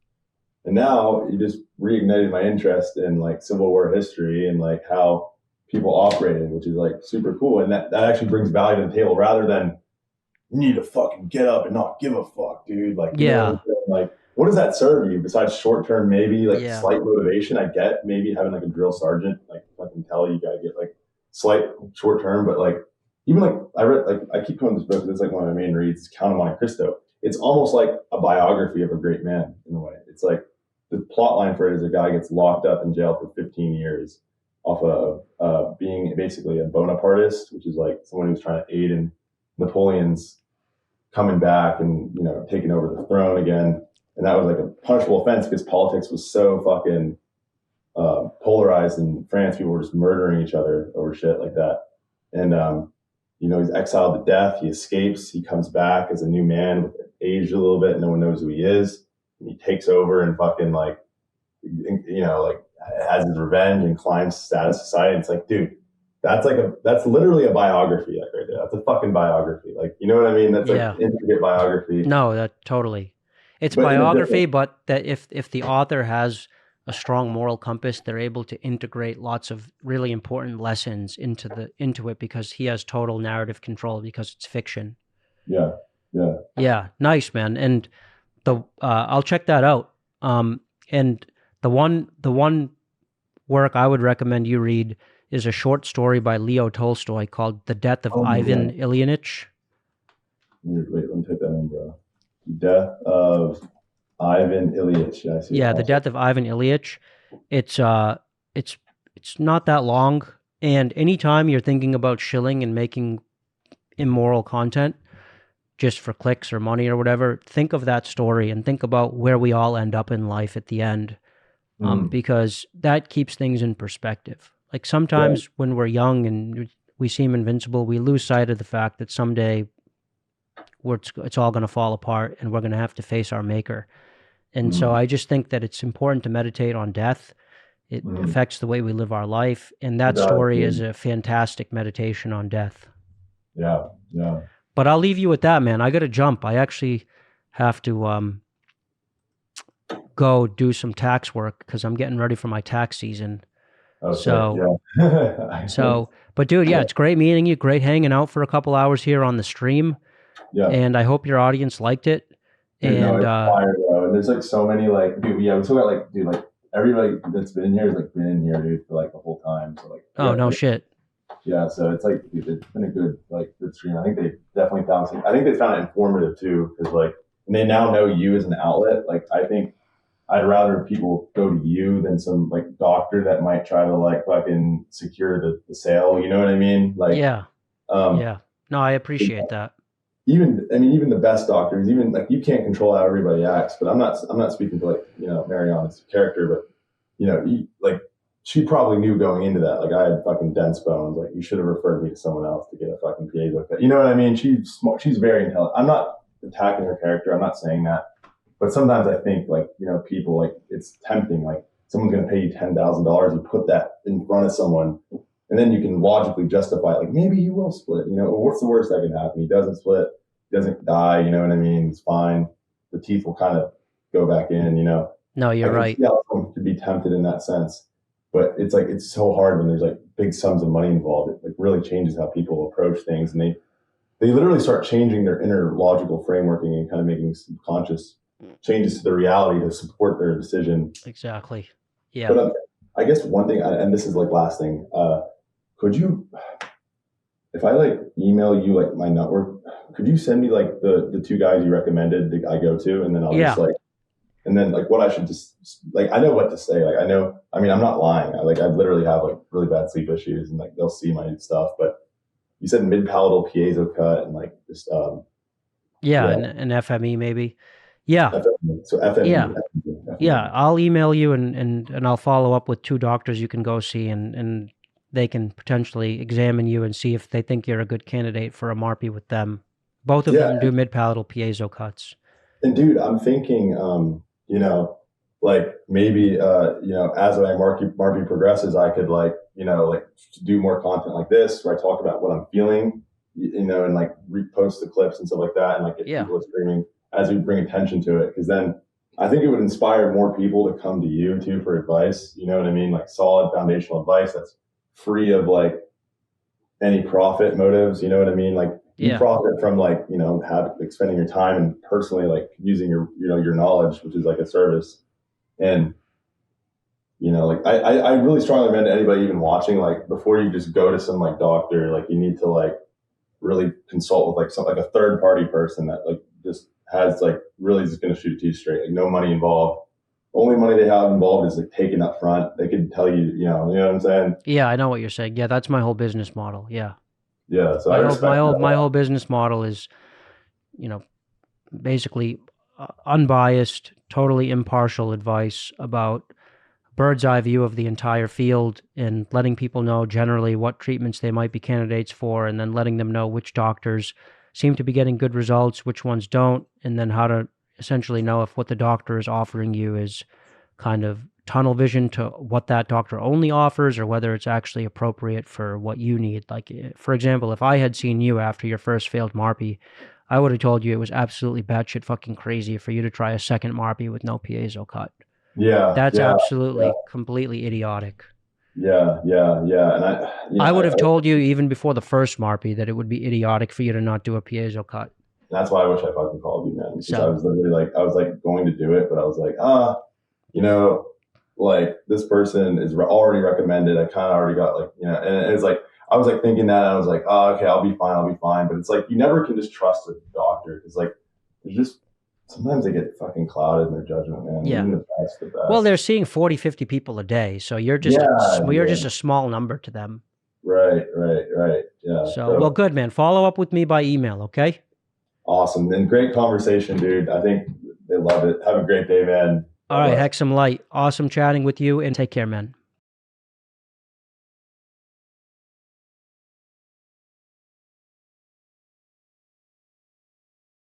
Speaker 2: And now you just reignited my interest in like Civil War history and like how people operated, which is like super cool. And that actually brings value to the table, rather than you need to fucking get up and not give a fuck, dude. Like, you know, like, what does that serve you besides short term, maybe like slight motivation? I get maybe having like a drill sergeant, like fucking tell you gotta get like slight short term, but like, even like I keep going to this book. It's like one of my main reads, Count of Monte Cristo. It's almost like a biography of a great man in a way. It's like the plot line for it is a guy gets locked up in jail for 15 years off of being basically a Bonapartist, which is like someone who's trying to aid in Napoleon's coming back and, you know, taking over the throne again. And that was like a punishable offense because politics was so fucking polarized in France. People were just murdering each other over shit like that. And you know, he's exiled to death. He escapes. He comes back as a new man, aged a little bit. No one knows who he is. And he takes over and fucking like, you know, like has his revenge and climbs status society. It's like, dude, that's literally a biography, like right there. That's a fucking biography. Like, you know what I mean? That's like an intricate biography.
Speaker 1: No, that totally. It's biography, but that if the author has a strong moral compass, they're able to integrate lots of really important lessons into it because he has total narrative control because it's fiction. Yeah. Nice, man. And I'll check that out. And the one work I would recommend you read is a short story by Leo Tolstoy called The Death of Ivan Ilyich.
Speaker 2: Wait, let me take that in, bro. Death of Ivan Ilyich.
Speaker 1: The Death of Ivan Ilyich. It's not that long, and anytime you're thinking about shilling and making immoral content just for clicks or money or whatever, think of that story and think about where we all end up in life at the end, because that keeps things in perspective. Like sometimes when we're young and we seem invincible, we lose sight of the fact that someday it's all going to fall apart and we're going to have to face our maker. And so I just think that it's important to meditate on death. It affects the way we live our life. And that story is a fantastic meditation on death.
Speaker 2: Yeah, yeah.
Speaker 1: But I'll leave you with that, man. I got to jump. I actually have to go do some tax work because I'm getting ready for my tax season.
Speaker 2: Okay,
Speaker 1: But dude, yeah, it's great meeting you. Great hanging out for a couple hours here on the stream.
Speaker 2: Yeah.
Speaker 1: And I hope your audience liked it.
Speaker 2: Dude,
Speaker 1: and
Speaker 2: it's fire, bro. And there's like so many like, dude, we still got like, dude, like everybody that's been in here has like been in here, dude, for like the whole time. So like,
Speaker 1: no shit.
Speaker 2: Yeah, so it's like, dude, it's been a good stream. I think they definitely found something. I think they found it informative too, because like, and they now know you as an outlet. Like, I think I'd rather people go to you than some like doctor that might try to like fucking secure the sale. You know what I mean? Like,
Speaker 1: yeah. No, I appreciate that.
Speaker 2: Even the best doctors, even like you can't control how everybody acts. But I'm not speaking to like Marianna's character, but like she probably knew going into that. Like I had fucking dense bones. Like you should have referred me to someone else to get a fucking piezo cut. You know what I mean? She's smart. She's very intelligent. I'm not attacking her character. I'm not saying that. But sometimes I think like people like it's tempting. Like someone's going to pay you $10,000. You put that in front of someone. And then you can logically justify, like, maybe he will split. What's the worst that can happen? He doesn't split, doesn't die. You know what I mean? It's fine. The teeth will kind of go back in.
Speaker 1: No, you're right.
Speaker 2: Yeah, someone could be tempted in that sense, but it's like it's so hard when there's like big sums of money involved. It like really changes how people approach things, and they literally start changing their inner logical frameworking and kind of making subconscious changes to the reality to support their decision.
Speaker 1: Exactly. Yeah.
Speaker 2: But I guess one thing, and this is like last thing. Could you, if I like email you like my network, could you send me like the two guys you recommended that I go to, and then I'll just like, and then like what I should just like, I know what to say. Like I'm not lying. I literally have like really bad sleep issues, and like they'll see my stuff. But you said mid-palatal piezo cut and like just
Speaker 1: an FME maybe. Yeah.
Speaker 2: So FME.
Speaker 1: Yeah.
Speaker 2: FME.
Speaker 1: Yeah. I'll email you and I'll follow up with two doctors you can go see and they can potentially examine you and see if they think you're a good candidate for a MARPE with them. Both of them do mid-palatal piezo cuts.
Speaker 2: And dude, I'm thinking, like maybe, as my MARPE progresses, I could like do more content like this where I talk about what I'm feeling, and like repost the clips and stuff like that, and like get people streaming as we bring attention to it. Because then I think it would inspire more people to come to you too for advice. You know what I mean? Like solid foundational advice that's free of like any profit motives. You know what I mean? Like you profit from like, spending your time and personally like using your knowledge, which is like a service. And, like I really strongly recommend to anybody even watching, like before you just go to some like doctor, like you need to like really consult with like a third party person that like just has like really just going to shoot it to you straight, like no money involved. Only money they have involved is like taken up front. They could tell you, you know what I'm saying?
Speaker 1: Yeah, I know what you're saying. Yeah, that's my whole business model. Yeah.
Speaker 2: Yeah. So
Speaker 1: my whole business model is, basically unbiased, totally impartial advice about bird's eye view of the entire field and letting people know generally what treatments they might be candidates for, and then letting them know which doctors seem to be getting good results, which ones don't, and then how to essentially know if what the doctor is offering you is kind of tunnel vision to what that doctor only offers or whether it's actually appropriate for what you need. Like, for example, if I had seen you after your first failed MARPE, I would have told you it was absolutely batshit fucking crazy for you to try a second MARPE with no piezo cut.
Speaker 2: Yeah.
Speaker 1: That's absolutely completely idiotic.
Speaker 2: Yeah. And
Speaker 1: I would have told you even before the first MARPE that it would be idiotic for you to not do a piezo cut.
Speaker 2: That's why I wish I fucking called you, man. Because I was literally like, I was like going to do it, but I was like, like this person is already recommended. I kind of already got like, and it's like, I was like thinking that, and I was like, oh, okay, I'll be fine. But it's like, you never can just trust a doctor. It's like, there's just, sometimes they get fucking clouded in their judgment, man.
Speaker 1: Yeah.
Speaker 2: Even the best.
Speaker 1: Well, they're seeing 40, 50 people a day. So you're just, just a small number to them.
Speaker 2: Right. Yeah.
Speaker 1: So, well, good, man. Follow up with me by email. Okay.
Speaker 2: Awesome. And great conversation, dude. I think they love it. Have a great day, man.
Speaker 1: All right. Hexumlite. Awesome chatting with you, and take care, man.